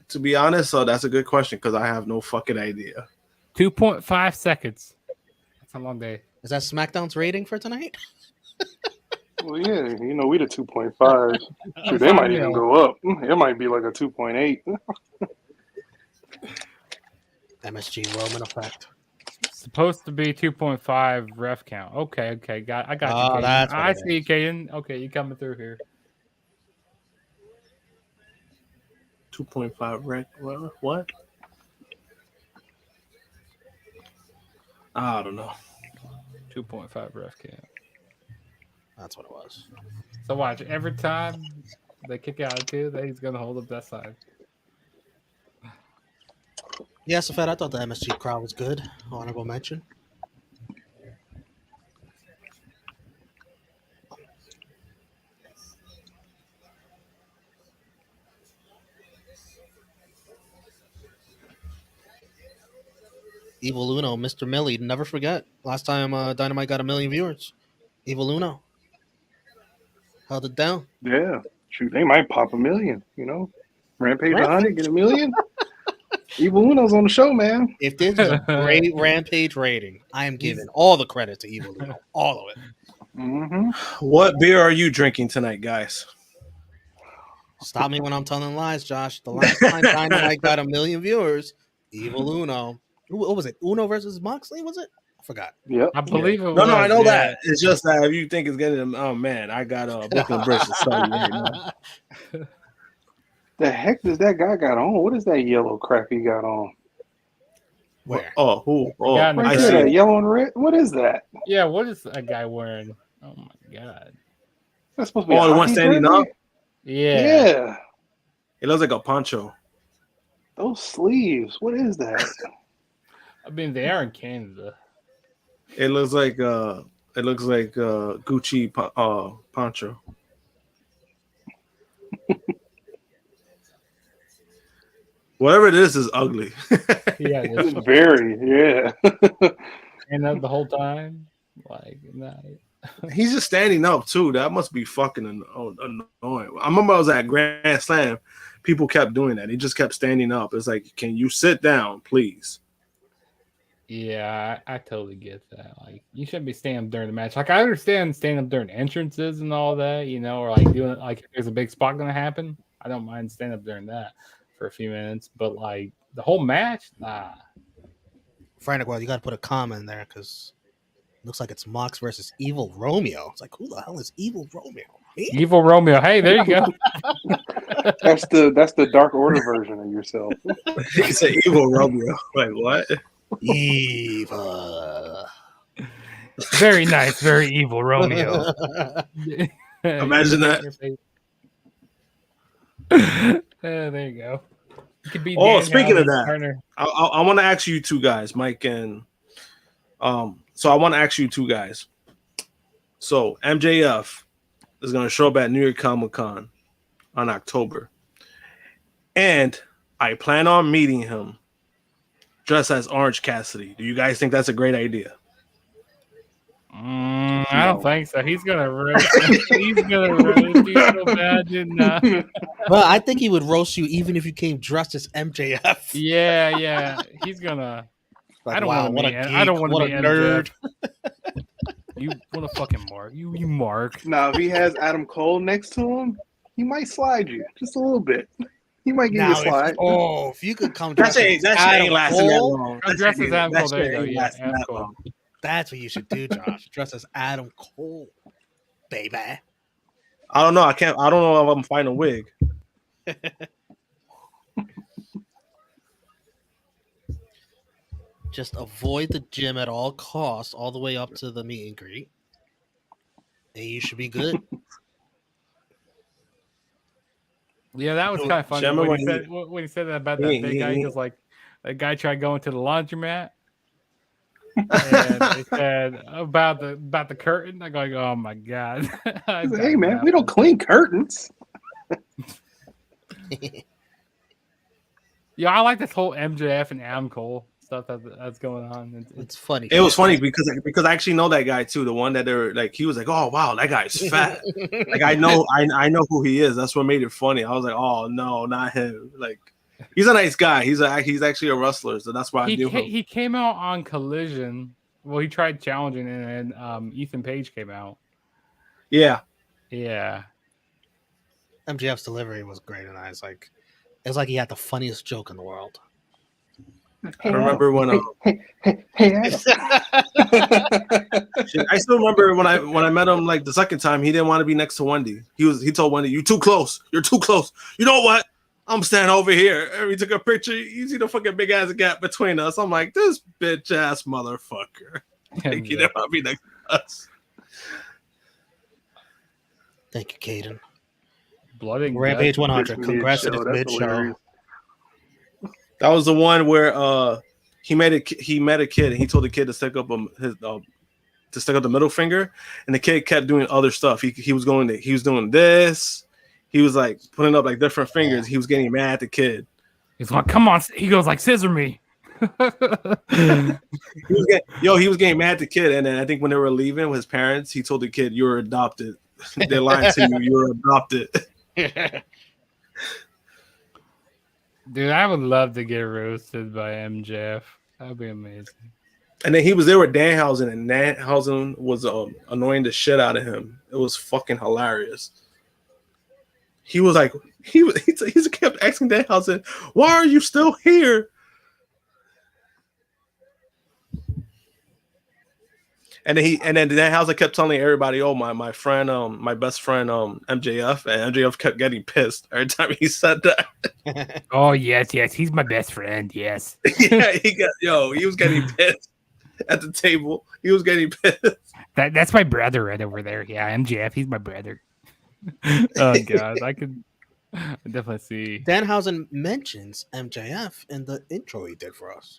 To be honest, that's a good question because I have no fucking idea. 2.5 seconds. That's how long they Is that SmackDown's rating for tonight? Well, yeah, we the 2.5. Shoot, they might even go up. It might be like a 2.8. MSG Roman effect. Supposed to be 2.5 ref count. Okay, I got you, Caden. That's what I it see you, Caden. Okay, you coming through here. 2.5 rec. What? I don't know. 2.5 ref count. That's what it was. So watch, every time they kick out of 2, he's gonna hold up that side. Yeah, Safed, I thought the MSG crowd was good. Honorable mention. Evil Uno, Mr. Millie, never forget. Last time Dynamite got 1 million viewers. Evil Uno held it down. Yeah. Shoot, they might pop 1 million, Rampage 100, get 1 million. Evil Uno's on the show, man. If this is a great Rampage rating, I am giving all the credit to Evil Uno. All of it. Mm-hmm. What beer are you drinking tonight, guys? Stop me when I'm telling lies, Josh. The last time Dynamite got 1 million viewers, Evil Uno. What was it? Uno versus Moxley, was it? I forgot. Yep. I believe it was. No, I know that. It's just that if you think it's getting, oh man, I got a Brooklyn Bridge to study right now. The heck does that guy got on? What is that yellow crap he got on? Where? Oh, who? Oh, Yeah, Right I there, see. that yellow and red. What is that? Yeah, what is that guy wearing? Oh my god. That's supposed to be Oh, a the one hockey standing jersey? up? Yeah. Yeah. It looks like a poncho. Those sleeves. What is that? I mean, they are in Canada. It looks like Gucci poncho. Whatever it is ugly. Yeah, It's very, yeah. and the whole time, like, nah. He's just standing up too. That must be fucking annoying. I remember I was at Grand Slam. People kept doing that. He just kept standing up. It's like, can you sit down, please? Yeah, I totally get that. Like, you shouldn't be standing up during the match. Like, I understand standing up during entrances and all that, or like doing it like if there's a big spot going to happen. I don't mind standing up during that for a few minutes, but like the whole match, nah. Frantic, well, you got to put a comma in there because it looks like it's Mox versus Evil Romeo. It's like, who the hell is Evil Romeo? Me? Evil Romeo. Hey, there you go. That's the Dark Order version of yourself. He said evil Romeo. Like what? Evil. Very nice, very evil Romeo. Imagine that. There you go. You could be Speaking of that, partner. I want to ask you two guys, Mike and so I want to ask you two guys. So MJF is going to show up at New York Comic Con on October, and I plan on meeting him dressed as Orange Cassidy. Do you guys think that's a great idea? I don't think so. He's gonna roast. He's gonna roast you so bad, didn't Well, I think he would roast you even if you came dressed as MJF. Yeah. He's gonna. Like, I don't wow, want what to a be. geek, I don't want to what be a nerd. You what a fucking mark. You mark. Now, if he has Adam Cole next to him, he might slide you just a little bit. He might give you a slide. If you could come That dressed shit as ain't Adam lasting that Cole, long. I'm dressed as Adam Cole. There you go. Yeah, lasting Adam that Cole. long. that's what you should do, Josh. Dress as Adam Cole, baby. I don't know. I don't know if I'm finding a wig. Just avoid the gym at all costs, all the way up to the meet and greet, and you should be good. Yeah, that was kind of funny Remember when he said that about that big guy. He was like, that guy tried going to the laundromat, and he said about the curtain. I go, oh my god! Hey man, we don't clean curtains. Yeah, I like this whole MJF and Adam Cole stuff that's going on. It's funny. It was funny because I actually know that guy too. The one that they're like, he was like, oh wow, that guy's fat. Like I know who he is. That's what made it funny. I was like, oh no, not him. Like he's a nice guy. He's actually a wrestler, so that's why I knew him. He came out on Collision Well, he tried challenging, and then Ethan Page came out. Yeah. Yeah. MJF's delivery was great, and it's like he had the funniest joke in the world. I remember when Hey, Adam. I still remember when I met him like the second time, he didn't want to be next to Wendy. He told Wendy, "You're too close. You're too close. You know what? I'm standing over here." And we took a picture. You see the fucking big ass gap between us. I'm like, this bitch ass motherfucker. Like, he didn't want to be next to us. Thank you, Caden. Blood and Rampage guts. 100. This Congrats to mid-show, this that's mid show. hilarious. That was the one where he met a kid and he told the kid to stick up the middle finger, and the kid kept doing other stuff. He was doing this. He was like putting up like different fingers. He was getting mad at the kid. He's like, "Come on!" He goes like, "Scissor me." He was getting mad at the kid, and then I think when they were leaving with his parents, he told the kid, "You're adopted." They're lying to you. You're adopted. Dude, I would love to get roasted by MJF. That'd be amazing. And then he was there with Danhausen, and Danhausen was annoying the shit out of him. It was fucking hilarious. He was like, he kept asking Danhausen, "Why are you still here?" And then Danhausen kept telling everybody, "Oh, my friend, my best friend, MJF," and MJF kept getting pissed every time he said that. Oh yes, he's my best friend. Yes. Yeah, he was getting pissed at the table. He was getting pissed. That's my brother right over there. Yeah, MJF, he's my brother. Oh god, I could definitely see. Danhausen mentions MJF in the intro he did for us.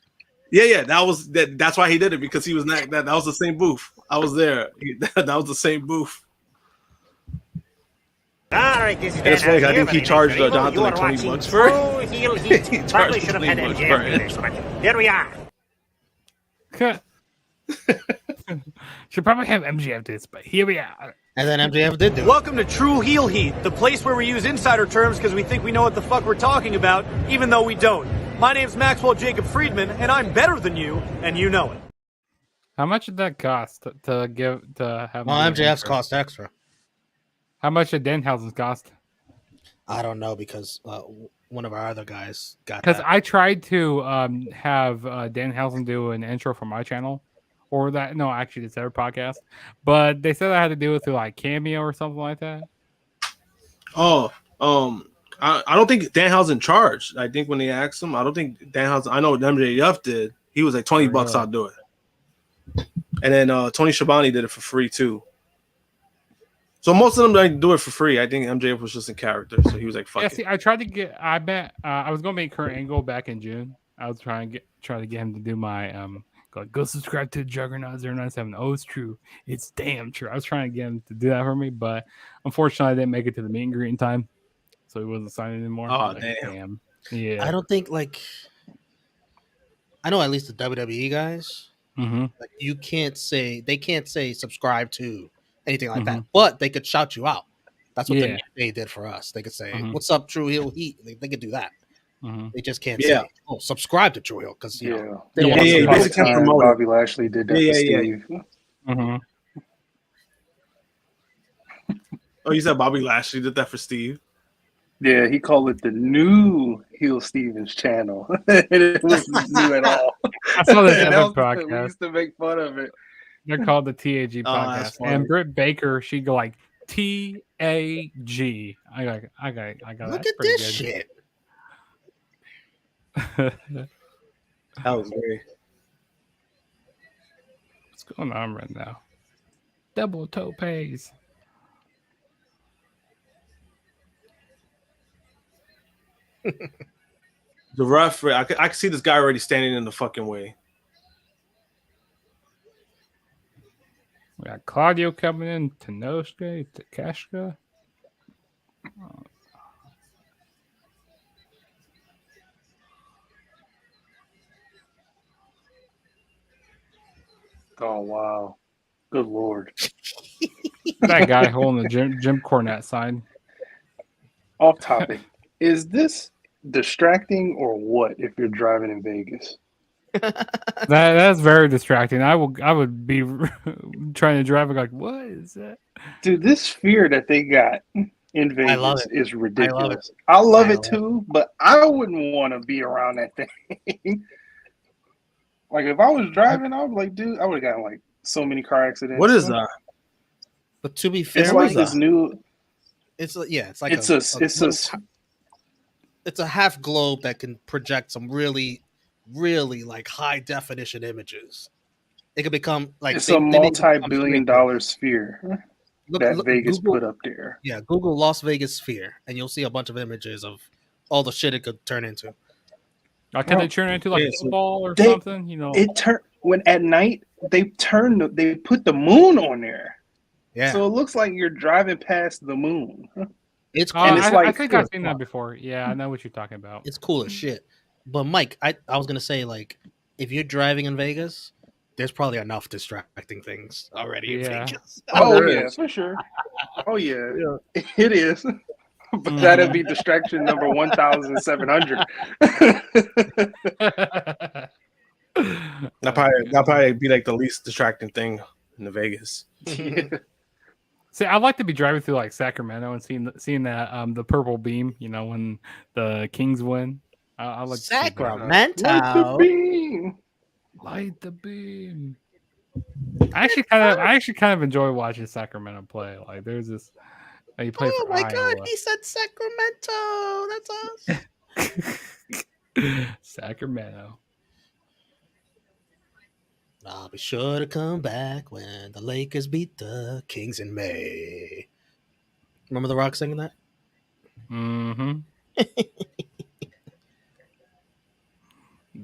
Yeah, that's why he did it, because he was not that was the same booth. I was there. That was the same booth. All right, this is And it's Dan funny, I here, think he but charged anyway, Jonathan you are like 20 watching bucks for it. True Heel Heat. He Probably charged should have had 20 bucks MJF for do it. this, but here we are. Should probably have MJF do this, but here we are. And then MJF did do it. Welcome to True Heel Heat, the place where we use insider terms because we think we know what the fuck we're talking about, even though we don't. My name's Maxwell Jacob Friedman, and I'm better than you, and you know it. How much did that cost to have? Well, him do an MJF's intro? cost extra. How much did Danhausen's cost? I don't know, because one of our other guys got Because that. I tried to have Danhausen do an intro for my channel, or that no, actually it's their podcast, but they said I had to do it through like Cameo or something like that. Oh, I don't think Danhausen charged. I think when they asked him, I don't think Danhausen. I know what MJF did. He was like $20. Really? I'll do it. And then Tony Schiavone did it for free too. So most of them like do it for free. I think MJF was just in character, so he was like, "Fuck Yeah, it." see, I tried to get. I bet I was gonna make Kurt Angle back in June. I was trying to get him to do my go subscribe to Juggernaut 097. Oh, it's true. It's damn true. I was trying to get him to do that for me, but unfortunately, I didn't make it to the meet and greet in time, so he wasn't signing anymore. Oh, Like, damn. Yeah. I don't think, like, I know at least the WWE guys, Mm-hmm. like, they can't say subscribe to anything like that, Mhm. but they could shout you out. That's what Yeah. they did for us. They could say, Mhm. "What's up, True Heel Heat?" They could do that. Mm-hmm. They just can't Yeah. say, "Oh, subscribe to True Heel," because they Yeah, don't yeah, want you to basically can't promote it. Bobby Lashley did that Yeah, to yeah, Steve. Mm-hmm. Oh, you said Bobby Lashley did that for Steve? Yeah, he called it the new Heel Stevens channel. And it wasn't new at all. I saw this And other that was- we podcast. used to make fun of it. They're called the TAG Oh, that's podcast, funny. and Britt Baker, she go like TAG. I got. Look that's at pretty this shit. good. That was great. What's going on right now? Double toe pays. The ref, I could see this guy already standing in the fucking way. We got Claudio coming in, Tenosuke, Takeshita. Oh, wow. Good Lord. That guy holding the Jim Cornette sign. Off topic. Is this distracting or what if you're driving in Vegas? That's very distracting. I would be trying to drive and like, what is that? Dude, this fear that they got in I love Vegas it. is I love it. ridiculous. I love I it too, but I wouldn't want to be around that thing. Like if I was driving, I would like, dude, I would have gotten like so many car accidents. What is that? But to be fair, It's What like is this that? new. it's like It's a a little it's a half globe that can project some really, really like high definition images. It can become like it's a they make it become multi-billion-dollar sphere that look Vegas Google, put up there. yeah, Google Las Vegas Sphere, and you'll see a bunch of images of all the shit it could turn into. Like, can they turn it into like Yeah, a so football or they- something? You know, It turned when at night they put the moon on there, Yeah, so it looks like you're driving past the moon. it's cool. and it's I like- think I've seen that before. Yeah, I know what you're talking about. It's cool as shit. But Mike, I was gonna say, like, if you're driving in Vegas, there's probably enough distracting things already in Yeah. Vegas. Oh there yeah, is. for sure. Oh yeah, Yeah. it is. But that'd be distraction number 1,700. That probably be like the least distracting thing in the Vegas. See, I'd like to be driving through like Sacramento and seeing that the purple beam. You know, when the Kings win. I like to see that. Light the Sacramento. beam. Light the beam. I actually kind of enjoy watching Sacramento play. Like, there's this. He played Oh for my god, Iowa. he said Sacramento. That's us. Sacramento. I'll be sure to come back when the Lakers beat the Kings in May. Remember The Rock singing that? Mm-hmm.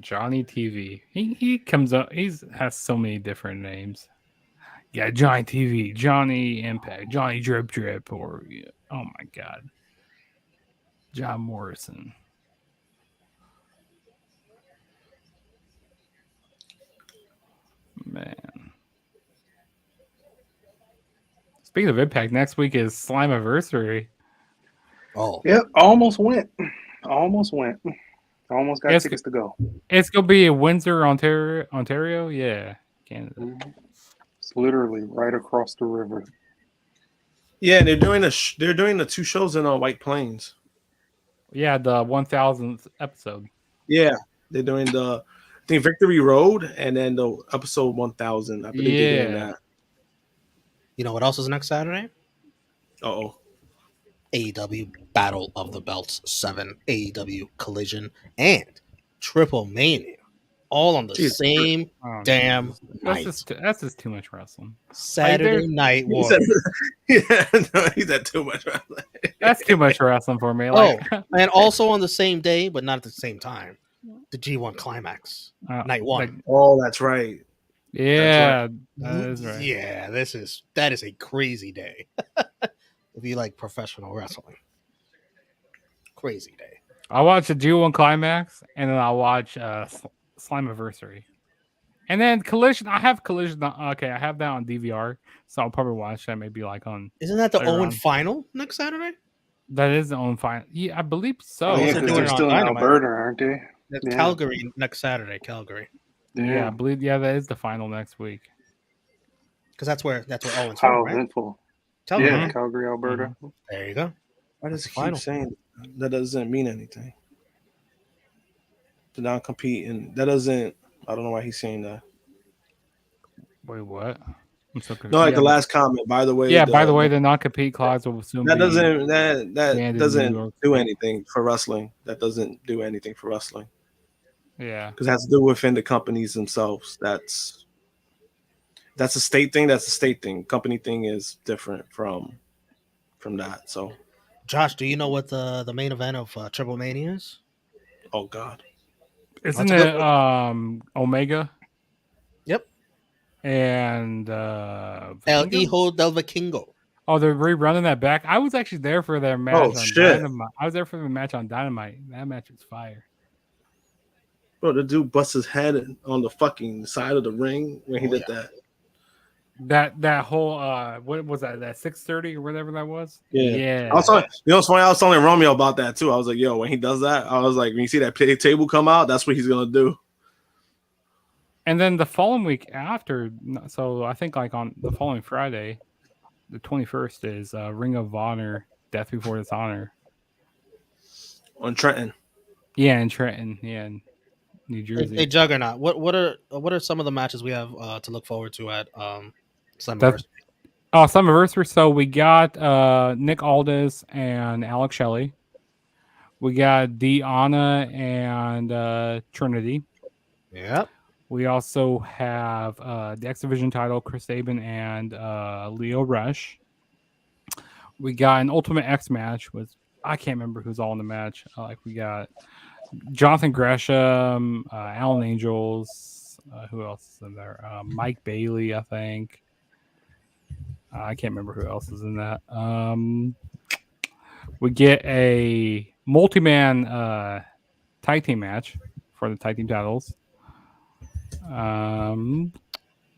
Johnny TV. He comes up. Has so many different names. Yeah, Johnny TV, Johnny Impact, Johnny Drip Drip, or oh my god, John Morrison. Man. Speaking of Impact, next week is Slimeanniversary. Oh, Yep, almost went. Almost went. Almost got Yes. tickets to go. It's gonna be in Windsor, Ontario. Yeah, Canada. It's literally right across the river. Yeah, they're doing the two shows in White Plains. Yeah, the 1000th episode. Yeah, they're doing I think Victory Road and then the episode 1000. I believe they're doing Yeah. that. you know what else is next Saturday? Oh, AEW Battle of the Belts 7, AEW Collision, and Triple Mania, all on the Jesus. same Oh, damn that's night. that's just too much wrestling. Saturday Night he War. said, yeah, no, he said too much. That's too much wrestling for me. Oh, Like, and also on the same day, but not at the same time, the G1 Climax, Night 1. like, Oh, that's right. yeah, that is right. Yeah, that is a crazy day. If you like professional wrestling. Crazy day. I'll watch the G1 Climax, and then I'll watch Slimeanniversary. And then Collision. I have Collision. Okay, I have that on DVR, so I'll probably watch that maybe like on. Isn't that the Later Owen on. final next Saturday? That is the own final. Yeah, I believe so. Oh, yeah, they're because doing they're it on still in Dynamite. Alberta, aren't they? That's Yeah. Calgary next Saturday, Calgary. Yeah, I believe. Yeah, that is the final next week. Because that's where Owen's How from, right? eventful. Calgary. Yeah, Calgary, Alberta. There you go. Why does That's he the keep saying that doesn't mean anything? To not compete, and that doesn't. I don't know why he's saying that. Wait, what? I'm so confused. No, like Yeah, the last comment. By the way, yeah. By the way, the non-compete clause will soon that be doesn't banned in New doesn't York do State. anything for wrestling. That doesn't do anything for wrestling Yeah. because it has to do within the companies themselves. That's a state thing. That's a state thing. Company thing is different from that. So, Josh, do you know what the main event of Triple Mania is? oh god, Isn't That's a good it Omega Yep. and El Vikingo? Hijo del Vikingo. Oh, they're rerunning that back. I was actually there for their match Oh, on shit. Dynamite. I was there for the match on Dynamite. That match was fire. bro, the dude busts his head on the fucking side of the ring when he Oh, did yeah. That whole what was that 630 or whatever that was? Yeah. I was telling, it's funny. I was telling Romeo about that too. I was like, yo, when he does that, I was like, when you see that table come out, that's what he's gonna do. And then the following week after, so I think like on the following Friday, the 21st is Ring of Honor, Death Before Dishonor. On Trenton. Yeah, in Trenton. Yeah, in New Jersey. Hey, Juggernaut, what are some of the matches we have to look forward to at Slammiversary? Slammiversary. So we got Nick Aldis and Alex Shelley. We got Deanna and Trinity. Yep. We also have the X Division title, Chris Sabin and Leo Rush. We got an Ultimate X match with, I can't remember who's all in the match. We got Jonathan Gresham, Alan Angels. Who else is in there? Mike Bailey, I think. I can't remember who else is in that. We get a multi-man tag team match for the tag team titles.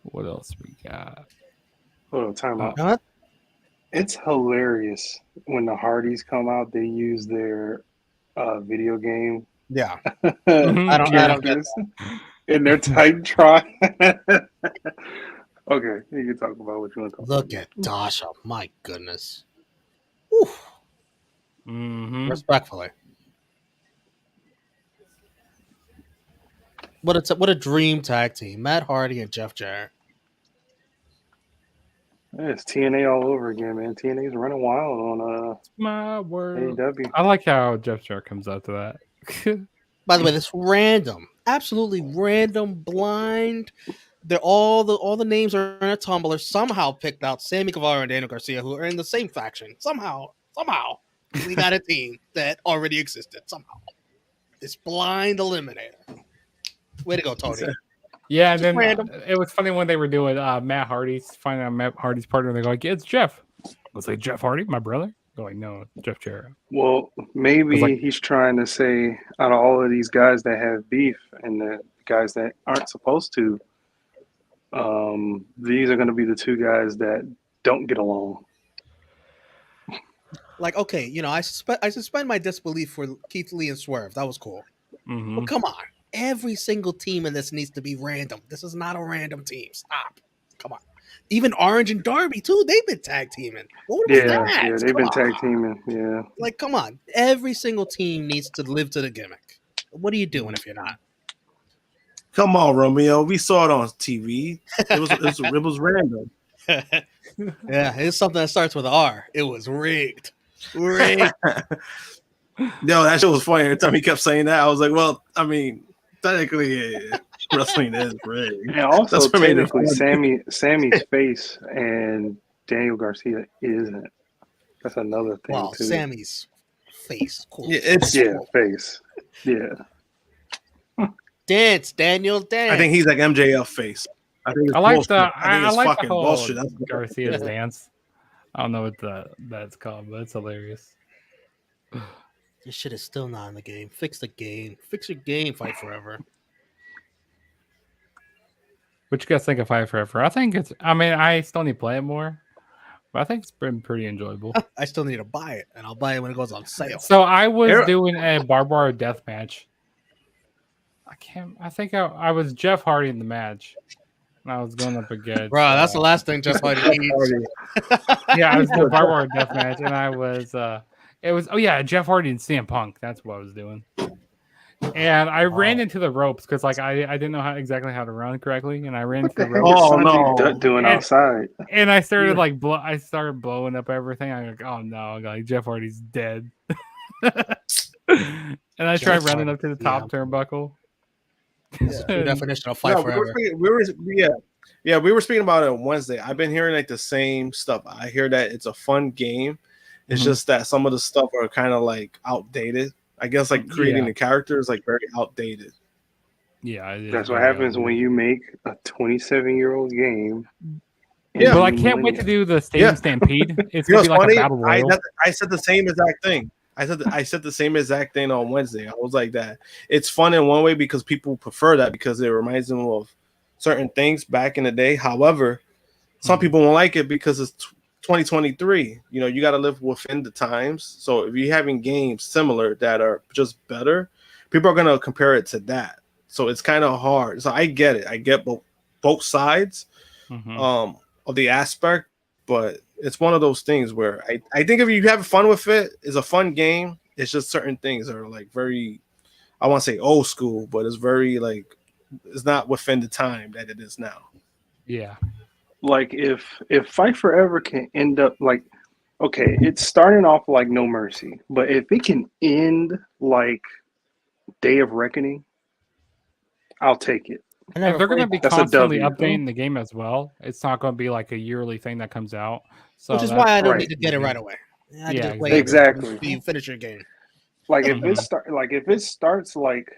What else we got? Hold on, time out. What? It's hilarious when the Hardys come out. They use their video game. Yeah. Mhm. I don't get characters in their Titantron. Okay, you can talk about what you want to talk Look about. at Dasha. My goodness. Whew. Mhm. Respectfully. What a dream tag team. Matt Hardy and Jeff Jarrett. Yeah, it's TNA all over again, man. TNA's running wild on My word. AEW. I like how Jeff Jarrett comes out to that. By the way, this random, absolutely random, blind. They're all the names are in a Tumblr. Somehow picked out Sammy Guevara and Daniel Garcia, who are in the same faction. Somehow, we got a team that already existed. Somehow, this blind eliminator. Way to go, Tony. Yeah, and Just then random. it was funny when they were doing Matt Hardy's, finding out Matt Hardy's partner. They go like, yeah, "It's Jeff." Was like Jeff Hardy, my brother? Go like, no, Jeff Jarrett. Well, maybe It's like- he's trying to say out of all of these guys that have beef and the guys that aren't supposed to, these are going to be the two guys that don't get along. Like, okay, I suspend my disbelief for Keith Lee and Swerve. That was cool. Mhm. But come on. Every single team in this needs to be random. This is not a random team. Stop. Come on. Even Orange and Darby, too. They've been tag teaming. What was that? Yeah, they've Come been on. tag teaming. Yeah. Like, come on. Every single team needs to live to the gimmick. What are you doing if you're not? Come on, Romeo. We saw it on TV. It was random. Yeah, it's something that starts with R. It was rigged. Rigged. No, that shit was funny. Every time he kept saying that, I was like, well, I mean, technically, yeah, wrestling is rigged. And also, That's what made it technically, funny. Sammy's face and Daniel Garcia isn't. That's another thing, Well, too. Sammy's face. Cool. Yeah, it's. Yeah, face. Yeah. Dance, Daniel, dance. I think he's like MJF face. I think it's I like bullshit. the I think it's like fucking the whole bullshit. That's Garcia's dance. I don't know what that's called, but it's hilarious. This shit is still not in the game. Fix the game. Fix your game. Fight forever. What you guys think of Fight Forever? I think it's. I mean, I still need to play it more, but I think it's been pretty enjoyable. I still need to buy it, and I'll buy it when it goes on sale. So I was doing a barbed wire death match. I think I was Jeff Hardy in the match. And I was going up against. Bro, that's the last thing Jeff Hardy needs. Yeah, I was doing a barbed wire death match, and I was. It was Jeff Hardy and CM Punk. That's what I was doing. And I ran into the ropes because I didn't know exactly how to run correctly, and I ran into the ropes. Oh no! Doing outside. And I started I started blowing up everything. I'm like, oh no, like Jeff Hardy's dead. And I tried running up to the top turnbuckle. Your definition of fight No, forever. we were speaking about it on Wednesday. I've been hearing like the same stuff. I hear that it's a fun game. It's just that some of the stuff are kind of like outdated. I guess like creating the characters like very outdated. Yeah, That's what happens when you make a 27-year-old game. Yeah. Well, I can't wait to do the Stadium Stampede. It's You know gonna what's be like funny? a battle royal. I said the same exact thing. I said the same exact thing on Wednesday. I was like that. It's fun in one way because people prefer that because it reminds them of certain things back in the day. However, some people won't like it because it's 2023. You got to live within the times. So if you're having games similar that are just better, people are going to compare it to that. So it's kind of hard. So I get it. I get both sides of the aspect, but it's one of those things where I think if you have fun with it, it's a fun game. It's just certain things that are like very, I want to say old school, but it's very like it's not within the time that it is now. Yeah. Like if Fight Forever can end up like, okay, it's starting off like No Mercy, but if it can end like Day of Reckoning, I'll take it. If they're going to be That's a constantly W. updating the game as well, it's not going to be like a yearly thing that comes out. So Which is why I don't right. need to get it right away. I can Yeah, just wait exactly. until you finish your game. Like if it starts like,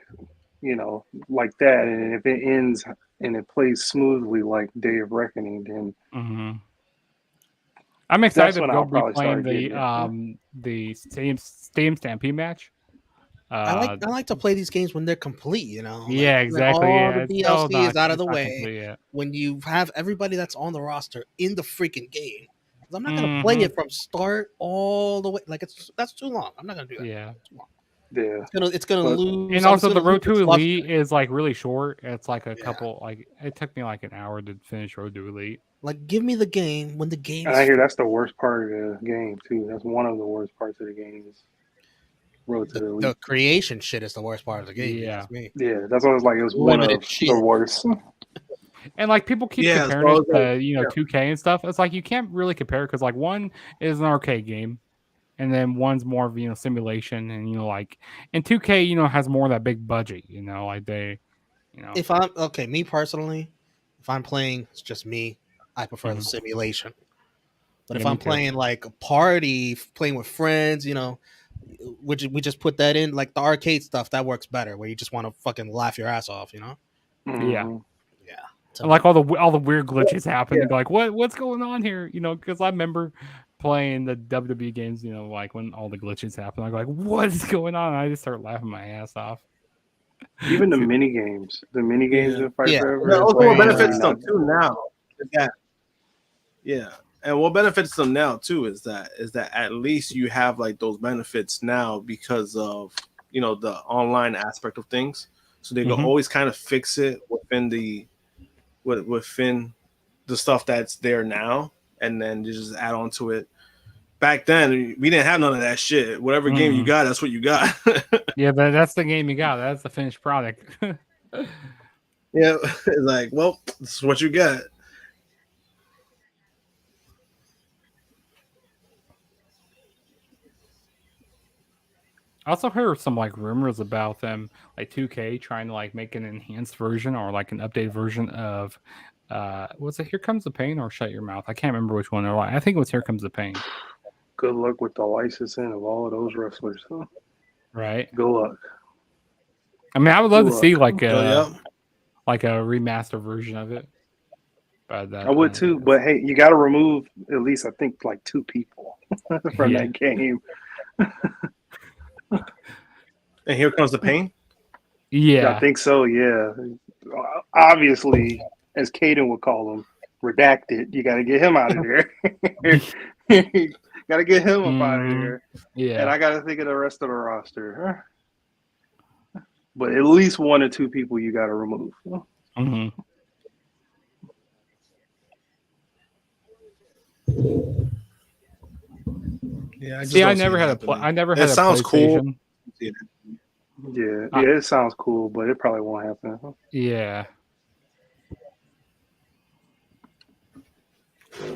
you know, like that, and if it ends and it plays smoothly like Day of Reckoning, then I'm excited to when go I'll probably replaying start getting the Steam Stampede match. I like to play these games when they're complete, you know. Yeah, Like, exactly. All Yeah, the it's so DLC is out of it's the not way. complete yet. When you have everybody that's on the roster in the freaking game. 'Cause I'm not gonna play it from start all the way. Like that's too long. I'm not gonna do that. Yeah. Too long. Yeah. It's gonna lose. And also, the Road to Elite is like really short. It's like a couple. Like it took me like an hour to finish Road to Elite. Like, give me the game when the game. And I hear that's the worst part of the game too. That's one of the worst parts of the game is Road to the Elite. The creation shit is the worst part of the game. Yeah, me. Yeah, that's what I was like. It was one of the worst. And like people keep comparing it to 2K and stuff. It's like you can't really compare because like one is an arcade game, and then one's more of simulation, and like and 2K has more of that big budget. Like they, If I'm okay, me personally, if I'm playing, it's just me. I prefer the simulation. But if I'm playing like a party, playing with friends, we just put that in like the arcade stuff that works better, where you just want to fucking laugh your ass off, Yeah. Mm-hmm. And like all the weird glitches happen. Yeah. Like what's going on here? Because I remember playing the WWE games. Like when all the glitches happen, I'm like, what is going on? And I just start laughing my ass off. Even the mini games in Fight Forever. Yeah, also what benefits them too now is that. Yeah, and what benefits them now too is that at least you have like those benefits now because of the online aspect of things. So they can always kind of fix it within the stuff that's there now, and then you just add on to it. Back then, we didn't have none of that shit. Whatever game you got, that's what you got. Yeah, but that's the game you got. That's the finished product. Yeah, it's like, well, this is what you got. I also heard some like rumors about them, like 2K trying to like make an enhanced version or like an updated version of was it Here Comes the Pain or Shut Your Mouth? I can't remember which one. I think it was Here Comes the Pain. Good luck with the licensing of all of those wrestlers. Huh? Right. Good luck. I mean, I would love to see like a remaster version of it. But I would too, but hey, you got to remove at least I think like 2 people from that game. And Here Comes the Pain? Yeah. I think so, yeah. Obviously, as Caden would call him, redacted. You got to get him out of there. Got to get him up out of here. Yeah. And I got to think of the rest of the roster. But at least 1 or 2 people you got to remove. Mm-hmm. Yeah, I never had a play. I never had. It sounds cool. Yeah, it sounds cool, but it probably won't happen. Yeah.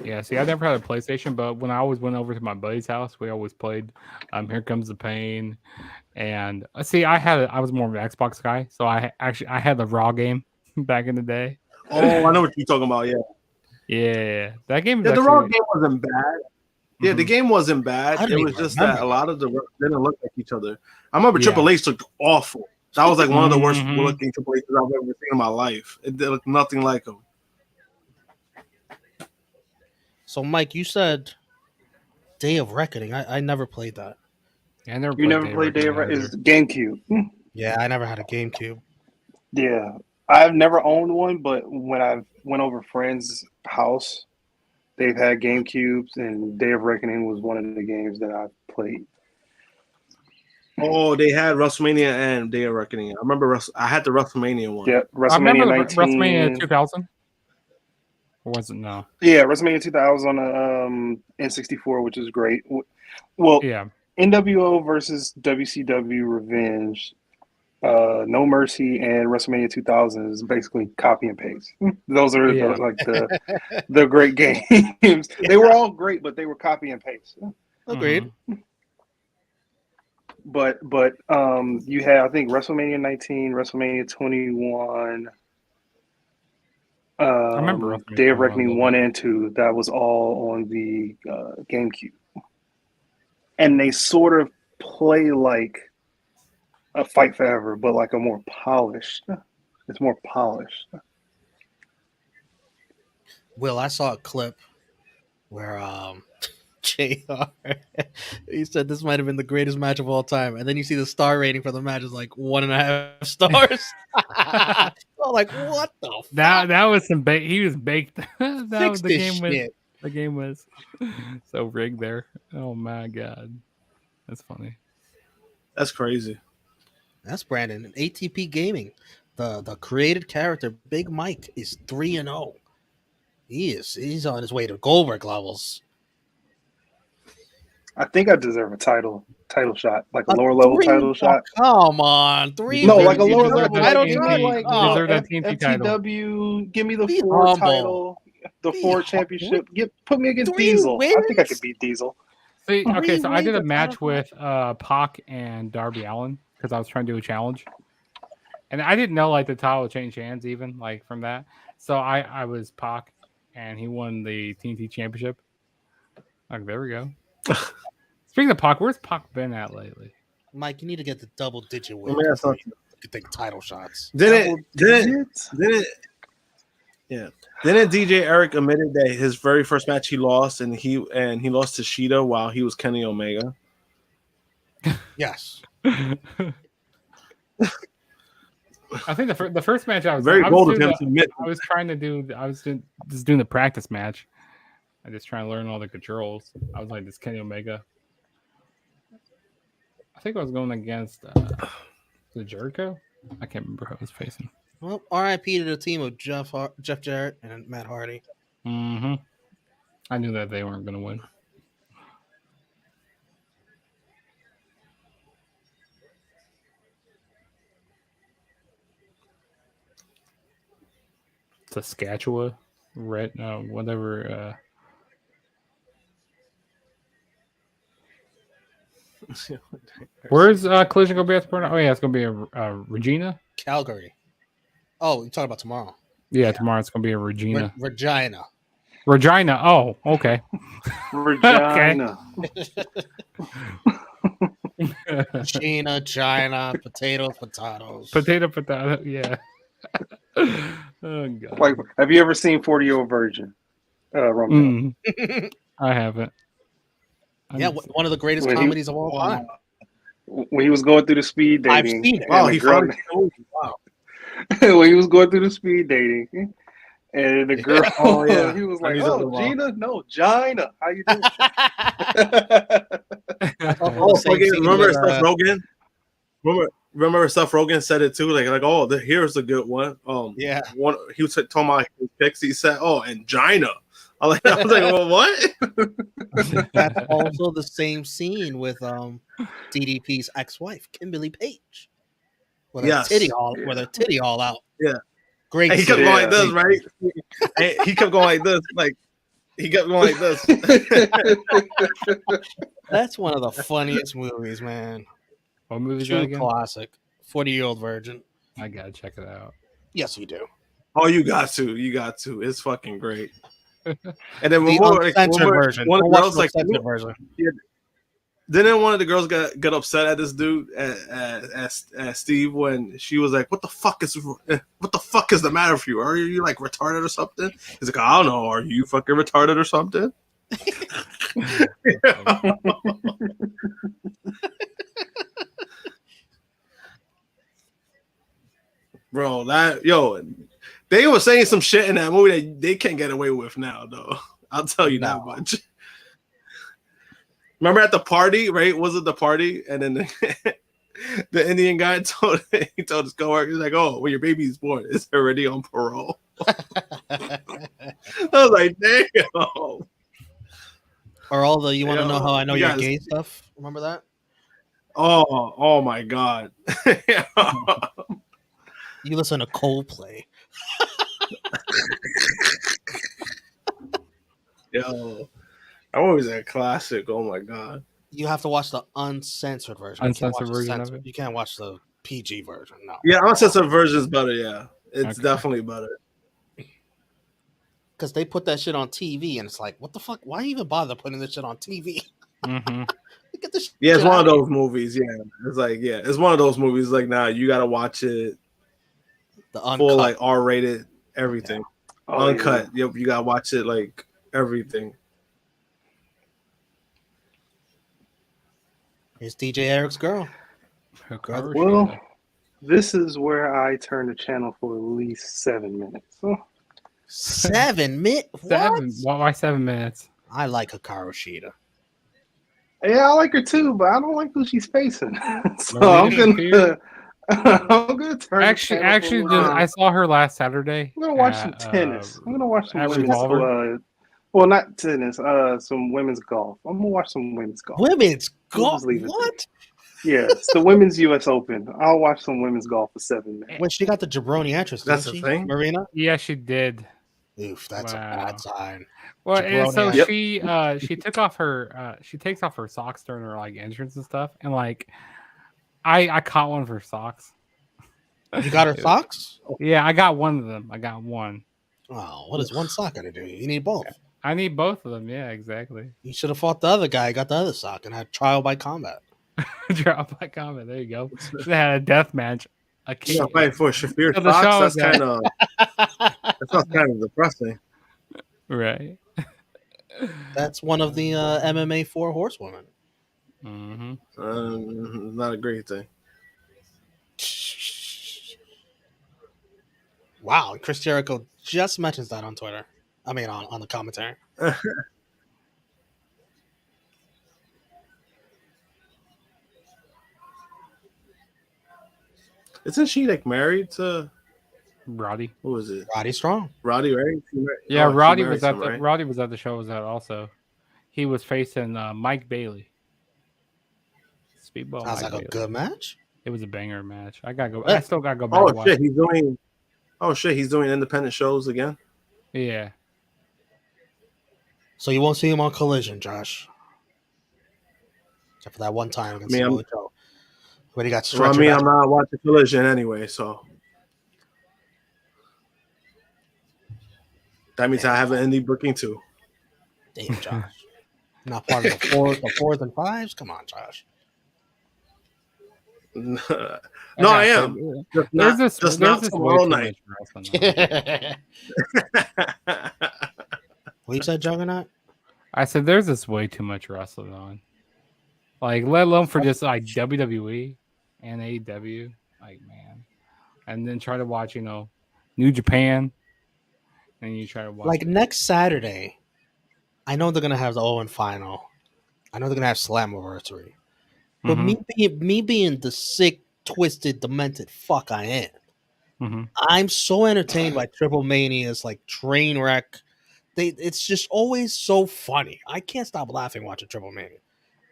Yeah, see, I never had a PlayStation, but when I always went over to my buddy's house, we always played Here Comes the Pain. And see, I was more of an Xbox guy, so I had the Raw game back in the day. Oh, I know what you're talking about, yeah. Yeah, that game the Raw game wasn't bad. Yeah, the game wasn't bad. It was just that a lot of the didn't look like each other. I remember Triple H looked awful. That was like one of the worst looking Triple H's I've ever seen in my life. It looked nothing like him. So, Mike, you said Day of Reckoning. I never played that. Yeah, I never played Day of Reckoning? It's GameCube. Yeah, I never had a GameCube. Yeah, I've never owned one, but when I went over a friend's house, they've had GameCubes, and Day of Reckoning was one of the games that I played. Oh, they had WrestleMania and Day of Reckoning. I remember I had the WrestleMania one. Yeah, I remember WrestleMania the 19. WrestleMania 2000. Or was it no? Yeah, WrestleMania 2000 on the N64, which is great. Well, Yeah. NWO versus WCW Revenge, No Mercy, and WrestleMania 2000 is basically copy and paste. Those are Yeah. the great games. They were all great, but they were copy and paste. Agreed. But you had, I think, WrestleMania 19, WrestleMania 21, remember WrestleMania Day of 21 a Reckoning little 1 bit. and 2. That was all on the GameCube. And they sort of play like a Fight Forever, but like a more polished. It's more polished. Will, I saw a clip where JR he said this might have been the greatest match of all time, and then you see the star rating for the match is like 1.5 stars. I'm like, what the fuck? That was some he was baked. That Fix was the this game was shit. the game was so rigged there. Oh my god. That's funny. That's crazy. That's Brandon. And ATP Gaming, the created character Big Mike is 3-0. He's on his way to Goldberg levels. I think I deserve a title shot, like a A lower level title shot. Come on, three. No, like a you lower deserve level that title TNT shot, like you deserve that TNT title. FTW. Give me the Be 4 humble. title, the Be 4 humble. championship. Put me against 3 Diesel. I think I wins? could beat Diesel. See, okay, so I did a wins, match title with Pac and Darby Allin because I was trying to do a challenge. And I didn't know like the title would change hands even like from that. So I was Pac and he won the TNT championship. Like there we go. Speaking of Pac, where's Pac been at lately? Mike, you need to get the double digit win. Let me ask before something. you can take title shots. Didn't DJ Eric admitted that his very first match he lost and he lost to Shida while he was Kenny Omega? Yes. I think the first match I was Very I bold was of him doing to admit. just doing the practice match. I just trying to learn all the controls. I was like this Kenny Omega. I think I was going against the Jericho. I can't remember who I was facing. Well, RIP to the team of Jeff Jarrett and Matt Hardy. Mm-hmm. I knew that they weren't going to win. Saskatchewan, red, whatever. Where's Collision going to be at the point? Oh yeah, it's going to be a Regina. Calgary. Oh, you're talking about tomorrow. Yeah, tomorrow it's going to be a Regina. Regina. Regina. Oh, okay. Regina. Regina, China, potatoes. Potato. Yeah. Oh god. Like, have you ever seen 40-Year-Old Virgin? Romeo. I haven't. Yeah, one of the greatest When he- comedies of all time. When he was going through the speed dating. I've seen it. Wow, and he the girl, finally wow. when he was going through the speed dating, and the girl, Oh, yeah. he was I like, knew that "Oh, was Gina, no, Gina, how you doing?" Oh, fucking, remember with, Seth Rogen? Remember Seth Rogen said it too, like oh, here's a good one. Yeah. One he was talking about his picks. He said, "Oh, angina." I was like, well, what? That's also the same scene with DDP's ex-wife, Kimberly Page. With her Yes. titty all out. Yeah. Great And he kept scene. going like this, right? And he kept going like this, he kept going like this. That's one of the funniest movies, man. What movie is that True again? classic. 40-Year-Old Virgin. I gotta check it out. Yes, you do. Oh, you got to. It's fucking great. And then The uncensored version. one of Don't the watch girls the like, uncensored version. didn't one of the girls get upset at this dude at Steve when she was like, what the fuck is the matter with you? Are you like retarded or something? He's like, I don't know. Are you fucking retarded or something? Bro, they were saying some shit in that movie that they can't get away with now, though. I'll tell you that much. Remember at the party, right? Was it the party? And then The Indian guy told his coworker, he's like, "Oh, when your baby's born, it's already on parole." I was like, "Damn." Or all the you want to know how I know you you're guys- gay stuff. Remember that? Oh my god. You listen to Coldplay. Yo, that one was a classic. Oh my god. You have to watch the uncensored version. Uncensored you can't watch the version of censored. it? You can't watch the PG version. No. Yeah, uncensored version's better. Yeah, it's Okay. definitely better. Because they put that shit on TV, and it's like, what the fuck? Why even bother putting this shit on TV? Mm-hmm. Get this Yeah, it's shit one of out those movies. Yeah, it's like it's one of those movies. Like, nah, you gotta watch it the uncut. full, like R-rated, everything, Oh, uncut. Yep, you gotta watch it like everything. Here's DJ Eric's girl. Well, this is where I turn the channel for at least 7 minutes. Oh, 7 minutes. Seven. Why 7 minutes? I like Hikaru Shida. yeah, I like her too, but I don't like who she's facing. So Marina I'm Shafir? gonna turn. Actually, I saw her last Saturday. I'm gonna watch some tennis. I'm gonna watch some at women's. Revolver. Well, not tennis. Some women's golf. I'm gonna watch some women's golf. Women's We'll golf? just leave it What? Yeah, it's the women's U.S. Open. I'll watch some women's golf for 7 minutes. When she got the jabroni actress, That's didn't the she? thing? Marina? Yeah, she did. Oof, that's a Wow. bad sign. Well, and so Jabroni she took off her she takes off her socks during her like entrance and stuff, and like I caught one of her socks. You got her socks? Yeah, I got one of them. I got one. Oh, what is one sock gonna do? You need both. I need both of them. Yeah, exactly. You should have fought the other guy, got the other sock, and had trial by combat. Drop my comment. There you go. Should have had a death match. A You gotta fight for Shafir So the Fox. show That's is kind of that sounds kind of depressing. right. That's one of the MMA 4 horsewomen. Mm-hmm. Not a great thing. Wow, Chris Jericho just mentions that on Twitter. I mean, on the commentary. Isn't she like married to Roddy. what was it? Roddy Strong. Roddy, right? Yeah, Oh, she Roddy married was at him, the right? Roddy was at the show. Was that also? He was facing Mike Bailey. Speedball. Sounds Mike like a Bailey. good match. It was a banger match. I gotta go. Yeah. I still gotta go back. Oh and watch shit, it. he's doing. Oh shit, he's doing independent shows again. Yeah. So you won't see him on Collision, Josh. Except for that one time against I mean, Samoa Joe. When he got Well, I stretchered mean, out. I'm not watching Collision anyway, so that means I have an indie booking too. Damn, Josh. Not part of the fours and fives? Come on, Josh. No, I am. Just not, just not tomorrow night. What you said, Juggernaut? I said there's just way too much wrestling on. Like, let alone for just like WWE and AEW. Like, man. And then try to watch, New Japan. And you try to watch Like next Saturday, I know they're gonna have the Owen final. I know they're gonna have Slammiversary. But me being the sick, twisted, demented fuck I am, I'm so entertained by Triple Mania's like train wreck. It's just always so funny. I can't stop laughing watching Triple Mania.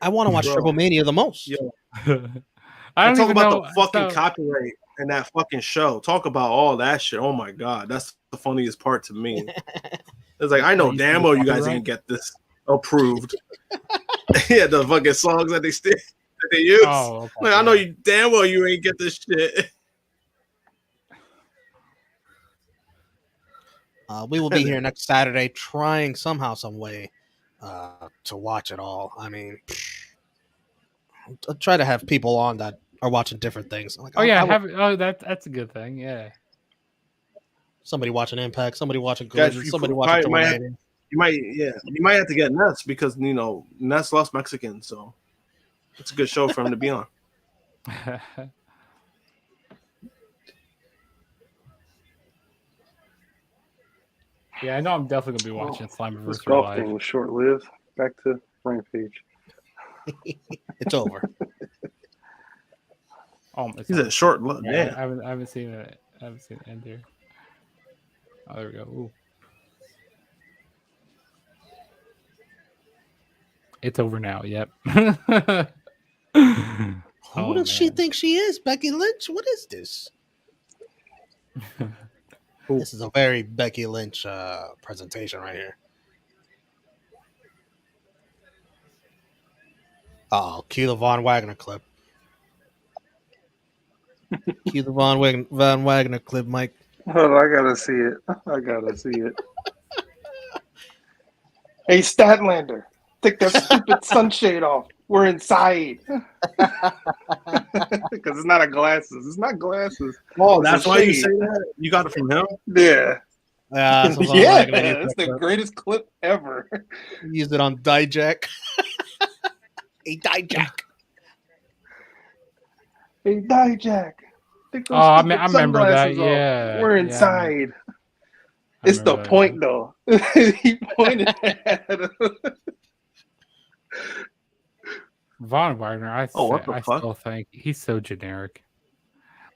I want to watch Triple Mania the most. Yo, I don't talk even about know. the fucking copyright in that fucking show. Talk about all that shit. Oh my god, that's the funniest part to me. It's like I know damn well you guys ain't get this approved. Yeah, the fucking songs that they use. Oh, okay, like I know you damn well you ain't get this shit. We will be here next Saturday trying somehow, some way to watch it all. I mean, I'll try to have people on that are watching different things. Like, that's a good thing. Yeah. Somebody watching Impact, somebody watching Collision, Guys, somebody watching Triple Mania. You might have to get Ness because Ness lost Mexican, so it's a good show for him to be on. Yeah, I know I'm definitely gonna be watching This Slammiversary golf live. thing was short lived. Back to Rampage. It's over. It's He's on. a short look. Yeah, Yeah. I haven't seen it. I haven't seen the end here. Oh, there we go. Ooh. It's over now. Yep. Who does she think she is? Becky Lynch? What is this? This is a very Becky Lynch presentation right here. Oh, cue the Von Wagner clip. Cue the Von Wagner clip, Mike. Hold on, I gotta see it. I gotta see it. Hey, Statlander, take that stupid sunshade off. We're inside. Because it's not a glasses. It's not glasses. Oh, It's that's a why you shade. say that? You got it from him? Yeah. Yeah, so Von Yeah, Wagner used it's that the clip. greatest clip ever. Used it on Dijak. Hey, Dijak. Hey, Dijak, take those I stupid remember that. sunglasses off. Yeah. We're Yeah, inside. I It's the remember that. point, though. He pointed at him. Von Wagner, I what the fuck? still think he's so generic.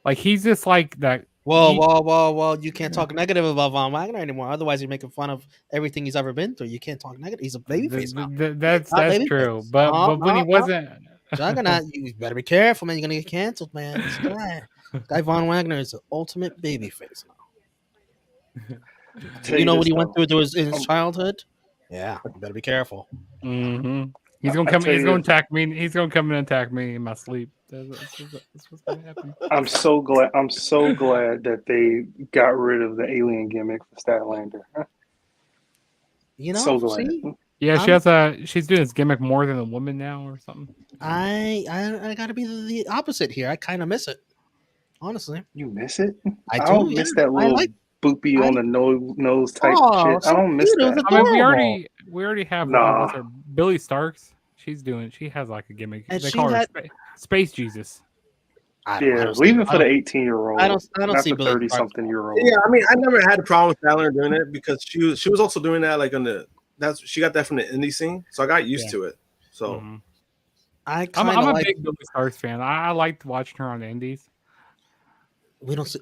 Like he's just like that. Well, you can't talk negative about Von Wagner anymore. Otherwise, you're making fun of everything he's ever been through. You can't talk negative. He's a babyface now. That's babyface. true. But when he wasn't, Juggernaut, you better be careful, man. You're gonna get canceled, man. This guy Von Wagner is the ultimate babyface now. You know what he went through in his childhood? Yeah, you better be careful. Mm-hmm. He's gonna come. He's gonna attack me. He's gonna come and attack me in my sleep. That's what's gonna happen. I'm so glad that they got rid of the alien gimmick for Statlander. You know, So glad. see? Yeah, she's doing this gimmick more than a woman now or something. I gotta be the opposite here. I kind of miss it, honestly. You miss it? I don't miss that little boopy on the nose type shit. I don't miss that. I mean, we already have Nah. Billy Starks. She has like a gimmick. And they she call her had- Space Jesus. Leave it for the 18-year-old. I don't not see the Billy 30-something-year-old. Yeah, I mean, I never had a problem with Statlander doing it because she was also doing that like she got that from the indie scene, so I got used to it. So I'm a big Billy Starks fan. I liked watching her on the indies. We don't see.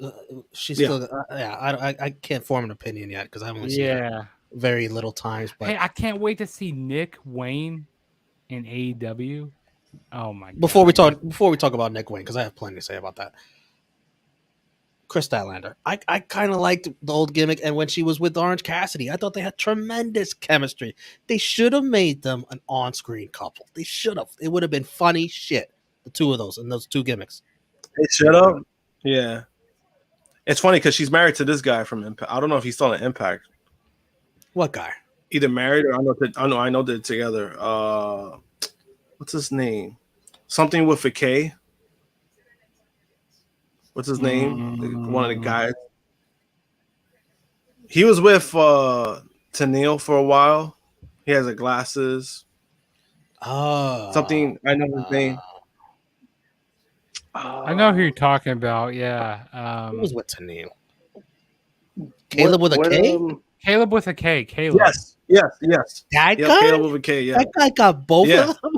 She's still. I can't form an opinion yet because I've only seen her very little times. But hey, I can't wait to see Nick Wayne in AEW. Oh my god! Before we talk about Nick Wayne, because I have plenty to say about that. Chris Statlander, I kind of liked the old gimmick, and when she was with Orange Cassidy, I thought they had tremendous chemistry. They should have made them an on-screen couple. They should have. It would have been funny shit. The two of those and those two gimmicks. They should have. Yeah, it's funny because she's married to this guy from Impact. I don't know if he's still in Impact. What guy? Either married or I know they're together. What's his name? Something with a K. What's his name? One of the guys. He was with Tennille for a while. He has the glasses. Oh, something. I know his name. I know who you're talking about. Yeah. Who was with Tennille? Caleb with a K? Caleb with a K. Caleb. Yes. That guy? guy? Caleb with a K, yeah. That guy got both of them?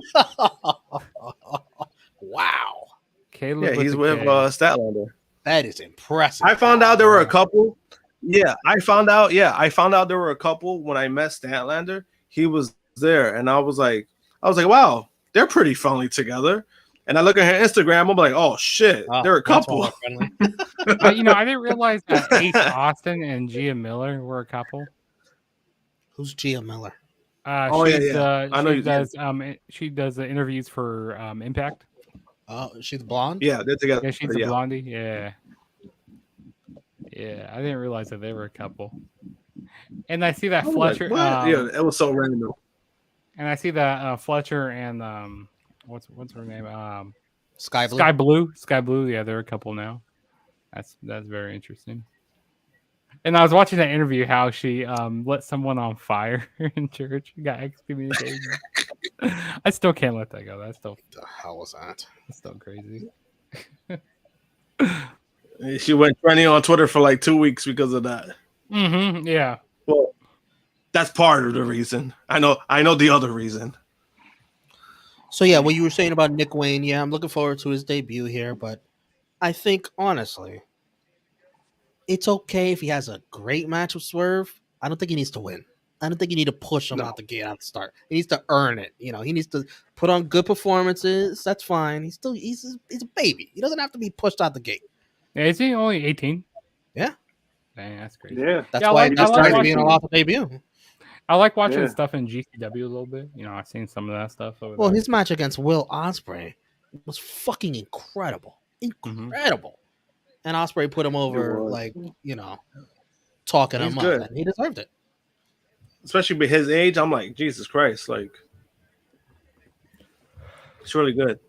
Wow. Caleb he's with Statlander. That is impressive. I found out there were a couple. Yeah, I found out there were a couple when I met Statlander. He was there, and I was like, wow, they're pretty friendly together. And I look at her Instagram, I'm like, oh shit, they're a couple. I didn't realize that Ace Austin and Gia Miller were a couple. Who's Gia Miller? I know she does the interviews for Impact. Oh, she's blonde? Yeah, they're together. Yeah, she's the blondie. Yeah. Yeah, I didn't realize that they were a couple. And I see that Fletcher. It was so random. And I see that Fletcher and what's her name? Sky Blue. Sky Blue. Yeah, they're a couple now. That's very interesting. And I was watching that interview how she lit someone on fire in church, got excommunicated. I still can't let that go. That's still the hell was that? That's still crazy. She went trending on Twitter for like 2 weeks because of that. Mm-hmm. Yeah. Well, that's part of the reason. I know the other reason. So yeah, what you were saying about Nick Wayne, I'm looking forward to his debut here, but I think honestly, it's okay if he has a great match with Swerve. I don't think he needs to win. I don't think you need to push him No. out the gate at the start. He needs to earn it. You know, he needs to put on good performances. That's fine. He's a baby. He doesn't have to be pushed out the gate. Yeah, is he only 18? Yeah. Dang, that's crazy. Yeah. That's Yeah, I why like- he I just like started watching- being a lot of debut. I like watching Yeah. stuff in GCW a little bit. You know, I've seen some of that stuff over Well, there. his match against Will Ospreay was fucking incredible. Incredible. And Ospreay put him over, was. like, you know, talking He's him good. up. And he deserved it. Especially by his age, I'm like, Jesus Christ, like, it's really good.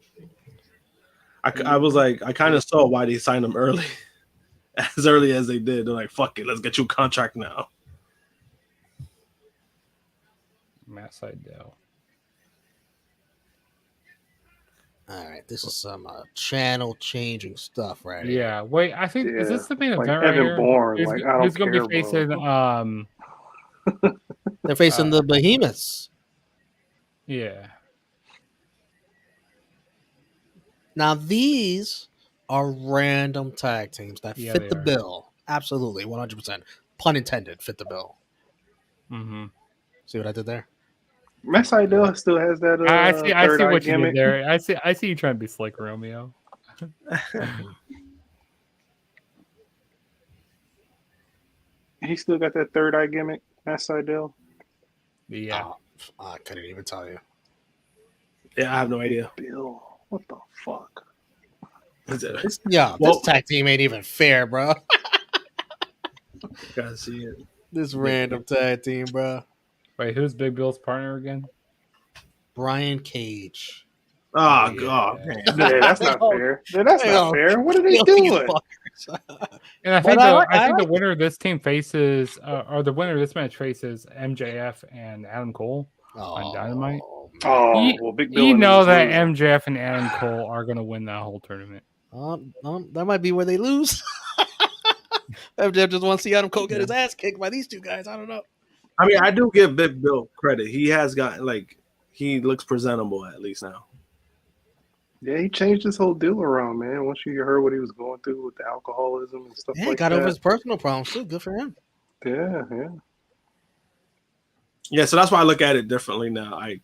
I was like, I kind of saw why they signed him early, as early as they did. They're like, fuck it, let's get you a contract now. Matt Sydal. All right. This is some channel changing stuff right here. Yeah. Wait, I think is this the main Like event right Evan here? Bourne, Who's, like, I don't who's gonna care, be facing? bro. They're facing the Behemoths. Yeah. Now, these are random tag teams that Yeah, fit they the are. bill. Absolutely. 100%. Pun intended, fit the bill. Mm-hmm. See what I did there? Matt Sydal still has that I third see eye what you gimmick. did there. I see you trying to be slick, Romeo. He still got that third eye gimmick, Matt Sydal. Yeah. I couldn't even tell you. Yeah, I have no idea. Bill, what the fuck? This Well- tag team ain't even fair, bro. Gotta see it. This random tag team, bro. Wait, who's Big Bill's partner again? Brian Cage. Oh, Yeah. God. Yeah, that's not fair. Yeah, that's Hang not on. fair. What are they You doing? fuckers. And I But think I the like winner of this team faces, or the winner of this match faces MJF and Adam Cole on Dynamite. Oh, well, Big Bill You and know them is that losing. MJF and Adam Cole are going to win that whole tournament. That might be where they lose. MJF just wants to see Adam Cole get his ass kicked by these two guys. I don't know. I mean, I do give Big Bill credit. He has gotten, like, he looks presentable at least now. Yeah, he changed his whole deal around, man. Once you heard what he was going through with the alcoholism and stuff Yeah, like he got that. over his personal problems too. Good for him. Yeah. Yeah, so that's why I look at it differently now. I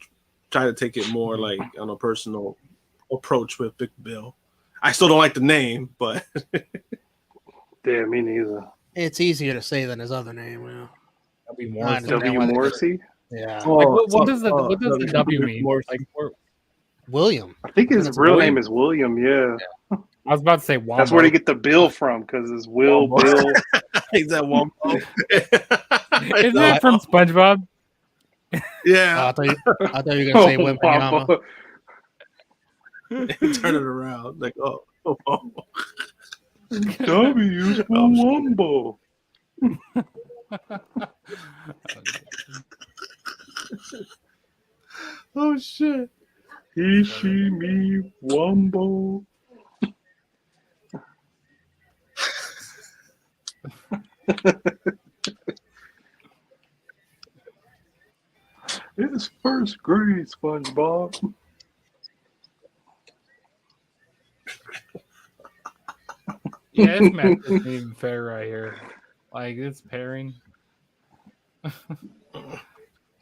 try to take it more like on a personal approach with Big Bill. I still don't like the name, but Yeah, me neither. It's easier to say than his other name. Yeah. That'd be I more. understand W. why they- Morrissey? Yeah. Like, what does the W mean? Morrissey. Like, William. I think his That's real William. name is William, yeah. I was about to say Wombo. That's where they get the Bill from, because it's Will, Wombo. Bill. He's that one. Isn't that from SpongeBob? Yeah, I thought you were gonna say Wimpyama. turn it around. Like, oh. W for Wumbo. Oh shit. He, she, me, Wumbo. It's first grade, SpongeBob. Yeah, this match isn't even fair right here. Like, it's pairing.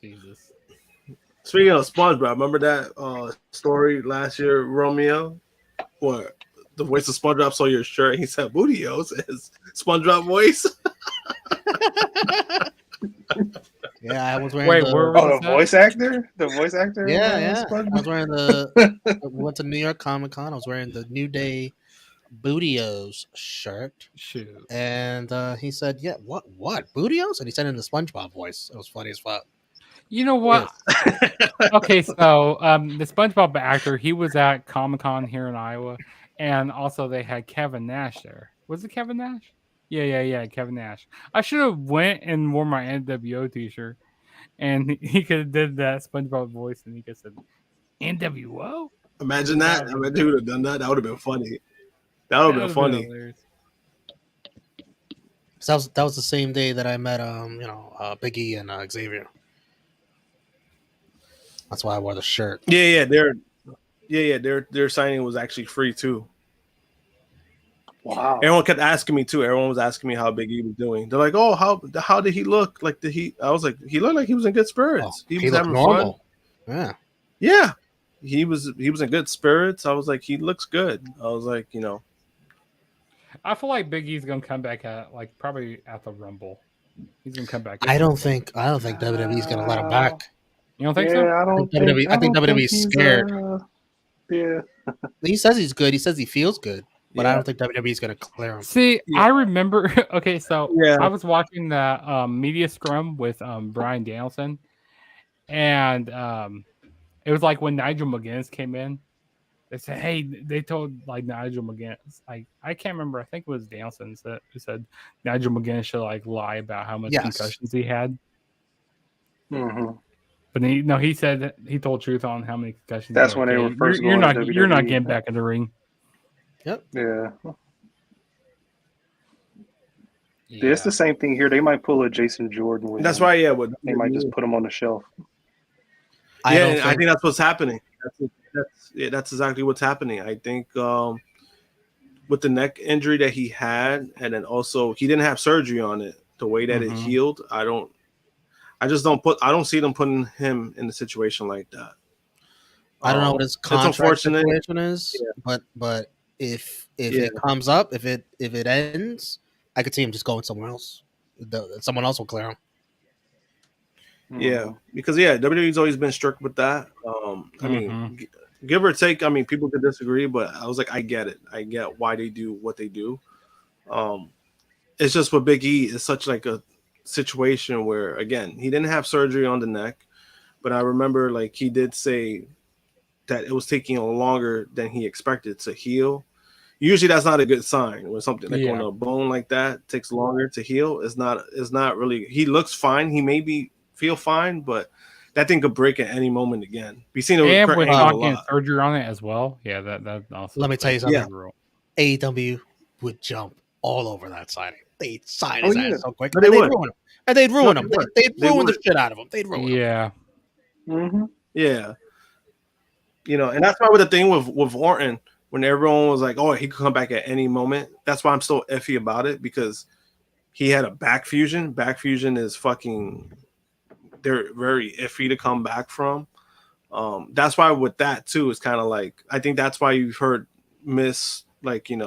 Jesus. Speaking of SpongeBob, remember that story last year, Romeo, where the voice of SpongeBob saw your shirt and he said "Bootios" his SpongeBob voice. Yeah, I was wearing Wait, the, where Oh, was the that? voice actor? The voice actor? Yeah. I SpongeBob? was wearing the went to New York Comic Con. I was wearing the New Day Bootios shirt. Shoot. And he said, "Yeah, what Bootios?" And he said it in the SpongeBob voice. It was funny as fuck. You know what? Okay, so the SpongeBob actor, he was at Comic-Con here in Iowa, and also they had Kevin Nash there. Was it Kevin Nash? Yeah, Kevin Nash. I should have went and wore my NWO t-shirt, and he could have did that SpongeBob voice, and he could have said, NWO? Imagine that. I mean, he would have done that. That would have been funny. That would have been funny. hilarious. So that was the same day that I met Big E and Xavier. That's why I wore the shirt. Yeah, their signing was actually free too. Wow. Everyone kept asking me too. Everyone was asking me how Big E was doing. They're like, "Oh, how did he look? Like, did he?" I was like, "He looked like he was in good spirits. He was looked having normal. fun. Yeah. Yeah, he was in good spirits. I was like, he looks good. I was like, you know, I feel like Big E's gonna come back at like probably at the Rumble. He's gonna come back. I don't think WWE's gonna let him back. You don't think Yeah, so? I don't I think think. WWE I think don't WWE's he's, scared. Yeah. He says he's good. He says he feels good, but I Yeah. don't think WWE's gonna clear him. See, Yeah. I remember. Okay, so Yeah. I was watching the media scrum with Brian Danielson, and it was like when Nigel McGuinness came in. They said, "Hey," they told like Nigel McGuinness. Like I can't remember. I think it was Danielson who said Nigel McGuinness should like lie about how much Yes. concussions he had. Mm-hmm. But he said that he told truth on how many concussions. That's he when had. they Okay, were first you're going not to you're not WWE. getting back in the ring. Yep. Yeah. Yeah, it's the same thing here. They might pull a Jason Jordan with that's him. why. Yeah, They might just put him on the shelf. I don't I think that's what's happening. That's exactly what's happening. I think with the neck injury that he had, and then also he didn't have surgery on it. The way that it healed, I don't see them putting him in a situation like that. I don't know what his contract situation is, Yeah. but if it comes up, if it ends, I could see him just going somewhere else. Someone else will clear him. Yeah, because WWE's always been strict with that. I mean, give or take. I mean, people could disagree, but I was like, I get it. I get why they do what they do. It's just with Big E, it's such like a situation where, again, he didn't have surgery on the neck, but I remember like he did say that it was taking longer than he expected to heal. Usually that's not a good sign when something like on a bone like that takes longer to heal. It's not really. He looks fine. He feel fine, but that thing could break at any moment again. We've seen it with Kurt Angle not a getting lot. surgery on it as well. Yeah, that also. Let me tell you something. AEW would jump all over that signing. They'd sign his ass so quick. No, They'd ruin him. And they'd ruin him. They'd ruin the shit out of him. They'd ruin him. Yeah. Mm-hmm. Yeah. You know, and that's why with the thing with Orton, when everyone was like, oh, he could come back at any moment, that's why I'm still iffy about it, because he had a back fusion. Back fusion is they're very iffy to come back from. That's why with that too, it's kind of like, I think that's why you've heard misinformation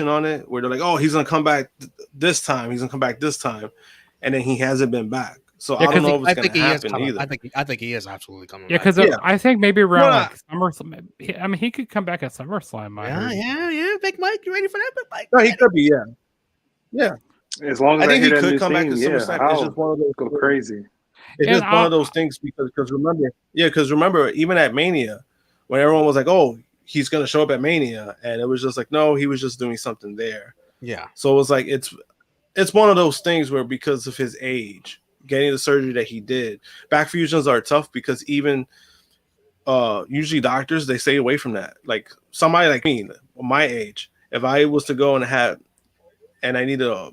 on it, where they're like, oh, he's gonna come back this time, and then he hasn't been back. So I don't know if it's gonna happen either. I think he is absolutely coming back. Yeah, because I think maybe around SummerSlam. I mean, he could come back at SummerSlam. Yeah. Big Mike, you ready for that, Big Mike? No, he could be. Yeah. As long as I think he could come back to SummerSlam. It's just one of those go crazy. It's just one of those things because remember, even at Mania, when everyone was like, oh, he's gonna show up at Mania, and it was just like, no, he was just doing something there. Yeah. So it was like it's one of those things where, because of his age, getting the surgery that he did, back fusions are tough, because even usually doctors, they stay away from that. Like somebody like me, my age, if I was to go and I needed a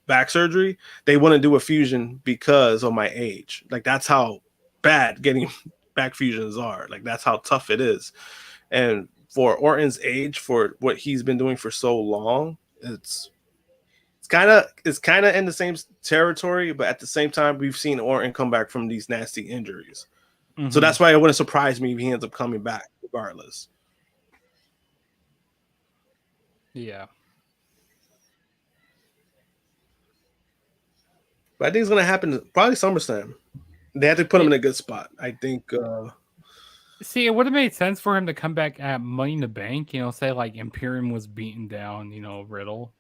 back surgery, they wouldn't do a fusion because of my age. Like that's how bad getting back fusions are. Like that's how tough it is. And for Orton's age, for what he's been doing for so long, it's kind of in the same territory, but at the same time, we've seen Orton come back from these nasty injuries. Mm-hmm. So that's why it wouldn't surprise me if he ends up coming back regardless. Yeah. But I think it's going to happen probably SummerSlam. They have to put him in a good spot. I think. See, it would have made sense for him to come back at Money in the Bank, say like Imperium was beating down, Riddle.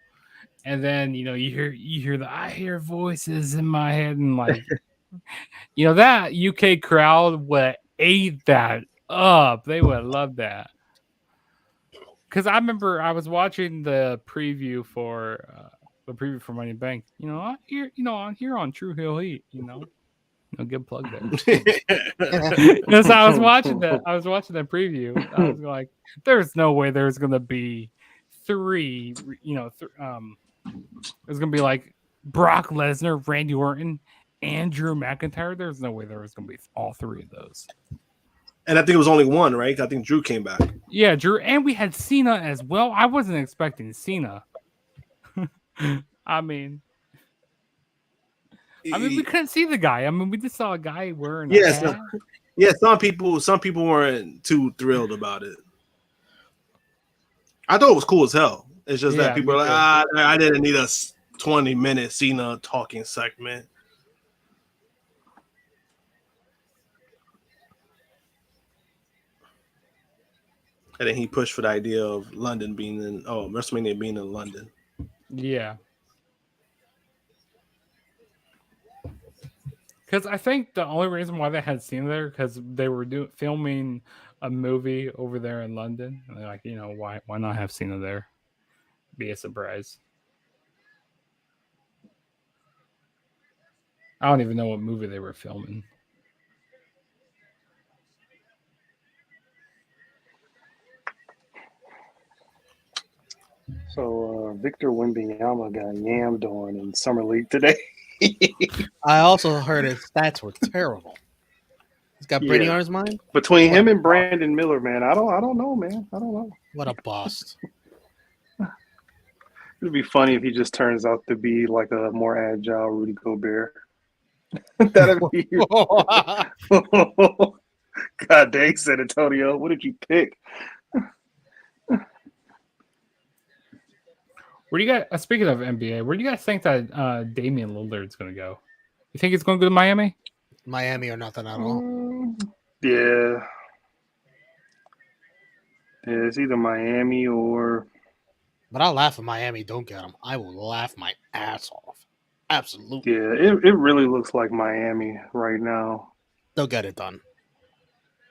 And then, you hear I hear voices in my head, and like, that UK crowd would ate that up. They would love that. Because I remember I was watching the preview for Money in the Bank. I hear, on True Hill Heat, good plug there. So I was watching that preview. I was like, there's no way there's gonna be three, it's gonna be like Brock Lesnar, Randy Orton, and Drew McIntyre. There's no way there was gonna be all three of those. And I think it was only one, right? I think Drew came back. Yeah, Drew, and we had Cena as well. I wasn't expecting Cena. I mean, we couldn't see the guy. I mean, we just saw a guy wearing a Yes, hat. yeah. Some people weren't too thrilled about it. I thought it was cool as hell. It's just that people me are like, I didn't need a 20-minute Cena talking segment. And then he pushed for the idea of London being in WrestleMania being in London. Yeah. Because I think the only reason why they had Cena there because they were filming a movie over there in London. And they're like, why not have Cena there? Be a surprise. I don't even know what movie they were filming. So Victor Wembanyama got yammed on in Summer League today. I also heard his stats were terrible. He's got Brittany Yeah. on his mind. Between him and Brandon Miller, man, I don't know, man. I don't know. What a bust. It'd be funny if he just turns out to be like a more agile Rudy Gobert. That'd be. God dang, San Antonio, what did you pick? Where do you guys? Speaking of NBA, where do you guys think that Damian Lillard's going to go? You think he's going to go to Miami? Miami or nothing at all. Yeah, it's either Miami or. But I'll laugh if Miami don't get him. I will laugh my ass off. Absolutely. Yeah, it really looks like Miami right now. They'll get it done.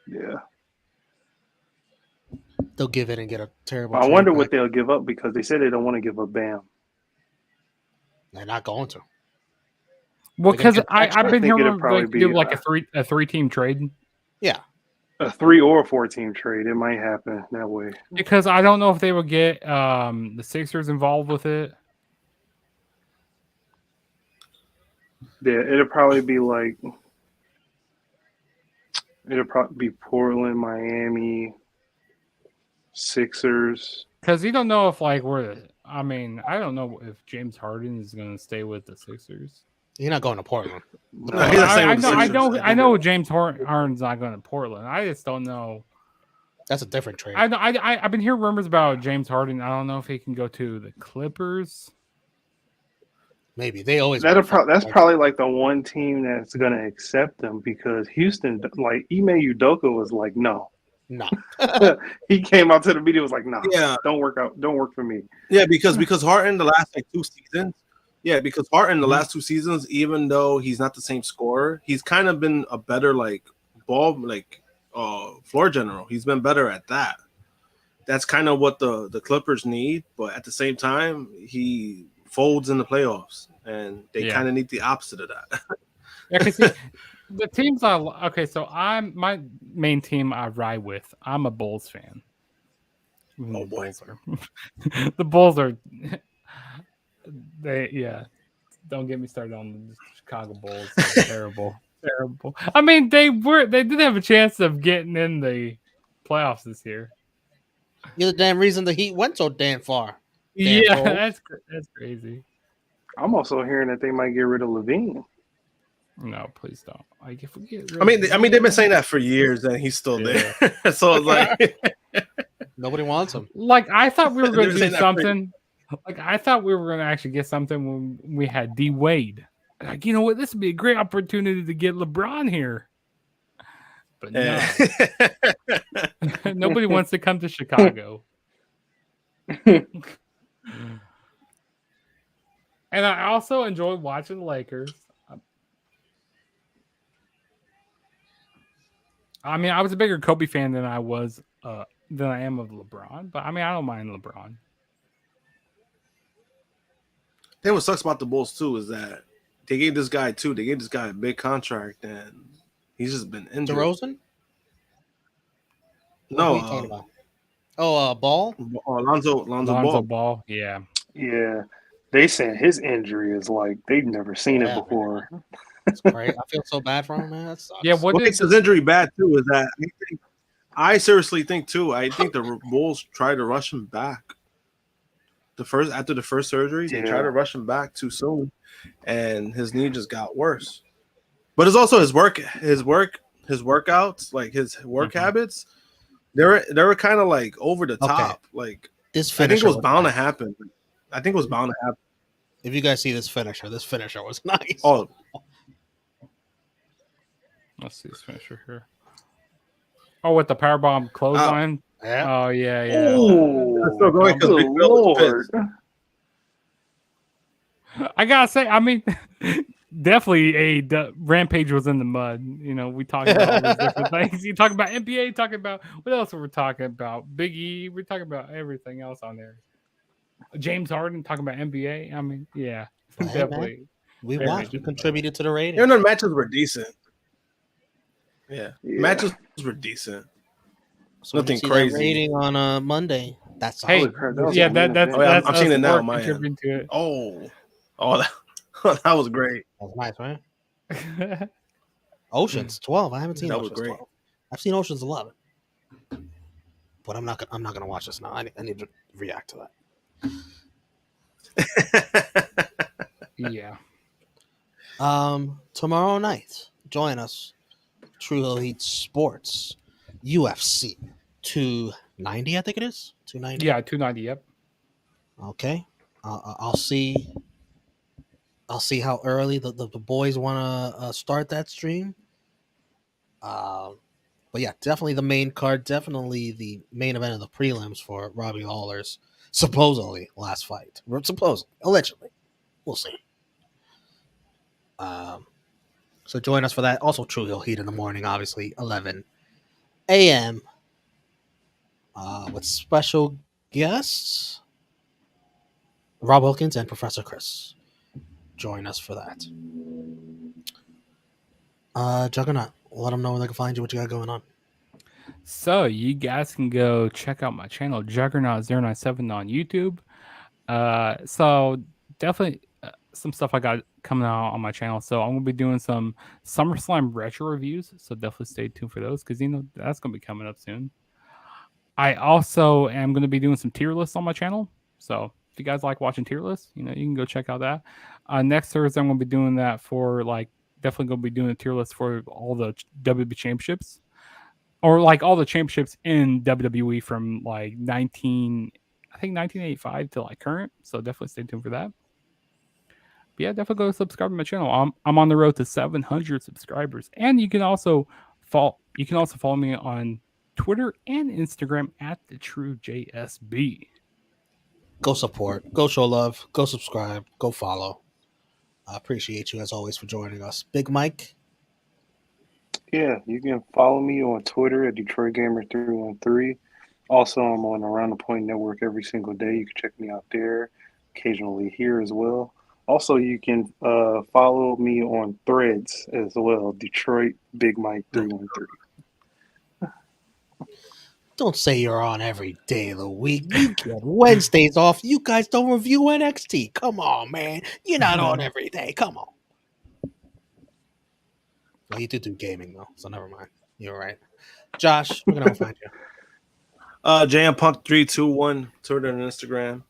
Yeah. They'll give it and get a terrible. I wonder what they'll give up because they said they don't want to give up Bam. They're not going to. Well, because I've been hearing probably do like a three-team trade. Yeah. A 3 or 4-team trade. It might happen that way. Because I don't know if they would get the Sixers involved with it. Yeah, it'll probably be like Portland, Miami, Sixers. Because you don't know if I don't know if James Harden is going to stay with the Sixers. You're not going to Portland. No, I know James Harden's not going to Portland. I just don't know. That's a different trade. I've been hearing rumors about James Harden. I don't know if he can go to the Clippers. Maybe they always. That's probably like the one team that's going to accept them because Houston, like Ime Udoka, was like, no. He came out to the media was like, no, don't work for me. Yeah, because Harden the last 2 seasons. Yeah, because Harden the last 2 seasons, even though he's not the same scorer, he's kind of been a better floor general. He's been better at that. That's kind of what the Clippers need, but at the same time, he folds in the playoffs, and they kind of need the opposite of that. Yeah, because the teams so my main team I ride with. I'm a Bulls fan. Oh boy, the Bulls are. Don't get me started on the Chicago Bulls. Terrible. I mean, they did have a chance of getting in the playoffs this year. You're the damn reason the Heat went so damn far. That's crazy. I'm also hearing that they might get rid of Levine. No, please don't. Like if we get they've been saying that for years, and he's still there. So it's like nobody wants him. Like I thought we were going to do something. Like I thought we were going to actually get something when we had D Wade. Like you know what, this would be a great opportunity to get LeBron here. But no, nobody wants to come to Chicago. And I also enjoyed watching the Lakers. I mean, I was a bigger Kobe fan than I am of LeBron, but I mean, I don't mind LeBron. Then what sucks about the Bulls too is that they gave this guy a big contract, and he's just been injured. DeRozan? No, what are you talking about? Ball? Lonzo Ball. Yeah. They said his injury is like they've never seen it before. That's great. I feel so bad for him, man. That sucks. Yeah, what makes his injury bad too is that I seriously think too. I think the Bulls tried to rush him back. After the first surgery, they tried to rush him back too soon, and his knee just got worse. But it's also his workouts, like his work habits. They were kind of like over the top. Like This I think finisher it was bound to nice. happen. I think it was bound to happen. If you guys see this finisher was nice. Oh, Let's see this finisher here. Oh, with the powerbomb clothesline. Yeah. Oh yeah. Oh, still going because good Big Bill was lord! I gotta say, I mean, definitely Rampage was in the mud. You know, we talked about all these different things. You talk about NBA, talking about what else were we talking about? Big E. We're talking about everything else on there. James Harden talking about NBA. I mean, yeah, Hey, definitely. man, we Very watched. We interesting. contributed to the rating. even the matches were decent. Yeah, matches were decent. So when you Nothing see that crazy. rating on Monday. That's Hey, Holy crap, that was yeah, a main that's event. Oh, yeah, that's I'm seeing us it now, work man. contributing to it. Oh, that was great. that was nice, right? Oceans 12. I haven't seen That was Oceans great. 12. I've seen Oceans 11, but I'm not gonna watch this now. I need to react to that. Yeah. Tomorrow night, join us. True Hill Heat Sports, UFC 290. I think it is 290. Yeah, 290. Yep. Okay. I'll see. I'll see how early the boys want to start that stream. But yeah, definitely the main card, definitely the main event of the prelims for Robbie Lawler's supposedly last fight. Supposedly, allegedly, we'll see. So join us for that. Also, True Hill Heat in the morning, obviously 11 a.m. With special guests Rob Wilkins and Professor Chris. Join us for that. Juggernaut, let them know where they can find you. What you got going on? So you guys can go check out my channel Juggernaut097 on YouTube. So definitely some stuff I got coming out on my channel. So I'm gonna be doing some SummerSlam retro reviews. So definitely stay tuned for those because that's gonna be coming up soon. I also am gonna be doing some tier lists on my channel. So if you guys like watching tier lists, you can go check out that. Next Thursday I'm gonna be doing that for definitely gonna be doing a tier list for all the WWE championships. Or all the championships in WWE from 1985 to current. So definitely stay tuned for that. But yeah, definitely go subscribe to my channel. I'm on the road to 700 subscribers, and you can also follow me on Twitter and Instagram at the True JSB. Go support, go show love, go subscribe, go follow. I appreciate you as always for joining us. Big Mike. Yeah, you can follow me on Twitter at DetroitGamer313. Also, I'm on Around the Point Network every single day. You can check me out there, occasionally here as well. Also, you can follow me on Threads as well, Detroit Big Mike 313. Don't say you're on every day of the week. You get Wednesdays off. You guys don't review NXT. Come on, man. You're not on every day. Come on. Well, you do gaming though, so never mind. You're right. Josh, we're gonna find you. JMPunk321 Twitter and Instagram.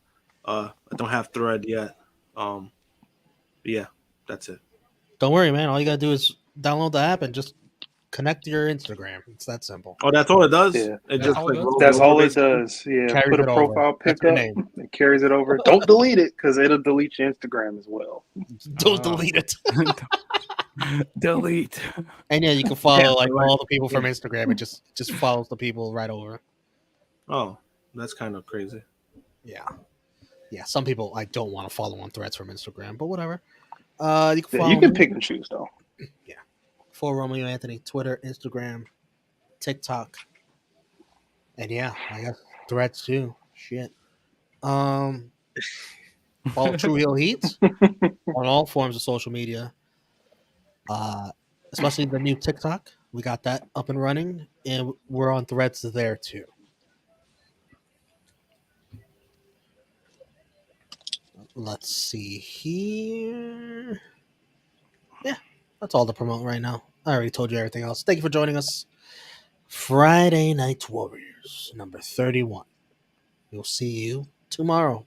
I don't have Thread yet. But yeah, that's it. Don't worry, man. All you gotta do is download the app and just connect to your Instagram. It's that simple. Oh, that's all it does? Yeah. It That's just all it does? rolls That's over all it basically? does. Yeah, Carries put a it over. profile That's pic your up. name. It carries it over. Don't delete it because it'll delete your Instagram as well. Don't delete it. Delete. And yeah, you can follow Yeah, all the people from Instagram. It just follows the people right over. Oh, that's kind of crazy. Yeah. Some people I don't want to follow on Threads from Instagram, but whatever. You can Yeah, follow you can me pick and choose though. for Romeo Anthony, Twitter, Instagram, TikTok, and yeah, I guess Threads too. Shit. Follow True Hill Heat on all forms of social media. Especially the new TikTok. We got that up and running, and we're on Threads there too. Let's see here. Yeah, that's all to promote right now. I already told you everything else. Thank you for joining us. Friday Night Warriors, number 31. We'll see you tomorrow.